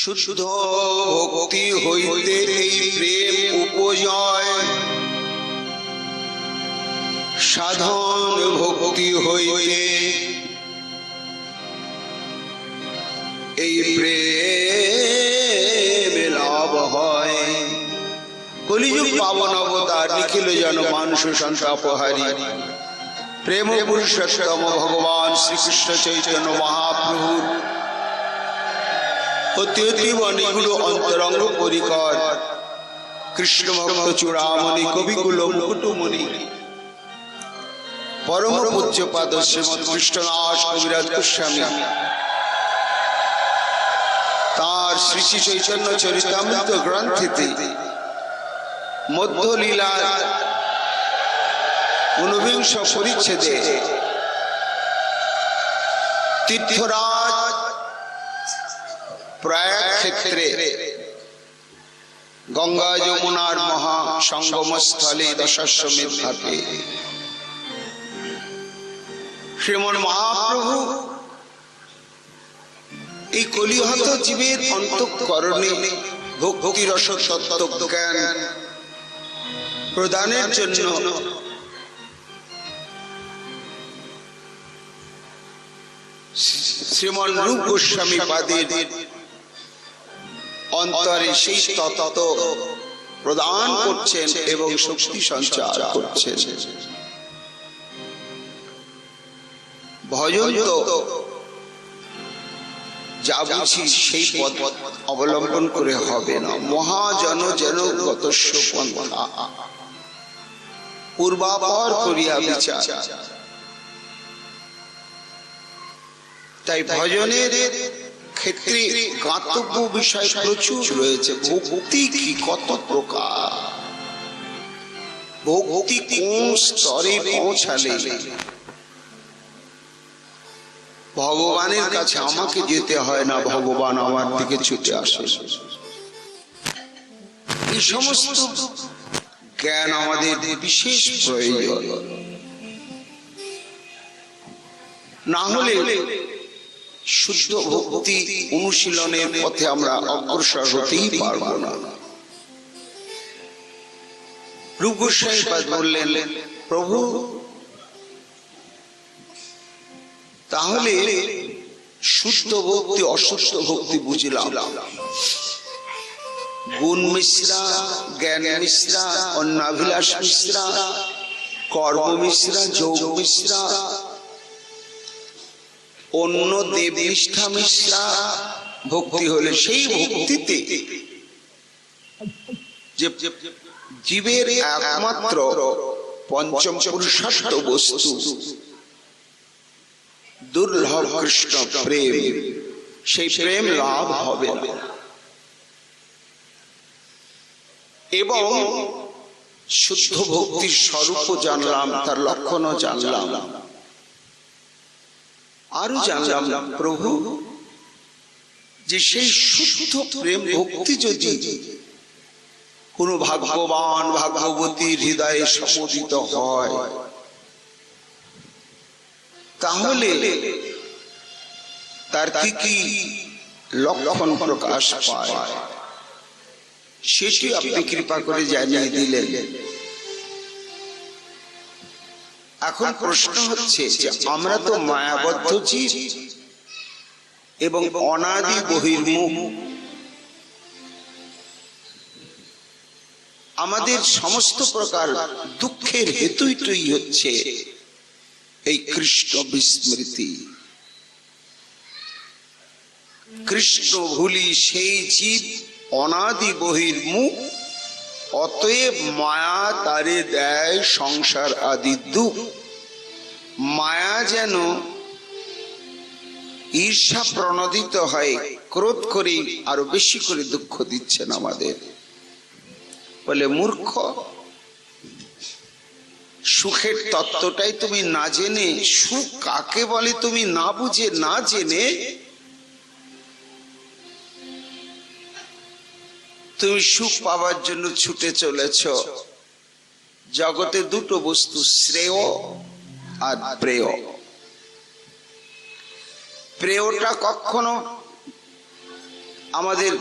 শুদ্ধ ভক্তি হইতে এই প্রেম উপজয়, সাধন ভক্তি হইতে এই প্রেম লাভ হয়। কলিযুগ পাবন অবতার নিখিল জন মানুষ সন্তাপহারী প্রেম পুরুষোত্তম ভগবান শ্রীকৃষ্ণ চৈতন্য মহাপ্রভু অতি অতীব নিগুড় অন্তরঙ্গ পরিকর কৃষ্ণ ভক্ত চূড়ামণি কবিকুল মুকুটমণি পরম পূজ্যপাদ শ্রীমৎ কৃষ্ণদাস কবিরাজ গোস্বামী তার শ্রী শ্রী চৈতন্য চরিতামৃত গ্রন্থেতে মধ্যলীলা ঊনবিংশ পরিচ্ছেদে তীর্থরাজ প্রয়াগ ক্ষেত্রে গঙ্গা যমুনার মহা সঙ্গমস্থলে দশাশ্বমেধ ঘাটে শ্রীমন মহাপ্রভু এই কলিহত জীবের অন্তঃকরণে ভক্তি রস তত্ত্ব জ্ঞান প্রদানের জন্য শ্রীমন রূপ গোস্বামী পাদের অন্তরে সেই তত্ত্ব প্রদান করছেন এবং শক্তি সঞ্চার করছেন। ভজন তো যা বুঝি সেই পথ অবলম্বন করে হবে না। মহাজন যেন গতস্য পন্থা পূর্বাপর করিয়া বিচার। তাই ভজনের ক্ষেত্রে গাতব্য বিষয় প্রচুর রয়েছে। ভক্তি কি কত প্রকার, ভক্তি কোন স্তরে পৌঁছালে ভগবানের কাছে আমাকে যেতে হয় না, ভগবান আমার দিকে ছুটে আসে। এই সমস্ত জ্ঞান আমাদের বিশেষ প্রয়োজন। না হলে শুদ্ধ ভক্তি অনুশীলনের পথে আমরা অগ্রসর হতেই পারব না। রূপ গোস্বামী পাদ বললেন, প্রভু তাহলে শুদ্ধ ভক্তি অশুদ্ধ ভক্তি বুঝলাম। গুণ মিশ্রা, জ্ঞান মিশ্রা, অন্নাভিলাষ মিশ্রা, কর্ম মিশ্রা, যোগ মিশ্রা, অন্য দেব নিষ্ঠা মিশ্রা ভক্তি হলে সেই ভক্তিতে যে জীবের একমাত্র পঞ্চম পুরুষার্থ বস্তু দুর্লভ কৃষ্ণ প্রেম, সেই প্রেম লাভ হবে না। এবং শুদ্ধ ভক্তির স্বরূপ জানলাম, তার লক্ষণও জানলাম, আরো জানলাম প্রভু যে সেই শুদ্ধ প্রেম ভক্তি যদি কোন ভাগ্যবান ভাগবতীর হৃদয়ে সমুদিত হয় তাহলে তার কি কি লক্ষণ প্রকাশ পায় সেটি আপনি কৃপা করে জানিয়ে দিলেন। এখন প্রশ্ন হচ্ছে যে আমরা তো মায়াবদ্ধ জীব এবং অনাদি বহির্মুখ, আমাদের সমস্ত প্রকার দুঃখের হেতুই হচ্ছে এই কৃষ্ণ বিস্মৃতি। কৃষ্ণ ভুলি সেই জীব অনাদি বহির্মুখ, অতএব মায়া তারে দেয় সংসার আদি দুঃখ। মায়া যেন ঈর্ষা প্রণোদিত হয়, ক্রোধ করে আরো বেশি করে দুঃখ দিচ্ছেন আমাদের। বলে মূর্খ, সুখের তত্ত্বটাই তুমি না জেনে, সুখ কাকে বলে তুমি না বুঝে না জেনে তুমি সুখ পাওয়ার জন্য ছুটে চলেছ। জগতে দুটো বস্তু, শ্রেয় আর প্রেয়। প্রেয়টা কখনো আমাদের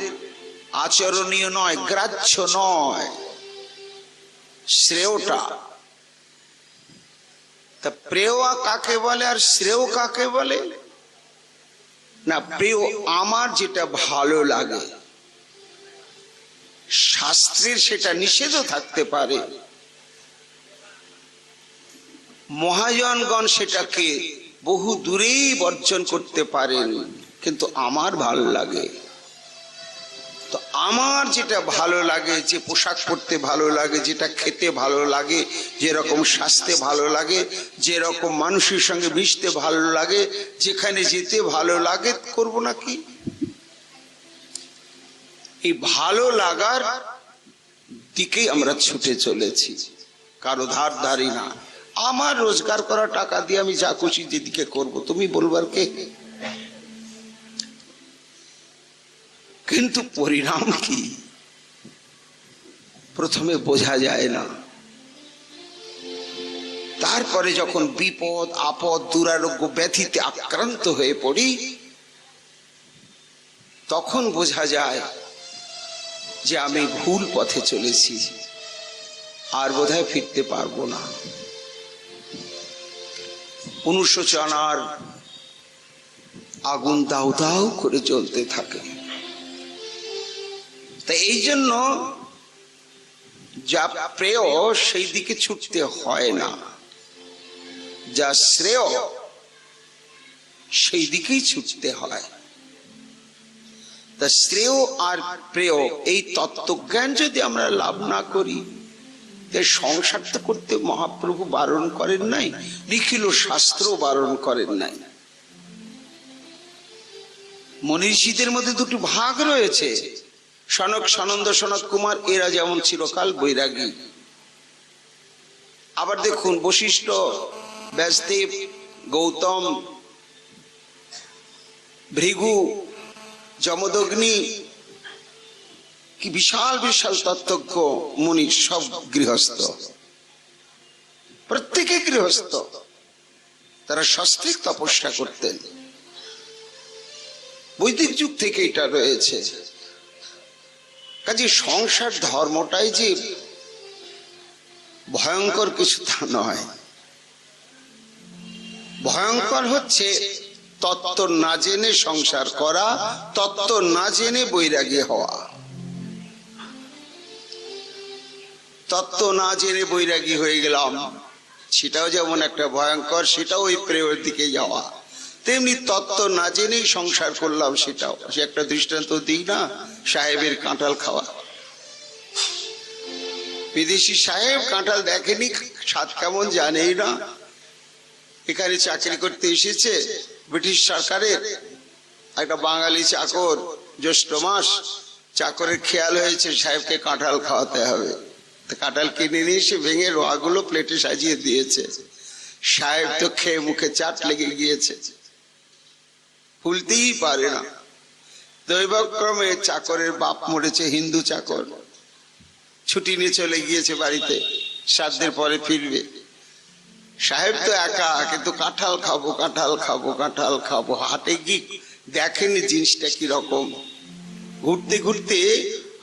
আচরণীয় নয়, গ্রাহ্য নয় শ্রেয়টা। তা প্রেয় কাকে বলে আর শ্রেয় কাকে বলে? না, প্রেয় আমার যেটা ভালো লাগে। শাস্ত্রের সেটা নিষেধও থাকতে পারে, মহাজনগণ সেটাকে বহু দূরেই বর্জন করতে পারেন, কিন্তু আমার ভালো লাগে। তো আমার যেটা ভালো লাগে, যে পোশাক পরতে ভালো লাগে, যেটা খেতে ভালো লাগে, যেরকম স্বাস্থ্যে ভালো লাগে, যেরকম মানুষের সঙ্গে মিশতে ভালো লাগে, যেখানে যেতে ভালো লাগে, করব না কি? এই ভালো লাগার দিকেই আমরা ছুটে চলেছি, কারো ধার ধারি না। আমার রোজগার করা টাকা দিয়ে আমি যা খুশি যেদিকে করব, তুমি বলবার কে? কিন্তু পরিণাম কি প্রথমে বোঝা যায় না। তারপরে যখন বিপদ আপদ দুরারোগ্য ব্যাধিতে আক্রান্ত হয়ে পড়ি, তখন বোঝা যায় যে আমি ভুল পথে চলেছি, আর বোধহয় ফিরতে পারবো না। অনুশোচনার আগুন দাউ দাউ করে জ্বলতে থাকে। তাই এই জন্য যা প্রেয় সেই দিকে ছুটতে হয় না, যা শ্রেয় সেই দিকেই ছুটতে হয়। তা শ্রেয় আর প্রেয় এই তত্ত্বজ্ঞান যদি আমরা লাভ না করি, সংসার তো করতে মহাপ্রভু বারণ করেন নাই, নিখিল শাস্ত্র বারণ করেন নাই। মনীষীদের মধ্যে দুটো ভাগ রয়েছে, সনক সনন্দ সনক কুমার, এরা যেমন চিরকাল বৈরাগী। আবার দেখুন বশিষ্ঠ, ব্যাসদেব, গৌতম, ভৃগু, যমদগ্নি, কি বিশাল বিশাল তত্ত্বজ্ঞ মুনি, সব গৃহস্থ, প্রত্যেকে গৃহস্থ। তারা সস্ত্রীক তপস্যা করতেন, বৈদিক যুগ থেকে এটা রয়েছে। কাজে সংসার ধর্মটাই যে ভয়ঙ্কর কিছু তা নয়। ভয়ঙ্কর হচ্ছে তত্ত্ব না জেনে সংসার করা, তত্ত্ব না জেনে বৈরাগী হওয়া। তত্ত্ব না জেনে বৈরাগী হয়ে গেলাম, সেটাও যেমন একটা ভয়ঙ্কর, সেটাও ওই প্রেমের দিকে যাওয়া। তেমনি তত্ত্ব না জেনেই সংসার করলাম, সেটাও। সে একটা দৃষ্টান্ত দিই না, সাহেবের কাঁঠাল খাওয়া। বিদেশি সাহেব কাঁঠাল দেখেনি, স্বাদ কেমন জানেই না। এখানে চাকরি করতে এসেছে ব্রিটিশ সরকারের, একটা বাঙালি চাকর, জ্যৈষ্ঠ মাস, চাকরের খেয়াল হয়েছে সাহেবকে কাঁঠাল খাওয়াতে হবে। কাঁঠাল কিনে নিয়ে এসে ভেঙে রোয়াগুলো প্লেটে সাজিয়ে দিয়েছে। সাহেব তো খেয়ে মুখে চাট লেগে গিয়েছে, ভুলতেই পারে না। দৈবক্রমে চাকরের বাপ মরেছে, হিন্দু চাকর, ছুটি নিয়ে চলে গিয়েছে বাড়িতে, 7 দিন পরে ফিরবে। সাহেব তো একা, কিন্তু কাঁঠাল খাবো কাঁঠাল খাবো কাঁঠাল খাবো। হাটে গিয়ে দেখেনি জিনিসটা কি রকম। ঘুরতে ঘুরতে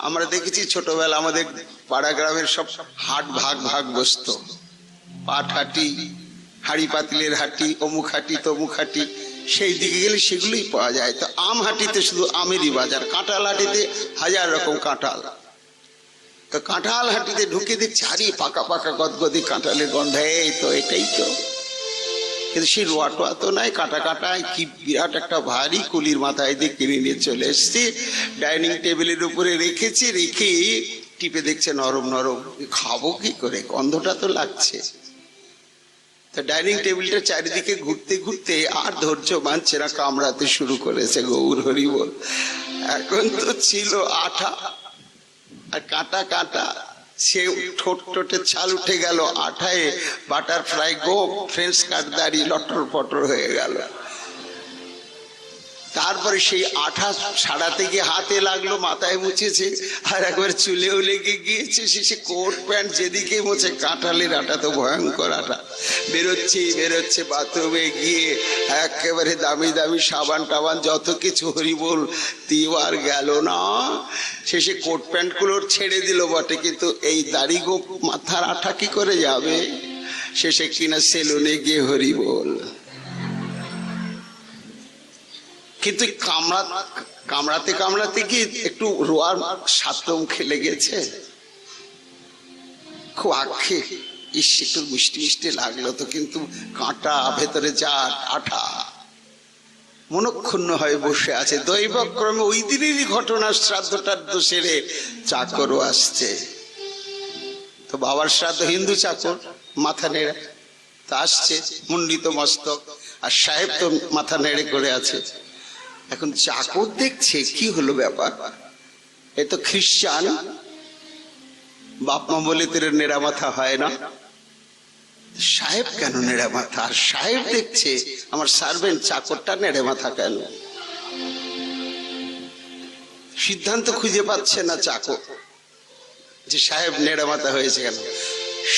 আমরা দেখেছি ছোটবেলা আমাদের পাড়া গ্রামের সব হাট ভাগ ভাগ বসতো, পাট হাটি, হাড়ি পাতিলের হাটি, অমুক হাটি তমুক হাটি। সেই দিকে গেলে সেগুলোই পাওয়া যায়। তো আম হাটিতে শুধু আমেরই বাজার, কাঁঠাল হাটিতে 1000 রকম কাঁঠাল। তো কাঁঠাল হাটিতে ঢুকে দেখছি হারি পাকা পাকা গদগদি কাঁঠালের গন্ধ, এই তো এটাই তো। কিন্তু সেই রোয়া টোয়া তো নাই, কাটা কাটায় কি বিরাট একটা ভারী কুলির মাথায় দিয়ে কিনে নিয়ে চলে এসছি, ডাইনিং টেবিলের উপরে রেখেছি। রেখে টিপে দেখছে নরম নরম, খাবো কি করে, গন্ধটা তো লাগছে। তো ডাইনিং টেবিলটা চারিদিকে ঘুরতে ঘুরতে আর ধৈর্য মানছে না, কামড়াতে শুরু করেছে। গৌর হরি বল। এখন তো ছিল আঠা আর কাটা কাটা, সে ঠোঁট ঠোঁটে ছাল উঠে গেল, আঠায় বাটারফ্লাই গোপ, ফ্রেঞ্চ কাটদারি লটর পটর হয়ে গেল। তারপরে সেই আঠা সারাতে গিয়ে হাতে লাগলো, মাথায় মুছেছে, আর একবার চুলেও লেগে গিয়েছে। সে কোট প্যান্ট যেদিকে মুছে, কাঁঠালের আটা তো ভয়ঙ্কর আটা, বেরোচ্ছে বাথরুমে গিয়ে একেবারে দামি দামি সাবান টাবান যত কিছু, হরিবোল তিবার গেল না। শেষে কোট প্যান্ট গুলো ছেড়ে দিল বটে, কিন্তু এই দাড়ি গো মাথার আঠা কি করে যাবে? শেষে কিনা সেলুনে গিয়ে হরিবোল। কিন্তু কামড়াতে কি একটু রোয়ার সাতম খেলে গেছে, খুব আক্ষে, ইস একটু মিষ্টি মিষ্টি লাগলো তো, কিন্তু কাঁটা ভেতরে যা আঠা, মনক্ষুণ্ণ হয়ে বসে আছে। দৈবক্রমে ওই দিনেরই ঘটনা, শ্রাদ্ধ টাদ্ধ সেরে চাকরও আসছে। তো বাবার শ্রাদ্ধ, হিন্দু চাকর মাথা নেড়ে তো আসছে, মুন্ডিত মস্তক, আর সাহেব তো মাথা নেড়ে করে আছে। এখন চাকর দেখছে কি হলো ব্যাপার, এ তো খ্রিস্টান, বাপ মা বলে তোর নেড়া মাথা হয় না, সাহেব কেন নেড়ে মাথা? আর সাহেব দেখছে আমার সার্ভেন্ট চাকরটা নেড়ে মাথা কেন? সিদ্ধান্ত খুঁজে পাচ্ছে না চাকর যে সাহেব নেড়ে মাথা হয়েছে কেন।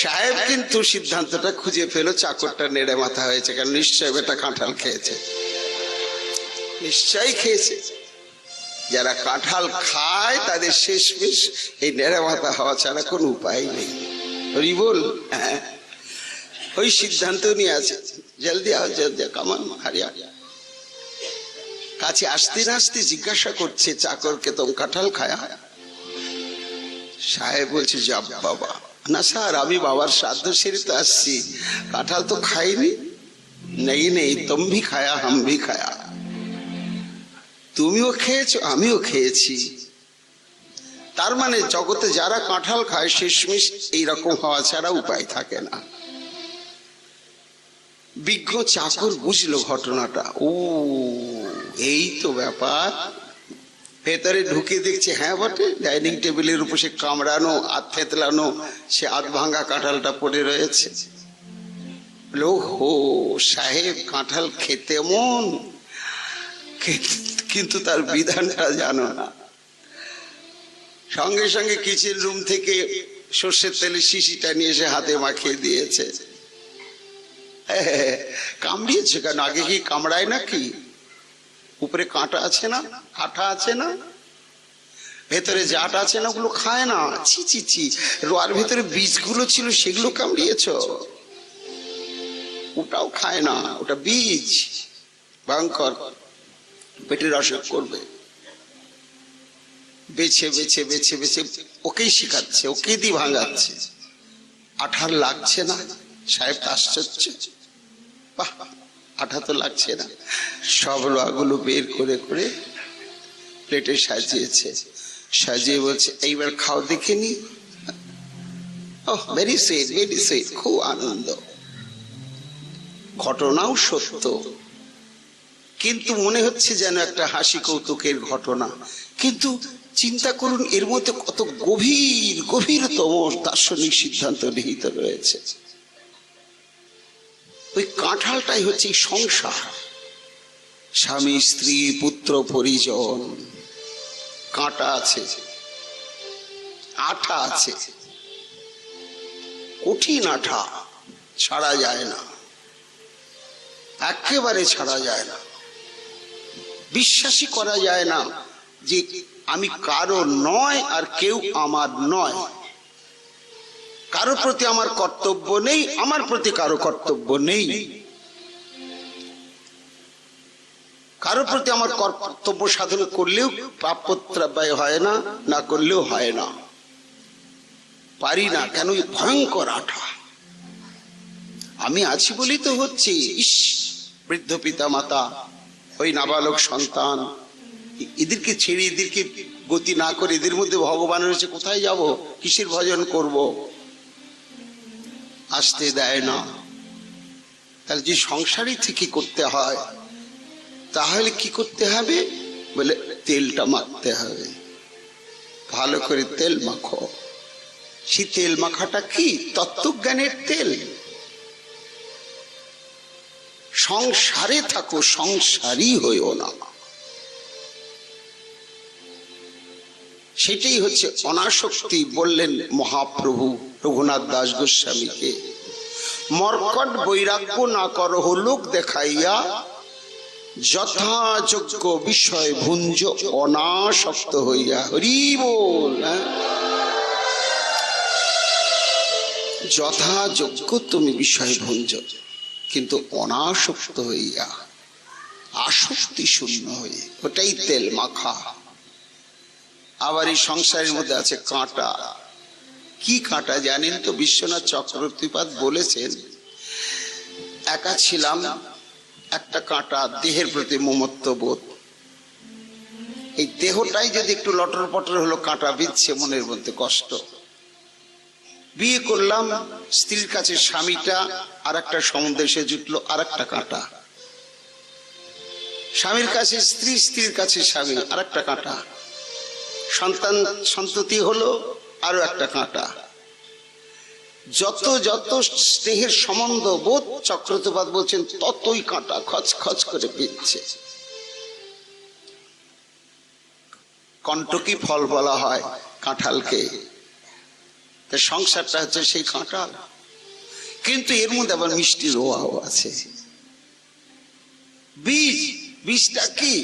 সাহেব কিন্তু সিদ্ধান্তটা খুঁজে পেল, চাকরটা নেড়ে মাথা হয়েছে কেন। নিশ্চয় বেটা কাঁঠাল খেয়েছে, নিশ্চয়ই খেয়েছে। যারা কাঁঠাল খায় তাদের শেষমেশ এই নেড়ে মাথা হওয়া ছাড়া কোনো উপায় নেই। হরি বল। হ্যাঁ, ওই সিদ্ধান্ত নিয়ে আছে, জলদি আও, জলদি কামান হারিয়া। কাছে আসতে না আসতে জিজ্ঞাসা করছে চাকরকে, তুমি কাঁঠাল খায়া? সাহেব বলছে, যাব বাবা। না স্যার, আমি বাবার শ্রাদ্ধ সেরে তো আসছি, কাঁঠাল তো খাইনি। নেই নেই, তুম ভি খায়া হাম ভি খায়া, তুমিও খেয়েছো আমিও খেয়েছি। তার মানে জগতে যারা কাঁঠাল খায় শেষমেশ এইরকম হওয়া ছাড়া উপায় থাকে না। বিজ্ঞ চাকর বুঝলো ঘটনাটা, ও এই তো ব্যাপার। ভেতরে ঢুকে দেখছে, হ্যাঁ বটে, ডাইনিং টেবিলের উপর সে কামড়ানো, আধ থেতলানো সে আধ ভাঙা কাঁঠালটা পড়ে রয়েছে। লো হো, সাহেব কাঁঠাল খেতে মন, কিন্তু তার বিধানটা জানো না। সঙ্গে সঙ্গে কিচেন রুম থেকে সর্ষের তেলের শিশিটা নিয়ে এসে হাতে মাখিয়ে দিয়েছে। কামড়িয়েছে কেন? আগে কি কামড়ায় নাকি? উপরে কাঁটা আছে না, আঠা আছে না, ভেতরে জাট আছে না, ওগুলো খায় না। ছি ছি ছি, রোয়ার ভেতরে বীজগুলো ছিল সেগুলো কামড়িয়েছ? ওটাও খায় না, ওটা বীজ, ভয়ঙ্কর, পেটের অসুখ করবে। বেছে বেছে বেছে বেছে ওকেই শিখাচ্ছে, ওকে দিয়ে ভাঙাচ্ছে। আঠার লাগছে না। সাহেব আশ্চর্য, বাহ, আঠা তো লাগছে না। সব লোহাগুলো বের করে করে প্লেটে সাজিয়েছে, সাজিয়ে বলছে, এইবার খাও দেখে নি। ওহ, ভেরি সুইট, ভেরি সুইট, খুব আনন্দ। ঘটনাও সত্য, কিন্তু মনে হচ্ছে যেন একটা হাসি কৌতুকের ঘটনা। কিন্তু চিন্তা করুন, এর মধ্যে কত গভীর গভীরতম দার্শনিক সিদ্ধান্ত নিহিত রয়েছে। ওই কাঁঠালটাই হচ্ছে সংসার, স্বামী স্ত্রী পুত্র পরিজন। কাঁটা আছে, আঠা আছে, কঠিন আঠা, ছাড়া যায় না, একেবারে ছাড়া যায় না। বিশ্বাসই করা যায় না যে আমি কারো নয় আর কেউ আমার নয়। কারো প্রতি আমার কর্তব্য নেই, আমার প্রতি কারো কর্তব্য নেই। কারো প্রতি আমার কর্তব্য সাধন করলেও প্রাপ্যত্রাব্যয় হয় না, না করলেও হয় না, পারি না। কেন? ভয়ঙ্কর আঠা। আমি আছি বলেই তো হচ্ছে। ইস, বৃদ্ধ পিতা মাতা, ওই নাবালক সন্তান, এদেরকে ছেড়ে, এদেরকে গতি না করে, এদের মধ্যে ভগবান রয়েছে, কোথায় যাব, কিসের ভজন করব? আসতে দেয় না। তাহলে যে সংসারই থেকে করতে হয়, তাহলে কি করতে হবে? বলে তেলটা মাখতে হবে, ভালো করে তেল মাখো। সেই তেল মাখাটা কি? তত্ত্বজ্ঞানের তেল। সংসারে থাকো, সংসারী হইও না। সেটাই হচ্ছে অনাসক্তি বললেন মহাপ্রভু রঘুনাথ দাস গোস্বামীকে। মর্কট বৈরাগ্য না করহ লোক দেখাইয়া, যথাযোগ্য বিষয় ভুঞ্জ অনাসক্ত হইয়া। হরি বল। যথাযোগ্য তুমি বিষয় ভুঞ্জ, কিন্তু অনাসক্ত হইয়া, আসক্তি শূন্য হয়ে, ওটাই তেল মাখা। আবার এই সংসারের মধ্যে আছে কাঁটা। কি কাঁটা জানেন তো? বিশ্বনাথ চক্রবর্তীপাদ বলেছেন, একা ছিলাম, একটা কাঁটা দেহের প্রতি মমত্ব বোধ। এই দেহটাই যদি একটু লটর পটর হলো, কাঁটা বিচ্ছে মনের মধ্যে কষ্ট। বিয়ে করলাম, স্ত্রীর কাছে স্বামীটা আর একটা সমুদ্রে জুটলো, আর একটা কাঁটা। স্বামীর কাছে স্ত্রী, স্ত্রীর কাছে স্বামী, আর একটা কাঁটা। সন্তান সন্ততি হলো, আরো একটা কাঁটা। যত যত স্নেহের সম্বন্ধ বোধ, চক্রবর্তীপাদ বলছেন, ততই কাঁটা খচ খচ করে বিচ্ছে। কণ্টকি ফল বলা হয় কাঁঠালকে। সংসারটা হচ্ছে সেই কাঁঠাল, কিন্তু এর মধ্যে আবার মিষ্টি রোয়াও আছে। বীজ, বীজটা কি?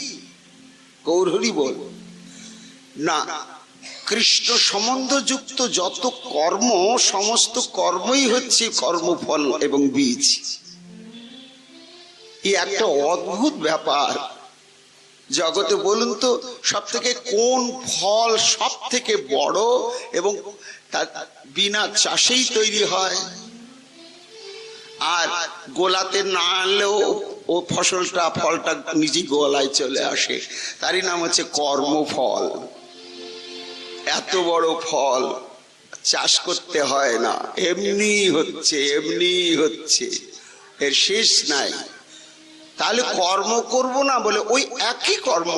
গৌর হরি বল না। কৃষ্ণ সম্বন্ধযুক্ত যত কর্ম, সমস্ত কর্মই হচ্ছে কর্মফল এবং বীজ। এই একটা অদ্ভুত ব্যাপার জগতে। বলুন তো, সব থেকে কোন ফল সব থেকে বড় এবং তার বিনা চাষেই তৈরি হয়, আর গোলাতে না আনলেও ও ফলটা নিজে গোলায় চলে আসে? তারই নাম হচ্ছে কর্মফল। এত বড় ফল চাষ করতে হয় না, এমনি হচ্ছে, এমনি হচ্ছে, এর শেষ নাই। তাহলে কর্ম করব না বলে ওই একই কর্ম,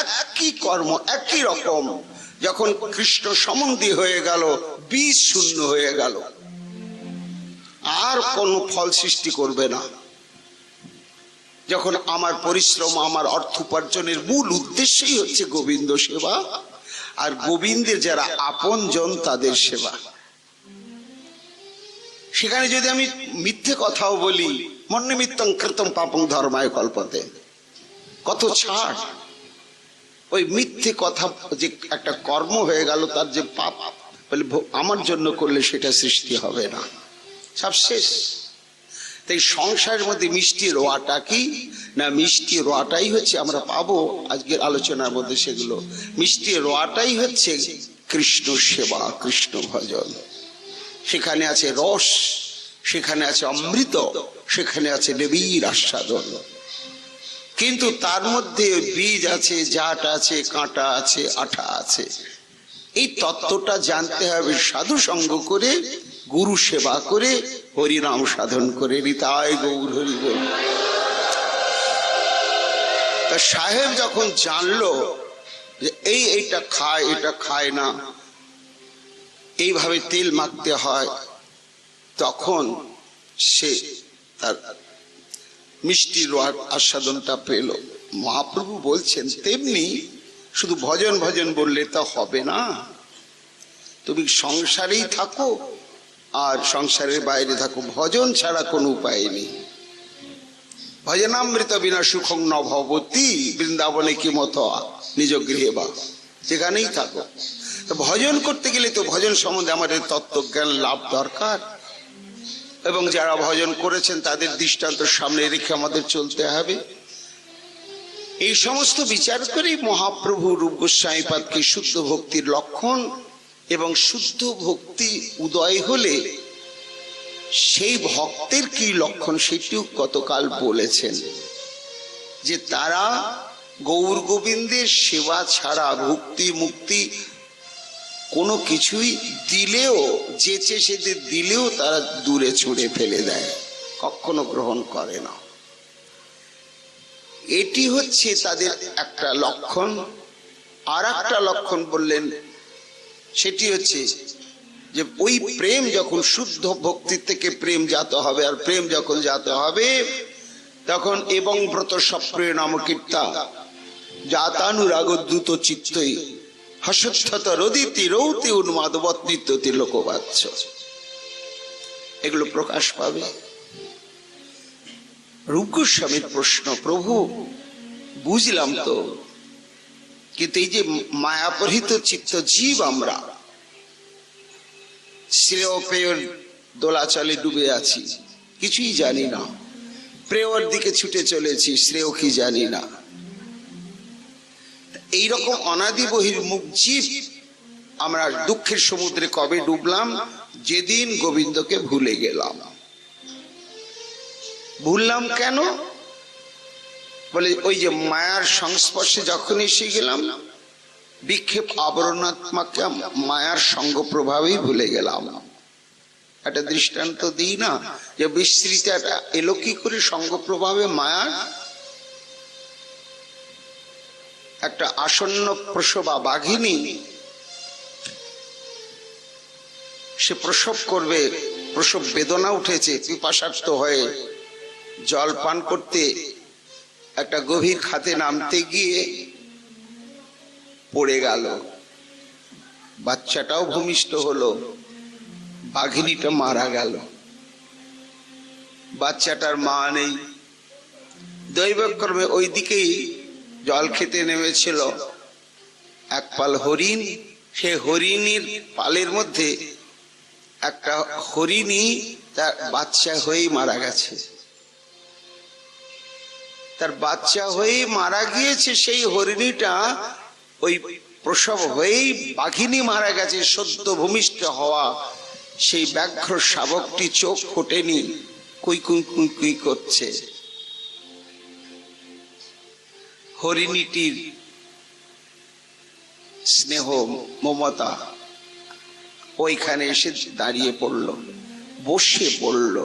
একই কর্ম, একই রকম। যখন কৃষ্ণ সম্বন্ধী হয়ে গেল, বীজ শূন্য হয়ে গেল, আর কোন ফল সৃষ্টি করবে না। যখন আমার পরিশ্রম, আমার অর্থ উপার্জনের মূল উদ্দেশ্যই হচ্ছে গোবিন্দ সেবা, আর গোবিন্দের যারা আপন জন তাদের সেবা। সেখানে যদি আমি মিথ্যে কথাও বলি, মন্নিমিত্তং কৃতং পাপং ধর্মায় কল্পতে, কত ছাড়। ওই মিথ্যে কথা যে একটা কর্ম হয়ে গেল, তার যে পাপ বলে আমার জন্য করলে সেটা সৃষ্টি হবে না, সব শেষ। তাই সংসারের মধ্যে মিষ্টি রোয়াটা কি না? মিষ্টি রোয়াটাই হচ্ছে, আমরা পাবো আজকের আলোচনার মধ্যে সেগুলো। মিষ্টি রোয়াটাই হচ্ছে কৃষ্ণ সেবা, কৃষ্ণ ভজন। সেখানে আছে রস, সেখানে আছে অমৃত, সেখানে আছে দেবীর আস্বাদন। কিন্তু তার মধ্যে বীজ আছে, জাট আছে, কাঁটা আছে, আঠা আছে। এই তত্ত্বটা জানতে হবে সাধু সঙ্গ করে, গুরু সেবা করে, হরিনাম সাধন করে। নিতাই গৌর হরি বল। তা সাহেব যখন জানলো যে এইটা খায়, এটা খায় না, এইভাবে তেল মাখতে হয়, তখন সে তার মিষ্টির আস্বাদনটা পেল। মহাপ্রভু বলছেন, তেমনি শুধু ভজন ভজন বললে তা হবে না। তুমি সংসারেই থাকো আর সংসারের বাইরে থাকো, ভজন ছাড়া কোনো উপায় নেই। ভজনামৃত বিনা সুখং ন ভবতি, বৃন্দাবনে কি মত নিজ গৃহে বা, যেখানেই থাকো। ভজন করতে গেলে তো ভজন সম্বন্ধে আমাদের তত্ত্বজ্ঞান লাভ দরকার, এবং যারা ভজন করেছেন তাদের দৃষ্টান্ত সামনে রেখে আমাদের চলতে হবে। এই সমস্ত বিচার করে মহাপ্রভু রূপ গোস্বামীপাদকে শুদ্ধ ভক্তির লক্ষণ এবং শুদ্ধ ভক্তি উদয় হলে সেই ভক্তের কি লক্ষণ সেটিও গতকাল বলেছেন, যে তারা গৌর গোবিন্দের সেবা ছাড়া ভক্তি মুক্তি কোনো কিছুই দিলেও, যেচে সেদের দিলেও তারা দূরে ছুঁড়ে ফেলে দেয়, কখনো গ্রহণ করে না। এটি হচ্ছে তাদের একটা লক্ষণ। আর একটা লক্ষণ বললেন, সেটি হচ্ছে যে ওই প্রেম যখন শুদ্ধ ভক্তি থেকে প্রেম জাত হবে, আর প্রেম যখন জাত হবে তখন এবং ব্রত সপ্রিয় নাম কীর্তা জাতানুরাগ দ্রুত চিত্তই হসত্যত রদিতি রৌতি উন্মাদবৎ নিত্যতি লোকবাচ্য, এগুলো প্রকাশ পাবে। রূপ গোস্বামীর প্রশ্ন, প্রভু বুঝলাম তো, কিন্তু এই যে মায়াপরিহিত চিত্ত জীব আমরা, শ্রেয় পেয়র দোলাচলে ডুবে আছি, কিছুই জানি না, প্রেয়র দিকে ছুটে চলেছি, শ্রেয় কি জানি না। এইরকম অনাদি বহির্মুখ জীব আমরা দুঃখের সমুদ্রে কবে ডুবলাম? যেদিন গোবিন্দকে ভুলে গেলাম। ভুললাম কেন? বলে ওই যে মায়ার সংস্পর্শে যখন এসে গেলাম, বিক্ষেপ আবরণাত্মাকে মায়ার সঙ্গ প্রভাবেই ভুলে গেলাম। একটা দৃষ্টান্ত দিই না, যে বিস্তৃতা এলো কি করে সঙ্গ প্রভাবে মায়া? একটা আসন্ন প্রসবা বাঘিনী, সে প্রসব করবে, প্রসব বেদনা উঠেছে, পিপাসার্ত হয়ে জল পান করতে একটা গভীর খাতে নামতে গিয়ে পড়ে গেল, বাচ্চাটাও ভূমিষ্ঠ হলো, বাঘিনীটা মারা গেল, বাচ্চাটার মা নেই। দৈবক্রমে ওই দিকেই জল খেতে নেমেছিল এক পাল হরিণ, সে হরিণীর পালের মধ্যে একটা হরিণী তার বাচ্চা হয়েই মারা গেছে। তার বাচ্চা হয়েই মারা গিয়েছে, সেই হরিণীটা ওই প্রসব হয়েই বাঘিনী মারা গেছে। সদ্য ভূমিষ্ঠ হওয়া সেই ব্যাঘ্র শাবকটি চোখ ফোটেনি, কুই কুই কুই কুই করছে। হরিণীটির স্নেহ মমতা ওইখানে এসে দাঁড়িয়ে পড়ল, বসে পড়ল,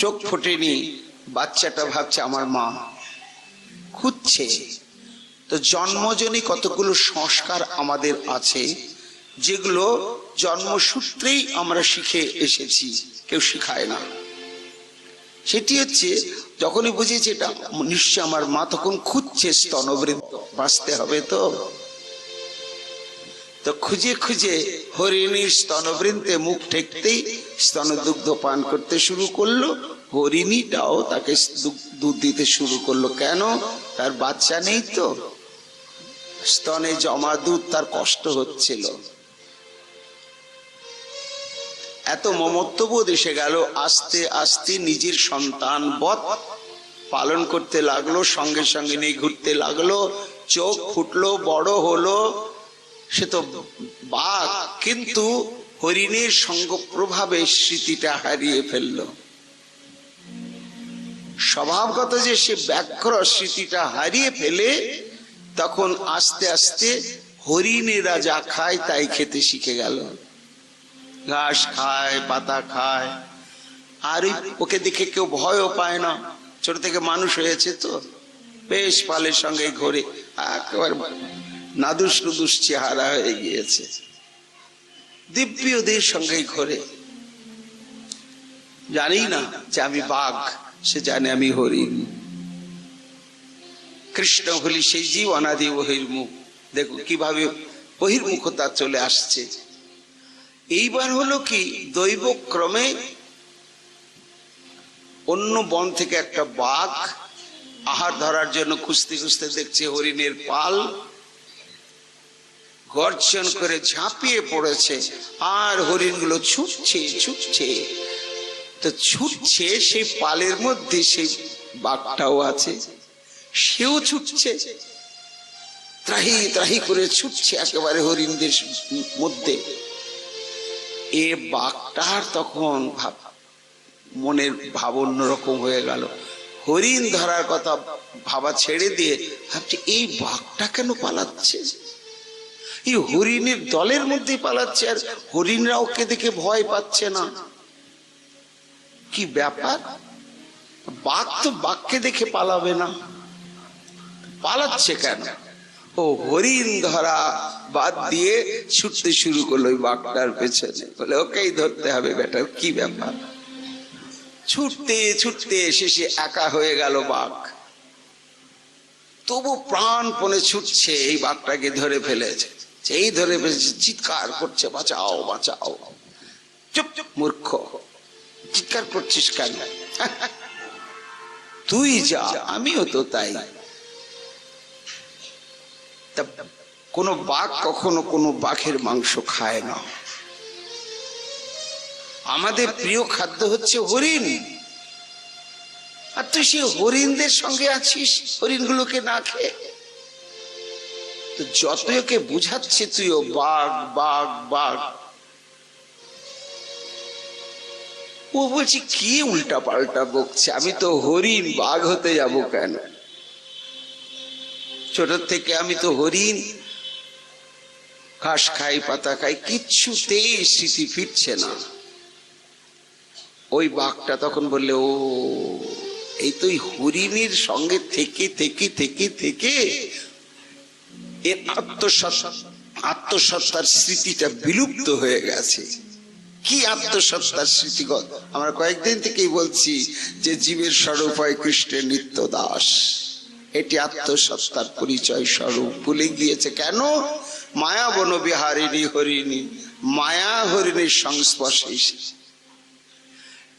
চোখ ফোটেনি। বাচ্চাটা ভাবছে আমার মা, খুঁজছে। তো জন্মজনী কতগুলো সংস্কার আমাদের আছে, যেগুলো জন্মসূত্রেই আমরা শিখে এসেছি, কেউ শিখায় না। সেটি হচ্ছে যখনই বুঝেছি এটা নিশ্চয় আমার মা, তখন খুঁজছে স্তনবৃন্ত, বাঁচতে হবে তো। তো খুঁজে খুঁজে হরিণীর স্তনবৃন্তে মুখ ঠেকতেই স্তনদুগ্ধ পান করতে শুরু করলো। হরিণীটাও তাকে দুধ দিতে শুরু করলো। কেন? তার বাচ্চা নেই তো, স্তনে জমা দুধ তার কষ্ট হচ্ছিল। এত মমত্ববোধ এসে গেল, আস্তে আস্তে নিজের সন্তান বৎ পালন করতে লাগলো, সঙ্গে সঙ্গে নিয়ে ঘুরতে লাগলো। চোখ ফুটলো, বড় হলো, সে তো বাঘ, কিন্তু হরিণের সঙ্গ প্রভাবে স্মৃতিটা হারিয়ে ফেললো। স্বভাবগত যে সে ব্যাঘ্র, স্মৃতিটা হারিয়ে ফেলে তখন আস্তে আস্তে হরিণেরা যা খায় তাই খেতে শিখে গেল। ঘাস খায়, পাতা খায়, আর ওকে দেখে কেউ ভয়ও পায় না। ছোট থেকে মানুষ হয়েছে তো, বেশ পালের সঙ্গে ঘোরে, একেবারে নাদুস নুদুস চেহারা হয়ে গিয়েছে, দিব্যদের সঙ্গে ঘোরে। জানি না যে আমি বাঘ, সে জানে আমি হরিণ। কৃষ্ণ হলি সেই জীব অনাদি বহির্মুখ। দেখো কিভাবে বহির্মুখতা চলে আসছে। এইবার হলো কি, দৈবক্রমে অন্য বন থেকে একটা বাঘ আহার ধরার জন্য খুঁজতে খুঁজতে দেখছে হরিণের পাল, গর্জন করে ঝাঁপিয়ে পড়েছে, আর হরিণগুলো ছুটছে ছুটছে। তো ছুটছে, সেই পালের মধ্যে সেই বাঘটাও আছে, সেও ছুটছে, ত্রাহি ত্রাহি করে ছুটছে একেবারে হরিণদের মধ্যে। এ বাঘটার তখন মনের ভাব অন্যরকম হয়ে গেল। হরিণ ধরার কথা ভাবা ছেড়ে দিয়ে ভাবছে এই বাঘটা কেন পালাচ্ছে, এই হরিণের দলের মধ্যে পালাচ্ছে, আর হরিণরা ওকে দেখে ভয় পাচ্ছে না। কি ব্যাপার? বাঘ তো বাঘকে দেখে পালাবে না, পালাচ্ছে কেন? ও হরিণ ধরা বাদ দিয়ে ছুটতে শুরু করলো ওই বাঘটার পেছনে। বলে ওকেই ধরতে হবে বেটা, কি ব্যাপার? ছুটতে ছুটতে শেষে একা হয়ে গেল বাঘ, তবু প্রাণপণে ছুটছে, এই বাঘটাকে ধরে ফেলেছে। এই ধরে চিৎকার করছে, বাঁচাও বাঁচাও। চুপ চুপ মূর্খ, চিৎকার করছিস কেন? তুই যা, আমিও তো তাই। কোন বাঘ কখনো কোনো বাঘের মাংস খায় না। আমাদের প্রিয় খাদ্য হচ্ছে হরিণ, আর তুই সেই হরিণদের সঙ্গে আছিস, হরিণগুলোকে না খেয়ে। তো যত ওকে বুঝাচ্ছে তুইও বাঘ বাঘ বাঘ, ও বলছি কি উল্টা পাল্টা বকছে, আমি তো হরিণ, বাঘ হতে যাব কেন? ছোট থেকে আমি তো হরিণ, ঘাস খাই পাতা খাই, কিচ্ছুতেই স্মৃতি ফিরছে না। ওই বাঘটা তখন বললে, ও এই তো হরিণীর সঙ্গে থেকে থেকে থেকে থেকে এর আত্মসত্তার স্মৃতিটা বিলুপ্ত হয়ে গেছে। কি আত্মসত্তার স্মৃতিগত? আমরা কয়েকদিন থেকেই বলছি যে জীবের স্বরূপ হয় কৃষ্ণের নিত্য দাস, এটি আত্মসত্তার পরিচয় স্বরূপ। ভুলে গিয়েছে কেন? মায়া বন বিহারিণী হরিণী, মায়া হরিণীর সংস্পর্শে।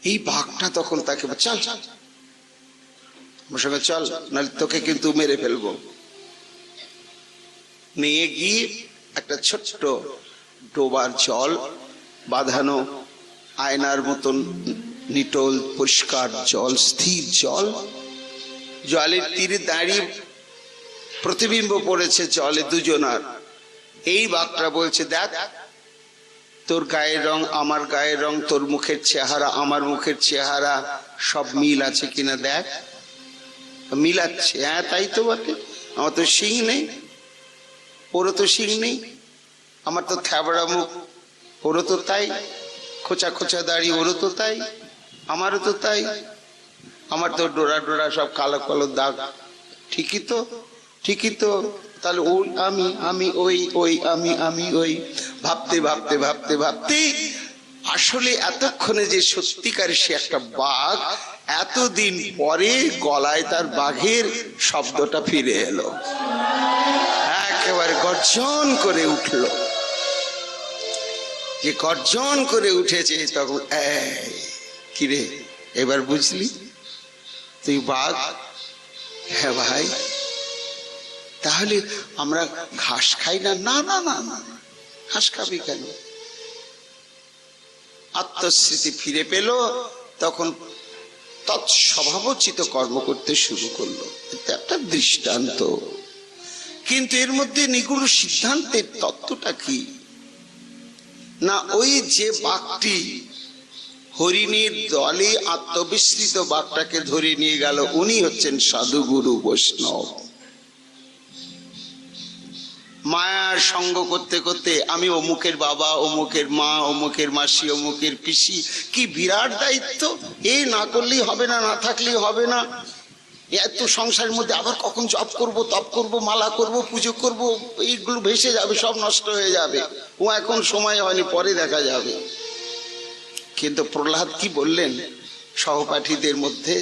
এই বাঘটা তখন তাকে চল আমার সঙ্গে চল, নাহলে তোকে কিন্তু মেরে ফেলবো। নিয়ে গিয়ে একটা ছোট্ট ডোবার জল বাঁধানো, আয়নার মতন নিটল পরিষ্কার জল, স্থির জল, জলের তীরে দাঁড়িয়ে প্রতিবিম্ব পড়েছে জলে দুজনার। এই বাঘটা বলছে, দেখ তোর গায়ের রং আমার গায়ের রং, তোর মুখের চেহারা আমার মুখের চেহারা, সব মিল আছে কিনা দেখ। মিলাচ্ছে, হ্যাঁ তাই তো বটে, আমার তো শিং নেই, ওরও তো শিং নেই, আমার তো থ্যাবড়া মুখ, ওরও তো তাই, খোঁচা খোঁচা দাড়ি, ওরও তো তাই, আমারও তো তাই, আমার তো ডোরা ডোরা সব কালো কালো দাগ, ঠিকই তো ঠিকই তো। তাহলে ওই আমি, আমি ওই, ওই আমি, আমি ওই, ভাবতে ভাবতে ভাবতে ভাবতে আসলে এতক্ষণে যে সত্যিকার সে একটা বাঘ, এতদিন পরে গলায় তার বাঘের শব্দটা ফিরে এলো, একেবারে গর্জন করে উঠলো। যে গর্জন করে উঠেছে তখন, কিরে এবার বুঝলি তুই বাঘ? হ্যাঁ ভাই। তাহলে আমরা ঘাস খাই না? না না না না, ঘাস খাবি কেন? আত্মস্মৃতি ফিরে পেল, তখন তৎস্বভাবোচিত কর্ম করতে শুরু করলো। এটা একটা দৃষ্টান্ত, কিন্তু এর মধ্যে নিগুড় সিদ্ধান্তের তত্ত্বটা কি না, ওই যে বাঘটি হরিণীর দলে আত্মবিস্মৃত বাঘটাকে ধরে নিয়ে গেল, উনি হচ্ছেন সাধুগুরু বৈষ্ণব। মায়ার সঙ্গ করতে করতে আমি অমুকের বাবা, অমুকের মা, অমুকের মাসি, অমুকের পিসি, কি বিরাট দায়িত্ব! এই না করলেই হবে না, না থাকলেই হবে না, এত সংসারের মধ্যে আবার কখন জপ করব, তপ করব, মালা করব, পুজো করব, এইগুলো ভেসে যাবে, সব নষ্ট হয়ে যাবে। ও এখন সময় হয়নি, পরে দেখা যাবে। কিন্তু প্রহ্লাদ কি বললেন সহপাঠীদের মধ্যে?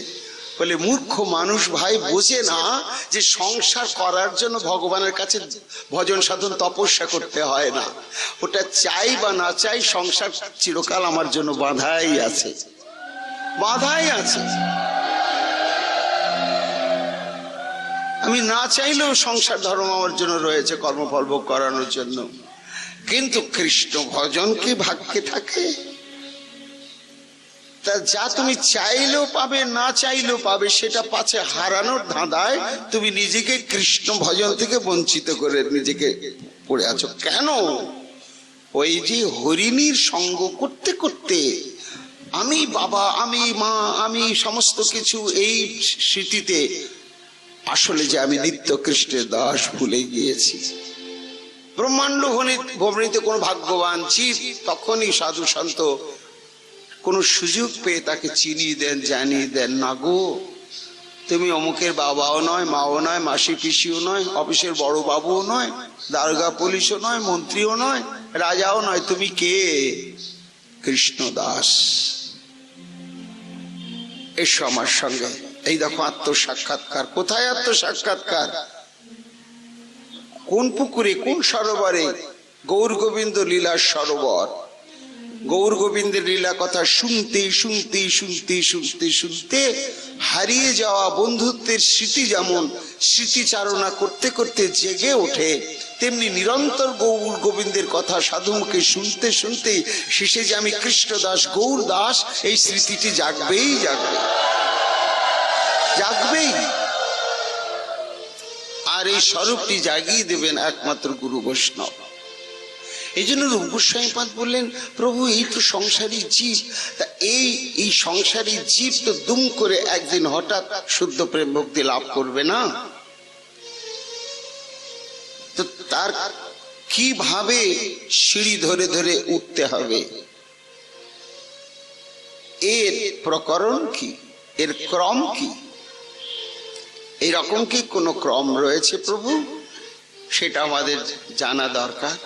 বলে, মূর্খ মানুষ ভাই বোঝে না যে সংসার করার জন্য ভগবানের কাছে ভজন সাধন তপস্যা করতে হয় না। ওটা চাই বা না চাই, সংসার চিরকাল আমার জন্য বাঁধাই আছে, বাঁধাই আছে। আমি না চাইলেও সংসার ধর্ম আমার জন্য রয়েছে, কর্মফল ভোগ করানোর জন্য। কিন্তু কৃষ্ণ ভজন কি ভাগ্যে থাকে? তা যা তুমি চাইলেও পাবে, না চাইলেও পাবে, সেটা পাছে হারানোর ধাঁধায় তুমি নিজেকে কৃষ্ণ ভজন থেকে বঞ্চিত করে নিজেকে পড়ে আছো কেন? ওই যে হরিণীর সঙ্গ করতে করতে আমি বাবা, আমি মা, আমি সমস্ত কিছু, এই স্মৃতিতে আসলে যে আমি নিত্য কৃষ্ণের দাস ভুলে গিয়েছি। ব্রহ্মাণ্ড ভ্রমণীতে কোন ভাগ্যবান জীব তখনই সাধু সন্ত কোন সুযোগ পেয়ে তাকে চিনিয়ে দেন, জানিয়ে দেন, না গো তুমি অমুকের বাবাও নয়, মাও নয়, মাসি পিসিও নয়, অফিসের বড় বাবুও নয়, দারোগা পুলিশও নয়, মন্ত্রীও নয়, রাজাও নয়, তুমি কে? কৃষ্ণ দাস। এসো আমার সঙ্গে। এই দেখো আত্মসাক্ষাৎকার। কোথায় আত্মসাক্ষাৎকার? কোন পুকুরে, কোন সরোবরে? গৌর গোবিন্দ লীলার সরোবর। গৌর গোবিন্দের লীলা কথা শুনতে শুনতে শুনতে শুনতে শুনতে হারিয়ে যাওয়া বন্ধুত্বের স্মৃতি যেমন স্মৃতিচারণা করতে করতে জেগে ওঠে, তেমনি নিরন্তর গৌর গোবিন্দের কথা সাধুমুখে শুনতে শুনতে শেষে যে আমি কৃষ্ণদাস গৌর দাস, এই স্মৃতিটি জাগবেই জাগবে, জাগবেই। আর এই স্বরূপটি জাগিয়ে দেবেন একমাত্র গুরু বৈষ্ণব। এই জন্য রূপ গোস্বামী পাদ বললেন, প্রভু এই তো সংসারী জীব, তা এই সংসারী জীব তো দুম করে একদিন হঠাৎ শুদ্ধ প্রেম ভক্তি লাভ করবে না, তো তার কিভাবে সিঁড়ি ধরে ধরে উঠতে হবে, এর প্রকরণ কি, এর ক্রম কি? এইরকম কি কোনো ক্রম রয়েছে প্রভু? সেটা আমাদের জানা দরকার।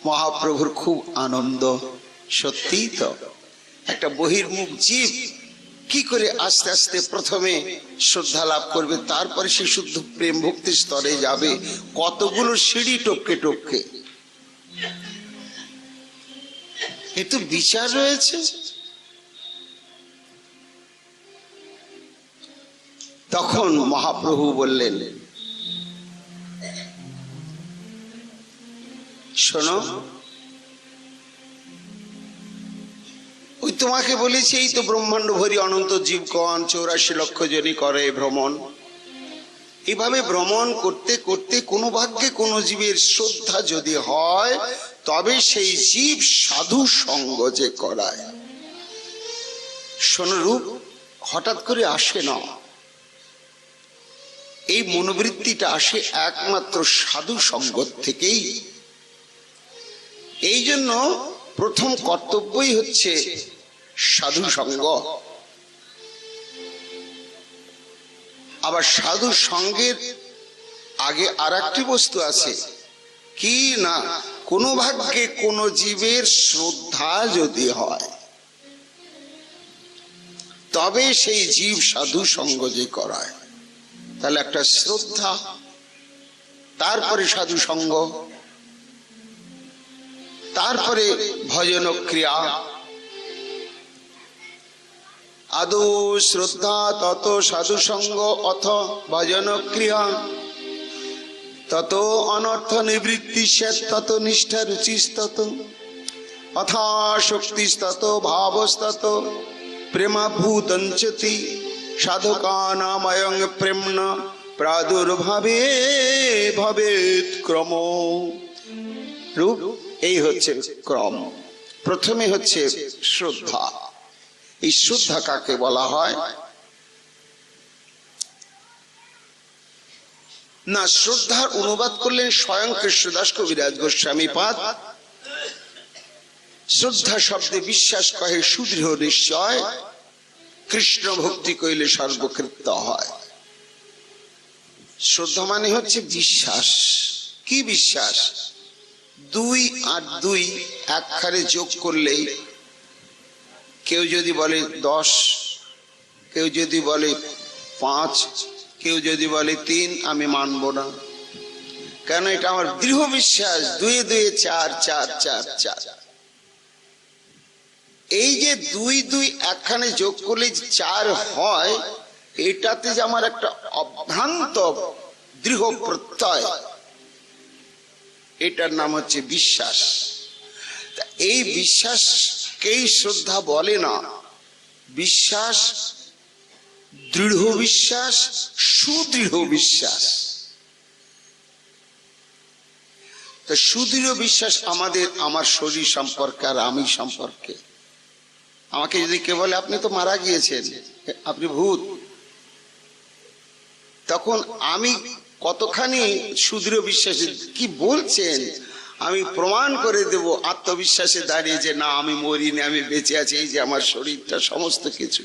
মহাপ্রভুর খুব আনন্দ, সত্যিই তো একটা বহির্মুখ জীব কি করে আস্তে আস্তে প্রথমে শ্রদ্ধা লাভ করবে, তারপরে সে শুদ্ধ প্রেম ভক্তির স্তরে যাবে, কতগুলো সিঁড়ি টপকে টপকে। এ তো বিচার রয়েছে। তখন মহাপ্রভু বললেন, শোনো, ওই তোমাকে বলেছি এই তো ব্রহ্মাণ্ড ভরি অনন্ত জীবগণ 84 লক্ষ জনই করে ভ্রমণ। এইভাবে ভ্রমণ করতে করতে কোনো ভাগ্যে কোনো জীবের শ্রদ্ধা যদি হয়, তবে সেই জীব সাধু সঙ্গ যে করায়। শোনো রূপ হঠাৎ করে আসে না, এই মনোবৃত্তিটা আসে একমাত্র সাধু সঙ্গ থেকেই। এই জন্য প্রথম কর্তব্যই হচ্ছে সাধু সঙ্গ। আবার সাধু সঙ্গের আগে আর একটি বস্তু আছে কি না, কোন ভাগ্যে কোন জীবের শ্রদ্ধা যদি হয়, তবে সেই জীব সাধু সঙ্গ যে করায়। তাহলে একটা শ্রদ্ধা, তারপরে সাধু সঙ্গ, তারপরে ভজন ক্রিয়া। আদৌ শ্রদ্ধা তত সাধু সঙ্গ অথ ভজন ক্রিয়া, তত অনর্থ নিবৃত্তি স্যাৎ তত নিষ্ঠা রুচিস্তত অথা শক্তিস্তত ভাবস্তত প্রেমাভূতঞ্চতি সাধকানাময়ং প্রেমনা প্রাদুর্ভাবে ভবেৎ ক্রম। রূপ এই হচ্ছে ক্রম। প্রথমে হচ্ছে শ্রদ্ধা। এই শ্রদ্ধা কাকে বলা হয় না, শ্রদ্ধার অনুবাদ করলেন স্বয়ং কৃষ্ণদাস কবিরাজ গোস্বামী পাদ। শ্রদ্ধা শব্দে বিশ্বাস কহে সুদৃঢ় নিশ্চয়, কৃষ্ণ ভক্তি কইলে সর্বকৃত্য হয়। শ্রদ্ধা মানে হচ্ছে বিশ্বাস। কি বিশ্বাস? 2 আর 2 একখানে যোগ করলেই, কেউ যদি বলে 10, কেউ যদি বলে 5, কেউ যদি বলে 3, আমি মানব না। কেন? এটা আমার দৃঢ় বিশ্বাস। 2 2 4 4 4 4। এই যে 2 2 একখানে যোগ করলে 4 হয়, এটাতে যে আমার একটা অভ্রান্ত দৃঢ় প্রত্যয়, এটার নাম হচ্ছে বিশ্বাস। এই বিশ্বাসকেই শ্রদ্ধা বলে না। বিশ্বাস, দৃঢ় বিশ্বাস, সুদৃঢ় বিশ্বাস। তো সুদৃঢ় বিশ্বাস আমাদের, আমার শরীর সম্পর্কে আর আমি সম্পর্কে। আমাকে যদি কেউ বলে আপনি তো মারা গিয়েছেন, আপনি ভূত, তখন আমি কতখানি সুদৃঢ় বিশ্বাসে, কি বলছেন, আমি প্রমাণ করে দেব আত্মবিশ্বাসে দাঁড়িয়ে যে না, আমি মরিনি, আমি বেঁচে আছি, এই যে আমার শরীরটা, সমস্ত কিছু।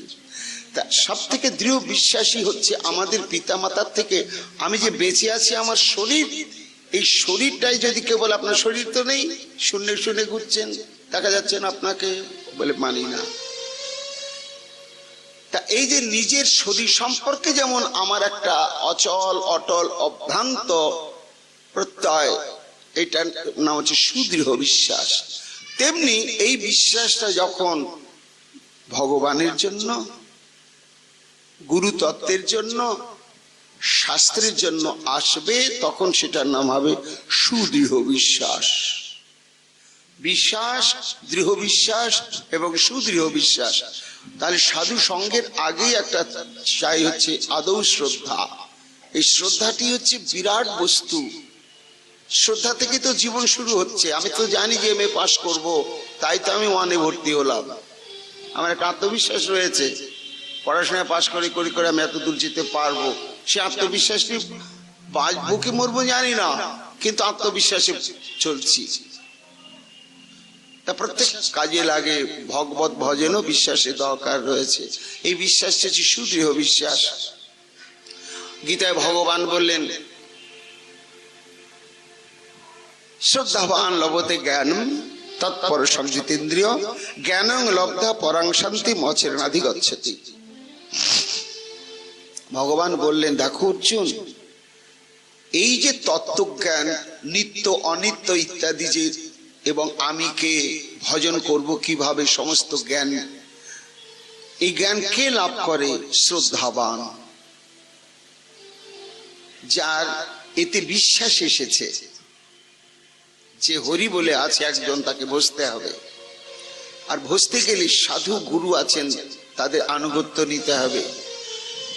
তা সব থেকে দৃঢ় বিশ্বাসী হচ্ছে আমাদের পিতামাতার থেকে আমি যে বেঁচে আছি, আমার শরীর, এই শরীরটাই যদি কেউ বলে আপনার শরীর তো নেই, শূন্য শুনে ঘুরছেন, দেখা যাচ্ছে না আপনাকে, বলে মানি না। তা এই যে নিজের শরীর সম্পর্কে যেমন আমার একটা অচল অটল অভ্রান্ত প্রত্যয়, এটার নাম হচ্ছে সুদৃঢ় বিশ্বাস। তেমনি এই বিশ্বাসটা যখন ভগবানের জন্য, গুরু তত্ত্বের জন্য, শাস্ত্রের জন্য আসবে, তখন সেটার নাম হবে সুদৃঢ় বিশ্বাস। বিশ্বাস, দৃঢ় বিশ্বাস এবং সুদৃঢ় বিশ্বাস। তাহলে সাধু সঙ্গের আগেই একটা চাই হচ্ছে আদৌ শ্রদ্ধা। এই শ্রদ্ধাটি হচ্ছে বিরাট বস্তু। শ্রদ্ধা থেকে তো জীবন শুরু হচ্ছে। আমি তো জানি যে এমএ পাস করব, তাই তো আমি ওয়ানে ভর্তি হলাম। আমার একটা আত্মবিশ্বাস রয়েছে, পড়াশোনায় পাস করে করে করে আমি এত দূর যেতে পারবো। সে আত্মবিশ্বাসটি বাঁচবো কি মরবো জানি না, কিন্তু আত্মবিশ্বাসে চলছি। তা প্রত্যেক কাজে লাগে, ভগবত ভজনও বিশ্বাসের দরকার রয়েছে। এই বিশ্বাসটি হচ্ছে সুদৃঢ় বিশ্বাস। গীতায় ভগবান বললেন, শ্রদ্ধাবান লভতে জ্ঞানম তৎপর সংযিতেন্দ্রিয় জ্ঞানং লব্ধা পরাং শান্তি মচরণাধি গচ্ছতি। ভগবান বললেন, দেখো অর্জুন, এই যে তত্ত্বজ্ঞান, নিত্য অনিত্য ইত্যাদি যে, এবং আমি কে, ভজন করব কিভাবে, সমস্ত জ্ঞান, এই জ্ঞান কে লাভ করে? শ্রদ্ধাবান, যার এতে বিশ্বাস এসেছে যে হরি বলে আছে একজন, তাকে বসতে হবে। আর বসতে গেলে সাধু গুরু আছেন, তাদের আনুগত্য নিতে হবে।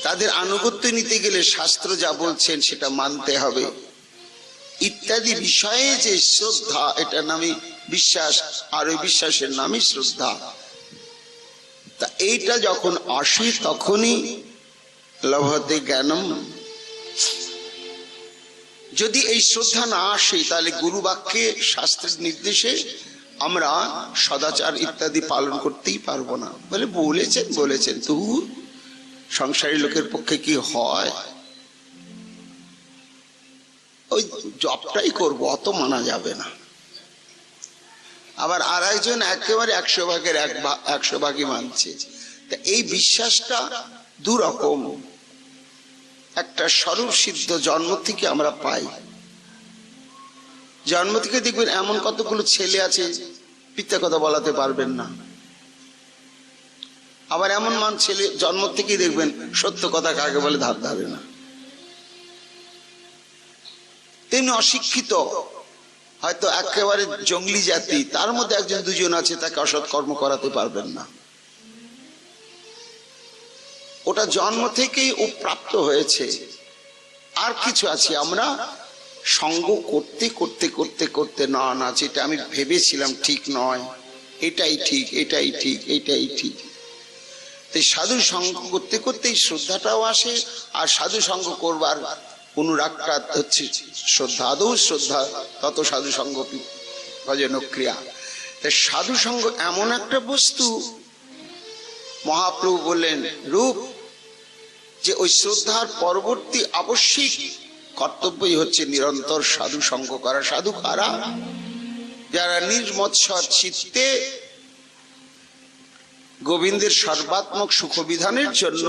তাদের আনুগত্য নিতে গেলে শাস্ত্র যা বলছেন সেটা মানতে হবে, ইত্যাদি বিষয়ে যে শ্রদ্ধা, এটার নামই বিশ্বাস। আর ওই বিশ্বাসের নামই শ্রদ্ধা। তা এইটা যখন আসে তখনই লভতে জ্ঞানম। যদি এই শ্রদ্ধা না আসে, তাহলে গুরু বাক্যে, শাস্ত্রের নির্দেশে আমরা সদাচার ইত্যাদি পালন করতেই পারবো না। বলে বলেছেন বলেছেন, তবু সংসারী লোকের পক্ষে কি হয়? ওই জবটাই করবো, অত মানা যাবে না। আবার আর একজন একেবারে 100 ভাগের 100 ভাগই মানছে। তা এই বিশ্বাসটা দুরকম। একটা স্বরূপ সিদ্ধ জন্ম থেকে আমরা পাই। জন্ম থেকে দেখবেন এমন কতগুলো ছেলে আছে মিথ্যা কথা বলাতে পারবেন না। আবার এমন মান ছেলে জন্ম থেকেই দেখবেন সত্য কথা কাকে বলে ধার ধারে না। তেমনি অশিক্ষিত, হয়তো একেবারে জঙ্গলি জাতি, তার মধ্যে একজন দুজন আছে, তাকে অসৎ কর্ম করাতে পারবেন না। ওটা জন্ম থেকেই ও প্রাপ্ত হয়েছে। আর কিছু আছে, আমরা সঙ্গ করতে করতে করতে করতে, না না, যেটা আমি ভেবেছিলাম ঠিক নয়, এটাই ঠিক, এটাই ঠিক, এটাই ঠিক। তাই সাধু সঙ্গ করতে করতেই শ্রদ্ধাটাও আসে। আর সাধু সঙ্গ করবার অনুরাগটা হচ্ছে শ্রদ্ধা। আদৌ শ্রদ্ধা তত সাধু সঙ্গ ভজন ক্রিয়া। তাই সাধু সঙ্গ এমন একটা বস্তু, মহাপ্রভু বললেন রূপ, যে ওই শ্রদ্ধার পরবর্তী আবশ্যিক কর্তব্যই হচ্ছে নিরন্তর সাধু সঙ্গ করা। সাধু কারা? যারা নির্মৎসর চিত্তে গোবিন্দের সর্বাত্মক সুখবিধানের জন্য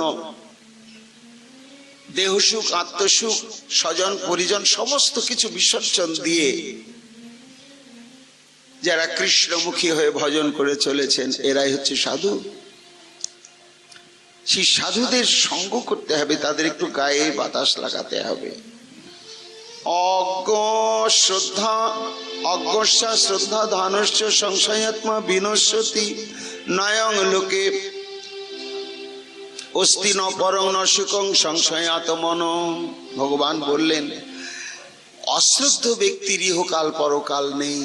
দেহ সুখ, আত্মসুখ, স্বজন পরিজন সমস্ত কিছু বিসর্জন দিয়ে যারা কৃষ্ণমুখী হয়ে ভজন করে চলেছেন, এরাই হচ্ছে সাধু। সেই সাধুদের সঙ্গ করতে হবে, তাদের একটু গায়ে বাতাস লাগাতে হবে। অজ্ঞস্যা শ্রদ্ধা ধানস্য সংশয়াত্মা বিনশ্যতি নয়ং লোকে অস্তি ন পরং ন সুখং সংশয়াত্মন। ভগবান বললেন, অশ্রদ্ধ ব্যক্তির ইহকাল পরকাল নেই।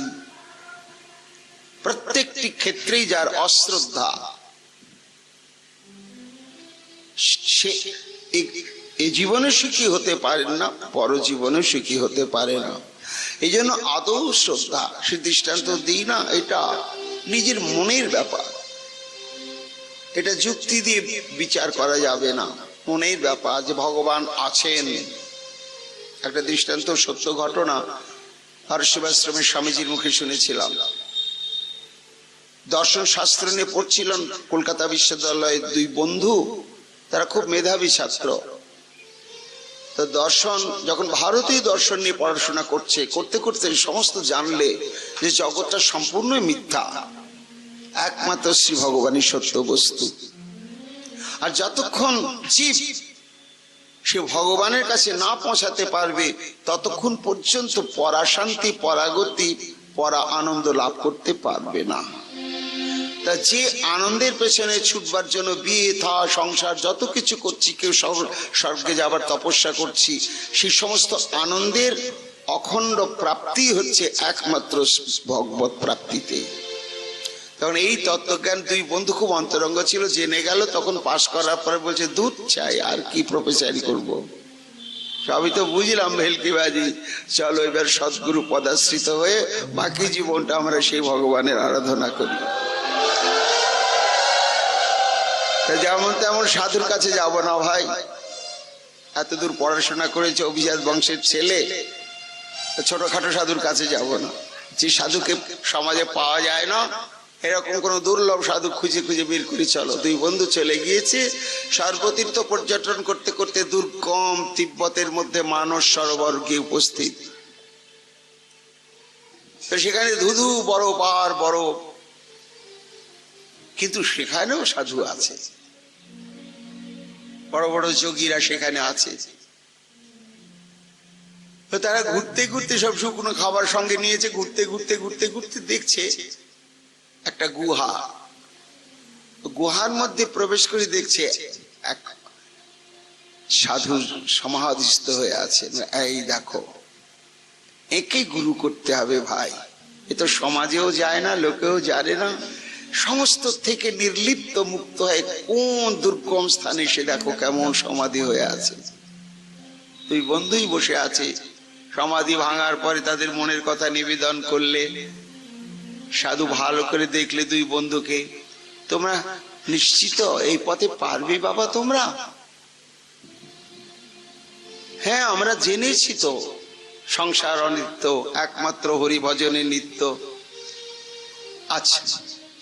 প্রত্যেকটি ক্ষেত্রেই যার অশ্রদ্ধা, সে এই জীবনে সুখী হতে পারেন না, পরজীবনে সুখী হতে পারে না। এই জন্য আদৌ শ্রদ্ধা, সে দৃষ্টান্ত দিই না, এটা নিজের মনের ব্যাপার। এটা যুক্তি দিয়ে বিচার করা যাবে না, মনের ব্যাপার যে ভগবান আছেন। একটা দৃষ্টান্ত, সত্য ঘটনা, হর্ষবাশ্রমের স্বামীজির মুখে শুনেছিলাম। দর্শন শাস্ত্র নিয়ে পড়ছিলেন কলকাতা বিশ্ববিদ্যালয়ের দুই বন্ধু, তারা খুব মেধাবী ছাত্র। তো দর্শন যখন ভারতীয় দর্শন নিয়ে পড়াশোনা করতে করতে সমস্ত জানলে যে জগৎটা সম্পূর্ণ মিথ্যা, একমাত্র শ্রী ভগবানই সত্য বস্তু। আর যতক্ষণ জীব সে ভগবানের কাছে না পৌঁছাতে পারবে ততক্ষণ পর্যন্ত পরাশান্তি, পরাগতি, পরা আনন্দ লাভ করতে পারবে না। তা যে আনন্দের পেছনে ছুটবার জন্য বিয়ে থা সংসার যত কিছু করছি, কেউ স্বর্গে যাবার তপস্যা করছি, সেই সমস্ত আনন্দের অখণ্ড প্রাপ্তি হচ্ছে একমাত্র ভগবত প্রাপ্তিতে। তখন এই তত্ত্বজ্ঞান দুই বন্ধু খুব অন্তরঙ্গ ছিল, জেনে গেল। তখন পাশ করার পরে বলছে দুধ চাই, আর কি প্রফেসারি করব, সবই তো বুঝলাম ভেলকিবাজি, চলো এবার সদ্গুরু পদাশ্রিত হয়ে বাকি জীবনটা আমরা সেই ভগবানের আরাধনা করি। যেমন তেমন সাধুর কাছে যাব না ভাই, এতদূর পড়াশোনা করেছে, অভিজাত বংশের ছেলে, ছোটখাটো সাধুর কাছে যাব না। যে সাধুকে সমাজে পাওয়া যায় না, এরকম কোন দুর্লভ সাধু খুঁজে খুঁজে বের করে চলো। দুই বন্ধু চলে গিয়েছে সর্বতীর্থ পর্যটন করতে করতে দুর্গম তিব্বতের মধ্যে মানস সরোবর গিয়ে উপস্থিত। তো সেখানে ধুধু বড় পাহাড় বড়, কিন্তু সেখানেও সাধু আছে, বড় বড় যোগীরা সেখানে আছে। তো তারা ঘুরতে ঘুরতে সব শুকনো খাবার সঙ্গে নিয়েছে, ঘুরতে ঘুরতে ঘুরতে ঘুরতে দেখছে একটা গুহা। গুহার মধ্যে প্রবেশ করে দেখছে এক সাধু সমাধিস্থ হয়ে আছে। এই দেখো, একে গুরু করতে হবে ভাই, এ তো সমাজেও যায় না, লোকেও জানে না, সমস্ত থেকে নির্লিপ্ত মুক্ত হয়ে কোন দুর্গম স্থানে সে দেখো কেমন সমাধি হয়ে আছে। দুই বন্ধুই বসে আছে। সমাধি ভাঙার পরে তাদের মনের কথা নিবেদন করলে। সাধু ভালো করে দেখলে দুই বন্ধুকে, তোমরা নিশ্চিত এই পথে পারবে বাবা তোমরা? হ্যাঁ, আমরা জেনেছি তো সংসার অনিত্য, একমাত্র হরি ভজনে নিত্য। আচ্ছা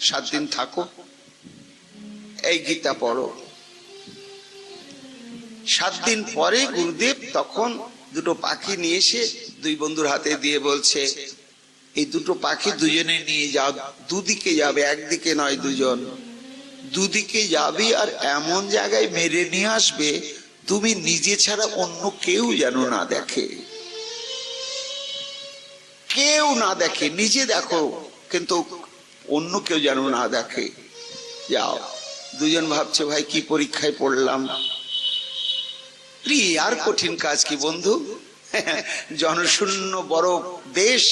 7 দিন থাকো, এই গীতা পড়ো। 7 দিন পরে গুরুদেব তখন দুটো পাখি নিয়ে এসে দুই বন্ধুর হাতে দিয়ে বলছে, এই দুটো পাখি দুজনে নিয়ে যাও, দুদিকে যাবে, একদিকে নয়, দুজন দুদিকে যাবে, আর এমন জায়গায় মেরে নিয়ে আসবে তুমি নিজে ছাড়া অন্য কেউ যেন না দেখে, কেউ না দেখে, নিজে দেখো কিন্তু অন্য কেউ যেন না দেখে। যাও। দুজন ভাবছে ভাই কি পরীক্ষায় পড়লাম, আর কঠিন কাজ কি বন্ধু, জনশূন্য বড় দেশ,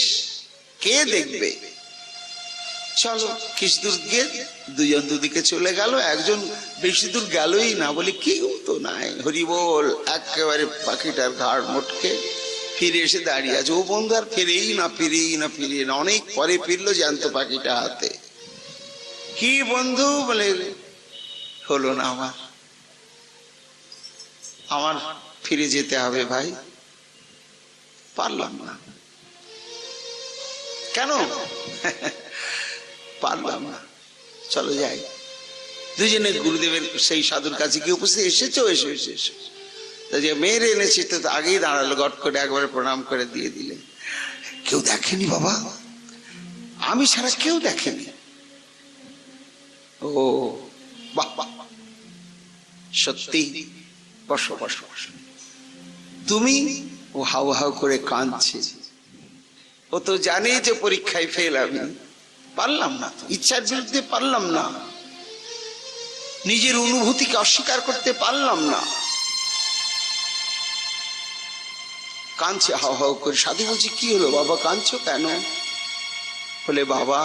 কে দেখবে, চলো কিছু দূর গিয়ে দুজন দুদিকে চলে গেল। একজন বেশি দূর গেলই না, বলে কেউ তো নাই, হরি বল, একেবারে পাখিটার ঘাড় মোটকে ফিরে এসে দাঁড়িয়ে আছে। ও বন্ধু আর ফিরেই না, অনেক পরে ফিরলো জ্যান্ত পাখিটা হাতে। কি বন্ধু, বলে হলো না, আমার ফিরে যেতে হবে ভাই, পারলাম না। কেন? পারলাম না, চলো যাই। দুজনে গুরুদেবের সেই সাধুর কাছে গিয়ে উপস্থিত, এসেছো, এসো। মেয়ের এনেছি তো আগেই দাঁড়ালো, গট করে একবার প্রণাম করে দিয়ে দিলে। কেউ দেখেনি বাবা, আমি ছাড়া কেউ দেখেনি। ও বাহ বাহ, সত্যি, বসো। তুমি? ও হাউ হাউ করে কাঁদছে। ও তো জানে যে পরীক্ষায় ফেল, আমি পারলাম না, ইচ্ছার বিরুদ্ধে পারলাম না, নিজের অনুভূতিকে অস্বীকার করতে পারলাম না, কাঁদছে হাউ হাউ করে। সাধু বলছি কি হলো বাবা, কাঁদছো কেন? বলে বাবা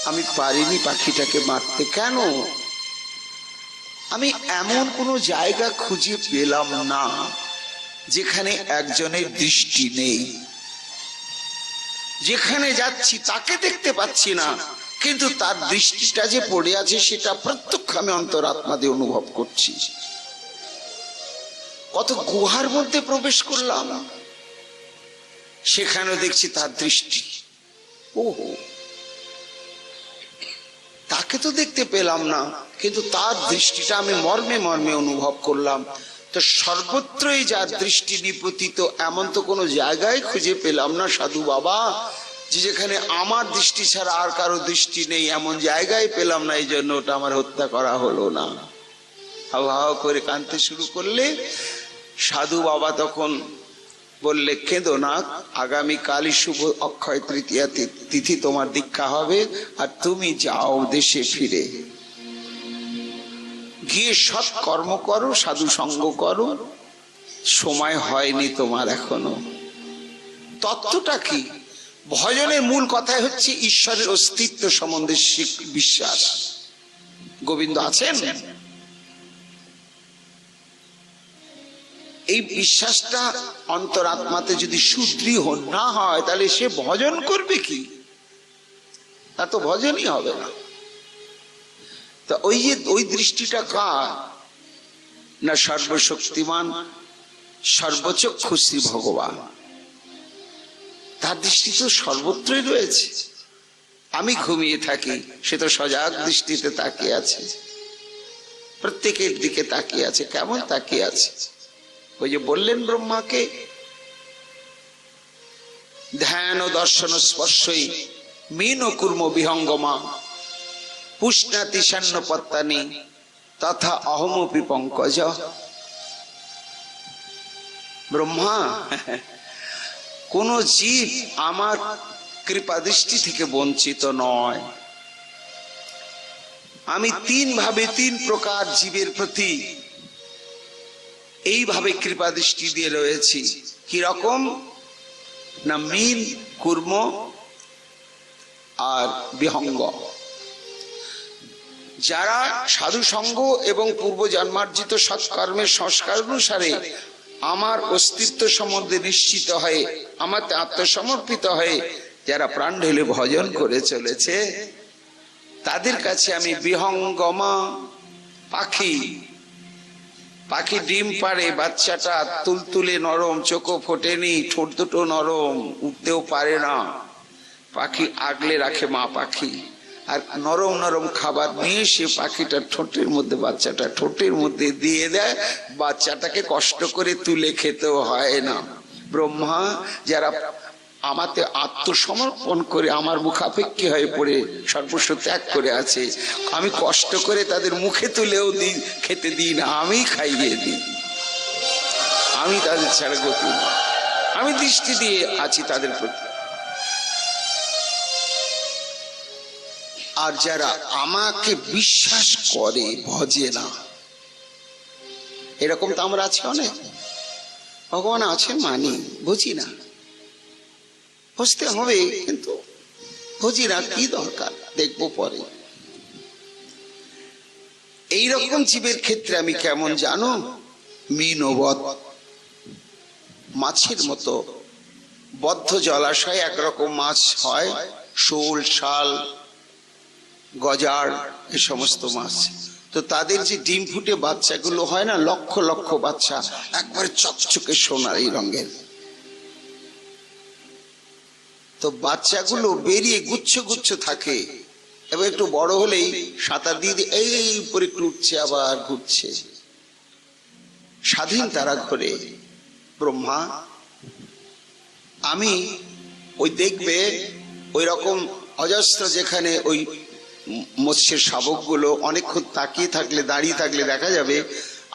আমি পারিনি পাখিটাকে মারতে। কেন? আমি এমন কোন জায়গা খুঁজে পেলাম না যেখানে একজনের দৃষ্টি নেই, যেখানে যাচ্ছি তাকে দেখতে পাচ্ছি না, কিন্তু তার দৃষ্টিটা যে পড়ে আছে সেটা প্রত্যক্ষ আমি অন্তরাত্মা দিয়ে অনুভব করছি। কত গুহার মধ্যে প্রবেশ করলাম, সেখানেও দেখছি তার দৃষ্টি। ওহো, তাকে তো দেখতে পেলাম না, কিন্তু তার দৃষ্টিটা আমি মর্মে মর্মে অনুভব করলাম। তো সর্বত্রই যার দৃষ্টি নিপতিত, এমন তো কোনো জায়গায় খুঁজে পেলাম না সাধু বাবা যে যেখানে আমার দৃষ্টি ছাড়া আর কারো দৃষ্টি নেই, এমন জায়গায় পেলাম না, এই জন্য ওটা আমার হত্যা করা হলো না। হাও হাও করে কাঁদতে শুরু করলে। সাধু বাবা তখন বললে, কেঁদো না, আগামীকালই শুভ অক্ষয় তৃতীয়া তিথি তোমার দীক্ষা হবে, আর তুমি যাও দেশে ফিরে, গিয়ে সৎ কর্ম করো, সাধু সঙ্গ করো, সময় হয়নি তোমার এখনো। তত্ত্বটা কি? ভজনের মূল কথাই হচ্ছে ঈশ্বরের অস্তিত্ব সম্বন্ধে বিশ্বাস। গোবিন্দ আছেন, এই বিশ্বাসটা অন্তরাত্মাতে যদি সুদৃঢ় না হয় তাহলে সে ভজন করবে কি? তা তো ভজনই হবে না। তা ওই যে ওই দৃষ্টিটা কার? না সর্বশক্তিমান সর্বচক্ষুশ্রী ভগবান, তার দৃষ্টি তো সর্বত্রই রয়েছে। আমি ঘুমিয়ে থাকি, সে তো সজাগ দৃষ্টিতে তাকিয়ে আছে, প্রত্যেকের দিকে তাকিয়ে আছে। কেমন তাকিয়ে আছে? ওই যে বললেন ব্রহ্মাকে, ধ্যান ও দর্শন স্পর্শই মীন কুর্ম বিহঙ্গমা পুষ্ণাতি শান্ন পত্তানি তথা অহমপি পঙ্কজ। ব্রহ্মা, কোন জীব আমার কৃপা দৃষ্টি থেকে বঞ্চিত নয়। আমি তিন ভাবে তিন প্রকার জীবের প্রতি এইভাবে কৃপা দৃষ্টি দিয়ে রয়েছি। কি রকম? না মীন, কুর্ম আর বিহঙ্গ। যারা সাধু সঙ্গ এবং পূর্ব জন্মার্জিত সৎকর্মের সংস্কার অনুসারে আমার অস্তিত্ব সম্বন্ধে নিশ্চিত হয়ে আমাতে আত্মসমর্পিত হয়ে যারা প্রাণ ঢেলে ভজন করে চলেছে, তাদের কাছে আমি বিহঙ্গমা, পাখি। পাখি ডিম পাড়ে, বাচ্চাটা তুলতুলে নরম, চোখও ফোটেনি, ঠোঁট দুটো নরম, উঠতেও পারে না। পাখি আগলে রাখে মা পাখি, আর নরম নরম খাবার নিয়ে সে পাখিটা ঠোঁটের মধ্যে, বাচ্চাটা ঠোঁটের মধ্যে দিয়ে দেয়। বাচ্চাটাকে কষ্ট করে তুলে খেতেও হয় না। ব্রহ্মা যারা আমাতে আত্মসমর্পণ করে আমার মুখাপেক্ষী হয়ে পড়ে সর্বস্ব ত্যাগ করে আছে, আমি কষ্ট করে তাদের মুখে তুলেও দিই, খেতে দিই না, আমি খাইয়ে দিই। আমি তাদের ছাড়া গতি, আমি দৃষ্টি দিয়ে আছি তাদের প্রতি। আর যারা আমাকে বিশ্বাস করে ভজে না, এরকম তো আমরা আছি অনেক। ভগবান আছে মানি, বুঝি না, বুঝতে হবে কিন্তু বুঝি না, কি দরকার দেখবো পরে। এইরকম জীবের ক্ষেত্রে আমি কেমন জানো? মীনবৎ, মাছের মতো। বদ্ধ জলাশয় একরকম মাছ হয়, শোল, শাল, গজার, এই সমস্ত মাছ। তো তাদের যে ডিম ফুটে বাচ্চাগুলো হয় না, লক্ষ লক্ষ বাচ্চা, একবারে চকচকে সোনালী রঙের। তো বাচ্চাগুলো বেরিয়ে গুচ্ছ গুচ্ছ থাকে, এবার একটু বড় হলেই সাঁতার দিয়ে দিয়ে এই উপরে একটু উঠছে, আবার ঘুরছে, স্বাধীন তারা ঘোরে। ব্রহ্মা, আমি ওই দেখবে ওই রকম অজস্র, যেখানে ওই মৎস্যের শাবকগুলো অনেকক্ষণ তাকিয়ে থাকলে, দাঁড়িয়ে থাকলে দেখা যাবে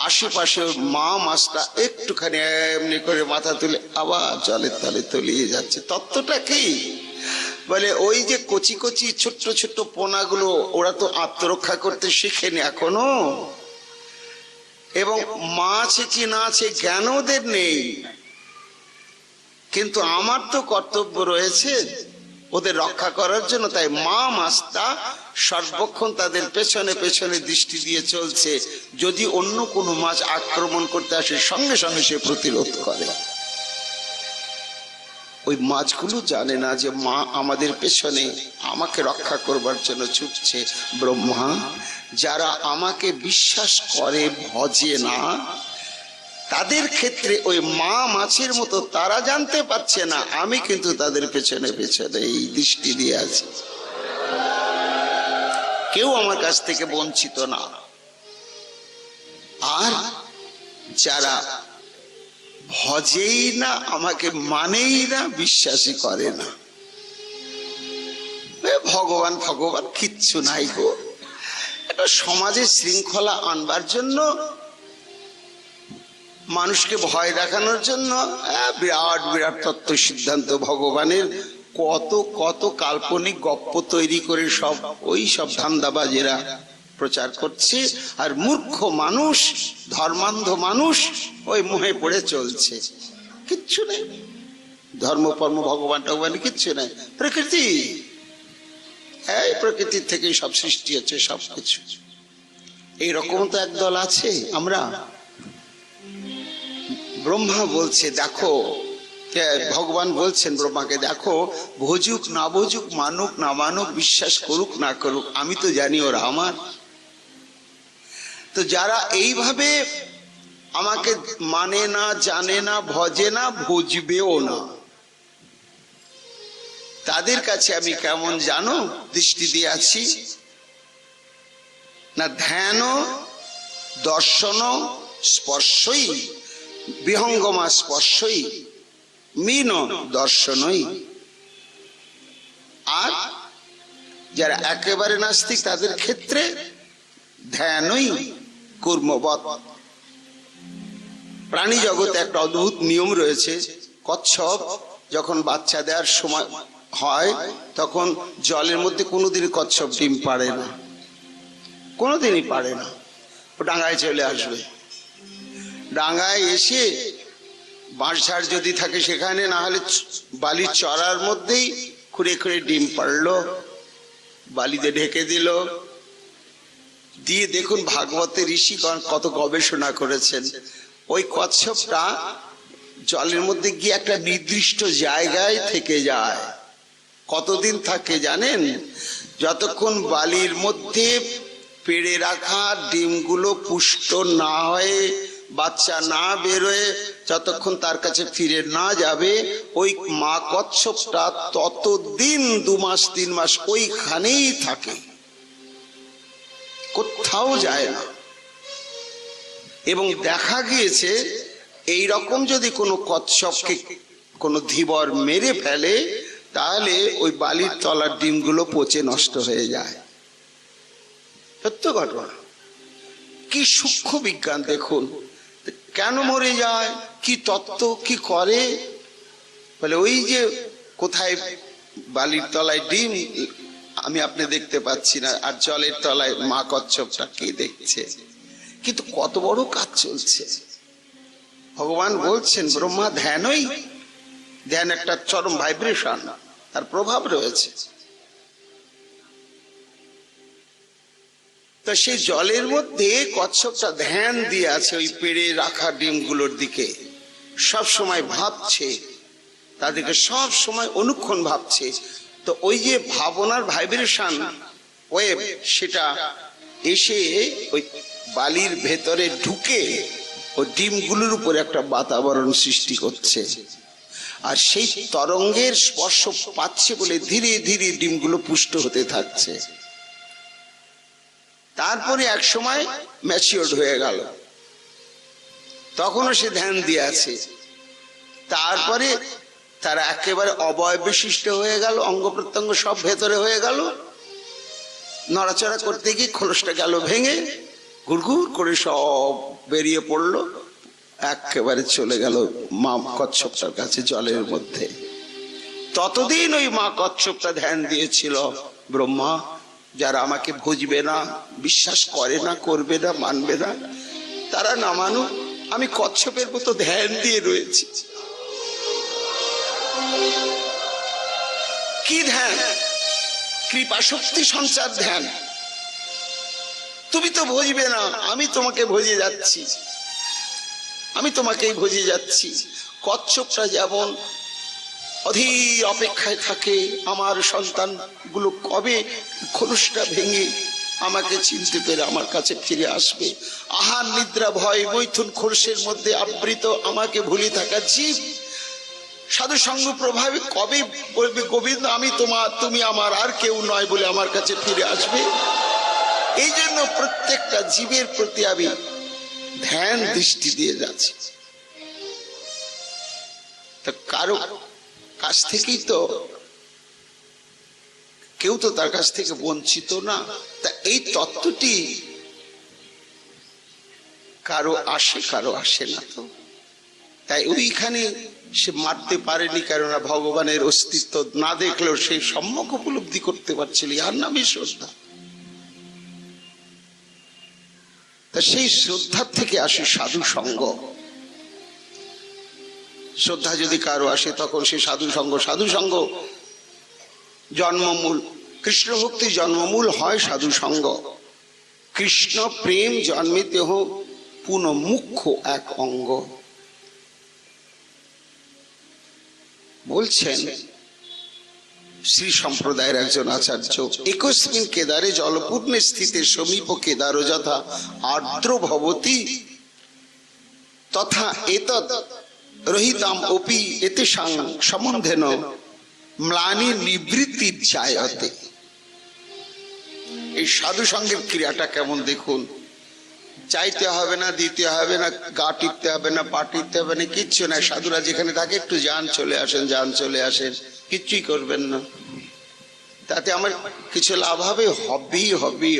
আশেপাশে মা মাছটা একটুখানি এমনি করে মাথা তুলে আবার জলের তলে তলিয়ে যাচ্ছে। তত্ত্বটা কি? বলে ওই যে কচি কচি ছোট্ট ছোট্ট পোনাগুলো, ওরা তো আত্মরক্ষা করতে শিখেনি এখনো, এবং মা আছে কি না আছে জ্ঞান ওদের নেই। কিন্তু আমার তো কর্তব্য রয়েছে ওদের রক্ষা করার জন্য। তাই মা মাছটা সর্বক্ষণ তাদের পেছনে পেছনে দৃষ্টি দিয়ে চলছে। যদি অন্য কোনো মাছ আক্রমণ করতে আসে, সঙ্গে সঙ্গে সে প্রতিরোধ করে। ওই মাছগুলো জানে না যে মা আমাদের পেছনে আমাকে রক্ষা করবার জন্য ছুটছে। ব্রহ্মা, যারা আমাকে বিশ্বাস করে ভজে না, তাদের ক্ষেত্রে ওই মা মাছের মতো তারা জানতে পারছে না, আমি কিন্তু তাদের পেছনে পেছনে এই দৃষ্টি দিয়ে আছি। কেউ আমার কাছ থেকে বঞ্চিত না। আর যারা ভজেই না, আমাকে মানেই না, বিশ্বাসই করে না। ভগবান ভগবান কিচ্ছু নাই গো। একটা সমাজে শৃঙ্খলা আনবার জন্য, মানুষকে ভয় দেখানোর জন্য বিরাট বিরাট তত্ত্ব সিদ্ধান্ত ভগবানের কত কত কাল্পনিক গপ্প তৈরি করে সব ওই সব ধান্দাবাজেরা প্রচার করছে। আর মূর্খ মানুষ, ধর্মান্ধ মানুষ ওই মোহে পড়ে চলছে। কিচ্ছু নেই ধর্ম কর্ম ভগবান টগবান কিচ্ছু নেই। প্রকৃতি, এই প্রকৃতির থেকেই সব সৃষ্টি হচ্ছে সবকিছু। এইরকম তো একদল আছে। আমরা ব্রহ্মা বলছে দেখো, ভগবান বলছেন ব্রহ্মাকে, দেখো ভজুক না ভজুক, মানুক না মানুক, বিশ্বাস করুক না করুক, আমি তো জানি ওরা আমার। তো যারা এইভাবে আমাকে মানে না, জানে না, ভজে না, ভজবেও না, তাদের কাছে আমি কেমন জানো দৃষ্টি দিয়ে আছি না? ধ্যান দর্শন স্পর্শই বিহঙ্গমা স্পর্শই মিন দর্শনই। আর যারা একেবারে নাস্তিক তাদের ক্ষেত্রে ধ্যানই কর্মবৎ। প্রাণী জগতে একটা অদ্ভুত নিয়ম রয়েছে। কচ্ছপ যখন বাচ্চা দেওয়ার সময় হয় তখন জলের মধ্যে কোনোদিন কচ্ছপ ডিম পাড়ে না, কোনোদিনই পাড়ে না। ও ডাঙায় চলে আসবে, ডাঙায় এসে বাঁশঝাড় যদি থাকে সেখানে, না হলে বালির চড়ার মধ্যেই খুঁড়ে খুঁড়ে ডিম পাড়লো, বালিতে ঢেকে দিল। দিয়ে দেখুন ভাগবতের ঋষিগণ কত গবেষণা করেছেন। ওই কচ্ছপটা জলের মধ্যে গিয়ে একটা নির্দিষ্ট জায়গায় থেকে যায়। কতদিন থাকে জানেন? যতক্ষণ বালির মধ্যে পেড়ে রাখা ডিমগুলো পুষ্ট না হয়ে, বাচ্চা না বেরোয়, যতক্ষণ তার কাছে ফিরে না যাবে, ওই মা কচ্ছপটা ততদিন 2 মাস 3 মাস ওইখানেই থাকে, কোথাও যায় না। এবং দেখা গিয়েছে এই রকম যদি কোনো কচ্ছপকে কোনো ধীবর মেরে ফেলে তাহলে ওই বালির তলার ডিমগুলো পচে নষ্ট হয়ে যায়। সত্য ঘটনা। কি সূক্ষ্ম বিজ্ঞান দেখুন। কেন মরে যায়, কি তত্ত্ব, কি করে? বলে ওই যে কোথায় বালির তলায় ডিম আমি আপনি দেখতে পাচ্ছি না, আর জলের তলায় মা কচ্ছপটা কি দেখছে। কিন্তু কত বড় কাজ চলছে। ভগবান বলছেন ব্রহ্মা ধ্যানই, ধ্যান একটা চরম ভাইব্রেশন, তার প্রভাব রয়েছে। তো সেই জলের মধ্যে কচ্ছপটা ধ্যান দিয়ে আছে ওই পেড়ে রাখা ডিমগুলোর দিকে, সব সময় ভাবছে, তাদেরকে সব সময় অনুক্ষণ ভাবছে। তো ওই যে ভাবনার ভাইব্রেশন ওয়েভ, সেটা এসে ওই বালির ভেতরে ঢুকে ওই ডিমগুলোর উপর একটা বাতাবরণ সৃষ্টি করছে। আর সেই তরঙ্গের স্পর্শ পাচ্ছে বলে ধীরে ধীরে ডিমগুলো পুষ্ট হতে থাকছে। তারপরে এক সময় ম্যাচিওর্ড হয়ে গেল, তখনও সে ধ্যান দিয়ে আছে। তারপরে তারা একেবারে অবয়ব বিশিষ্ট হয়ে গেল, অঙ্গ প্রত্যঙ্গ সব ভেতরে হয়ে গেল। নড়াচড়া করতে গিয়ে খোলসটা গেল ভেঙে, গুড়গুড় করে সব বেরিয়ে পড়লো, একেবারে চলে গেল মা কচ্ছপটার কাছে জলের মধ্যে। ততদিন ওই মা কচ্ছপটা ধ্যান দিয়েছিল ব্রহ্মা, যারা আমাকে বুঝবে না, বিশ্বাস করে না, করবে না, মানবে না, তারা না মানুক, আমি কচ্ছপের মতো ধ্যান দিয়ে রয়েছি। কি ধ্যান? কৃপা শক্তি সঞ্চার ধ্যান। তুমি তো বুঝবে না, আমি তোমাকে ভজে যাচ্ছি, আমি তোমাকেই ভজে যাচ্ছি। কচ্ছপটা যেমন অধীর অপেক্ষায় থাকে আমার সন্তান গুলো কবে খোলসটা ভেঙে আমাকে চিনতে পেরে আমার কাছে ফিরে আসবে। আহার নিদ্রা ভয় মৈথুন খোলসের মধ্যে আবৃত আমাকে ভুলে থাকা জীব সাধু সঙ্গ প্রভাবে কবে বলবে গোবিন্দ আমি তোমার, তুমি আমার, আর কেউ নয় বলে আমার কাছে ফিরে আসবে। এই জন্য প্রত্যেকটা জীবের প্রতি আমি ধ্যান দৃষ্টি দিয়ে যাচ্ছে। তা কারো কাছ থেকেই তো কেউ তো তার কাছ থেকে বঞ্চিত না। তা এই তত্ত্বটি কারো আসে কারো আসে না। তো তাই ওইখানে সে মারতে পারেনি, কেননা ভগবানের অস্তিত্ব না দেখলেও সেই সম্যক উপলব্ধি করতে পারছিল। আর নামই শ্রদ্ধা। তা সেই শ্রদ্ধার থেকে আসে সাধু সঙ্গ। শ্রদ্ধা যদি কারো আসে তখন সে সাধু সঙ্গ। সাধু সঙ্গ জন্মমূল। কৃষ্ণ ভক্তি জন্মমূল হয় সাধু সঙ্গ। কৃষ্ণ প্রেম জন্মিতে হোক পুনঃ মুখ্য এক অঙ্গ। বলছেন শ্রী সম্প্রদায়ের একজন আচার্য, একস্মিন কেদারে জলপূর্ণে স্থিতে সমীপ কেদার যথা আর্দ্র ভবতি তথা এতদ রহিতাম অপি এতেষাং সম্বন্ধেন ম্লানি নিবৃত্তির জায়তে। এই সাধু সঙ্গের ক্রিয়াটা কেমন দেখুন। চাইতে হবে না, দিতে হবে না, গা টিপতে হবে না, পা টিপতে হবে না, কিচ্ছু না। সাধুরা যেখানে থাকে একটু যান চলে আসেন, যান চলে আসেন, কিচ্ছুই করবেন না। তাতে আমার কিছু লাভ হবে? হবেই হবে।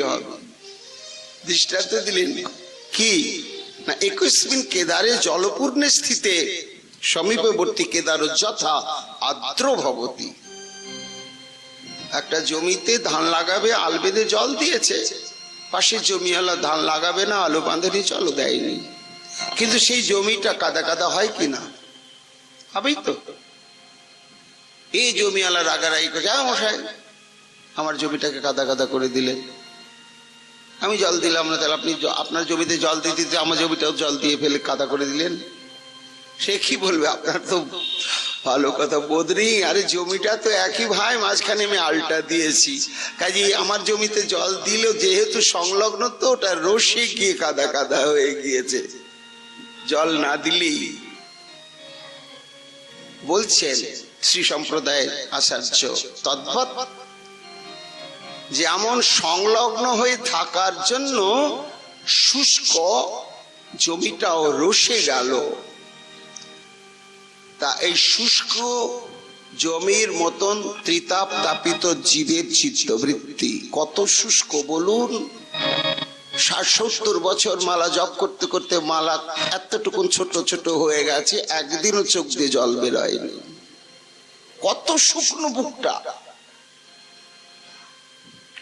দৃষ্টান্ত দিলেন কি না, একস্মিন কেদারে জলপূর্ণে স্থিতে সমীপবর্তী কেদার যথা আর্দ্র ভবতি। একটা জমিতে ধান লাগাবে, আল বেঁধে জল দিয়েছে। পাশের জমিওয়ালা ধান লাগাবে না, আলু বাঁধেনি, জলও দেয়নি, কিন্তু সেই জমিটা কাদা কাদা হয় কিনা? হবেই তো। এই জমিওয়ালা রাগারাগি করছে, মশাই আমার জমিটাকে কাদা কাদা করে দিলেন, আমি জল দিলাম না, তাহলে আপনি আপনার জমিতে জল দিতে দিতে আমার জমিটাও জল দিয়ে ফেলে কাদা করে দিলেন। সে কি বলবে? আপনার তো ভালো কথা বোধ নেই। আরে জমিটা তো একই ভাই, মাঝখানে আমি আলটা দিয়েছি, কাজে আমার জমিতে জল দিলেও যেহেতু সংলগ্ন তো ওটা রসে গিয়ে কাদা কাদা হয়ে গিয়েছে, জল না দিলেই। বলছেন শ্রী সম্প্রদায়ের আচার্য, তদ্ভৎ যেমন সংলগ্ন হয়ে থাকার জন্য শুষ্ক জমিটাও রসে গেল, তা এই শুষ্ক জমির মতন ত্রিতাপ তাপিত জীবের চিত্তবৃত্তি কত শুষ্ক বলুন। 60-70 বছর মালা জপ করতে করতে মালা এতটুকুন ছোট ছোট হয়ে গেছে, একদিনও চোখ দিয়ে জল বেরোয়নি। কত শুকনো বুকটা,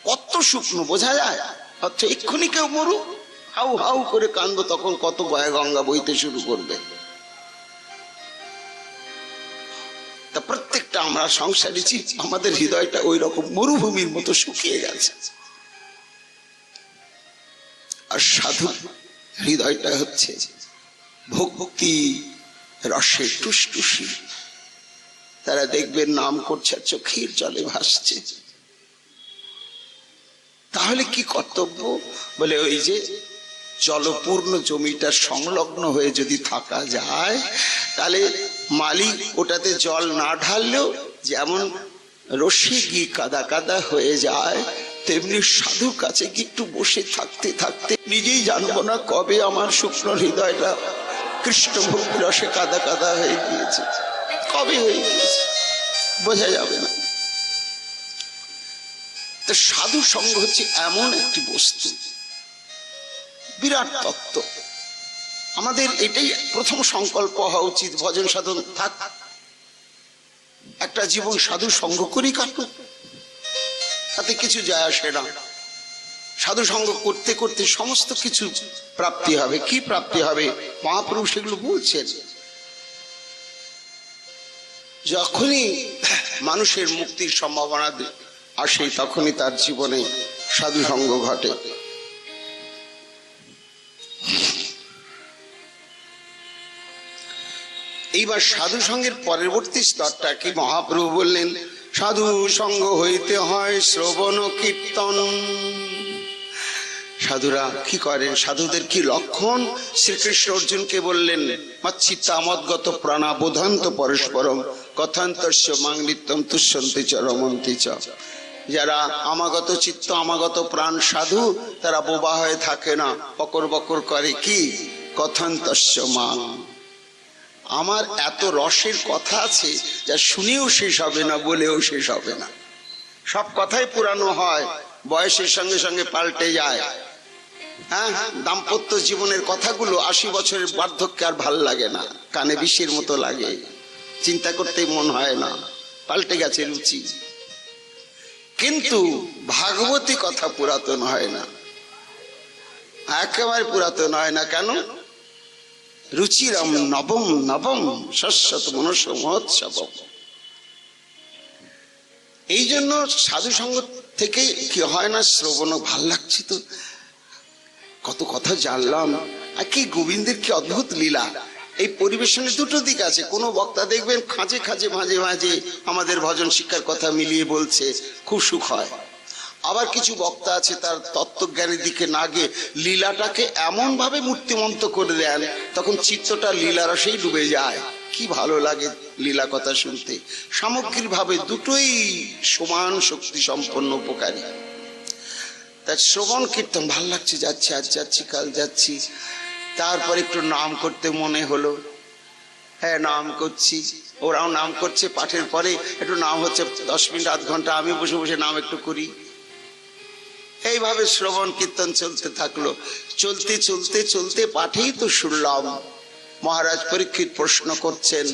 কত শুকনো, বোঝা যায়। আচ্ছা এক্ষুনি কেউ মরুক, হাউ হাউ করে কান্দো, তখন কত বয়া গঙ্গা বইতে শুরু করবে। তা প্রত্যেকটা আমরা সংসারী জীব, আমাদের হৃদয়টা ওই রকম মরুভূমির মতো শুকিয়ে গেছে। আর সাধু হৃদয়টা হচ্ছে ভক্তি রসে টুসটুসি। তারা দেখবেন নাম করছে, চোখের জলে ভাসছে। তাহলে কি কর্তব্য? বলে ওই যে জলপূর্ণ জমিটা সংলগ্ন হয়ে যদি থাকা যায়, তাহলে মালিক ওটাতে জল না ঢাললেও যেমন রসে গিয়ে কাদা কাদা হয়ে যায়, তেমনি সাধুর কাছে কি একটু বসে থাকতে থাকতে নিজেই জানবো না কবে আমার শুকনো হৃদয়টা কৃষ্ণ ভক্তি রসে কাদা কাদা হয়ে গিয়েছে, কবে হয়ে গিয়েছে বোঝা যাবে না। তো সাধু সঙ্গ হচ্ছে এমন একটি বস্তু, বিরাট তত্ত্ব। আমাদের এটাই প্রথম সংকল্প হওয়া উচিত, ভজন সাধন থাক, একটা জীবন সাধু সঙ্গ করি কাটুক, তাতে কিছু যায় আসে না। সাধু সঙ্গ করতে করতে সমস্ত কিছু প্রাপ্তি হবে। কি প্রাপ্তি হবে? মহাপ্রভু সেগুলো বলছেন। যখনই মানুষের মুক্তির সম্ভাবনা আসে, তখনই তার জীবনে সাধু সঙ্গ ঘটে। এইবার সাধু সঙ্গের পরবর্তী স্তরটা কি মহাপ্রভু বললেন, সাধু সঙ্গ হইতে হয় শ্রবণ কীর্তন। সাধুরা কি করেন, সাধুদের কি লক্ষণ? শ্রীকৃষ্ণ অর্জুনকে বললেন, মচ্ছিত্তামদ্গত প্রাণা বোধান্ত পরস্পরম কথান্তস্য মাং নিত্যম তুষ্যন্তি চ রমন্তি চ। যারা আমাগত চিত্ত আমাগত প্রাণ সাধু, তারা বোবা হয়ে থাকে না, বকর বকর করে কি কথন্তস্য মাং। আমার এত রসের কথা আছে যা শুনেও শেষ হবে না, বলেও শেষ হবে না। সব কথাই পুরানো হয়, বয়সের সঙ্গে সঙ্গে পাল্টে যায়। হ্যাঁ, দাম্পত্য জীবনের কথাগুলো 80 বছরের বার্ধক্যে আর ভাল লাগে না, কানে বিষের মতো লাগে, চিন্তা করতেই মন হয় না, পাল্টে গেছে রুচি। কিন্তু ভাগবতী কথা পুরাতন হয় না, একেবারে পুরাতন হয় না। কেন? রুচিরম নবম নবম শস্যত মনুষ্য মহোৎসব। এই জন্য সাধু সঙ্গ থেকে কি হয় না, শ্রবণ ভাল লাগছে, তো কত কথা জানলাম। আর কি গোবিন্দের কি অদ্ভুত লীলা। এই পরিবেশনের দুটো দিক আছে। কোন বক্তা দেখবেন খাঁজে খাঁজে মাঝে মাঝে আমাদের ভজন শিক্ষার কথা মিলিয়ে বলছে, খুব সুখ হয়। আবার কিছু বক্তা আছে তার তত্ত্বজ্ঞানের দিকে না গিয়ে লীলাটাকে এমন ভাবে মূর্তিমন্ত করে দেন, তখন চিত্তটা লীলারসেই ডুবে যায়। কি ভালো লাগে লীলা কথা শুনতে। সামগ্রিক ভাবে দুটোই সমান শক্তি সম্পন্ন, উপকারী। তার শ্রবণ কীর্তন ভাল লাগছে, যাচ্ছি আজ যাচ্ছি কাল যাচ্ছি, তারপর একটু নাম করতে মনে হলো, হ্যাঁ নাম করছি, ওরাও নাম করছে, পাঠের পরে একটু নাম হচ্ছে, 10 মিনিট আধ ঘন্টা আমি বসে বসে নাম একটু করি। এইভাবে শ্রবণ কীর্তন চলতে থাকলো। চলতে চলতে চলতে পাঠেই তো শুনলাম মহারাজ পরীক্ষিত প্রশ্ন করছেন,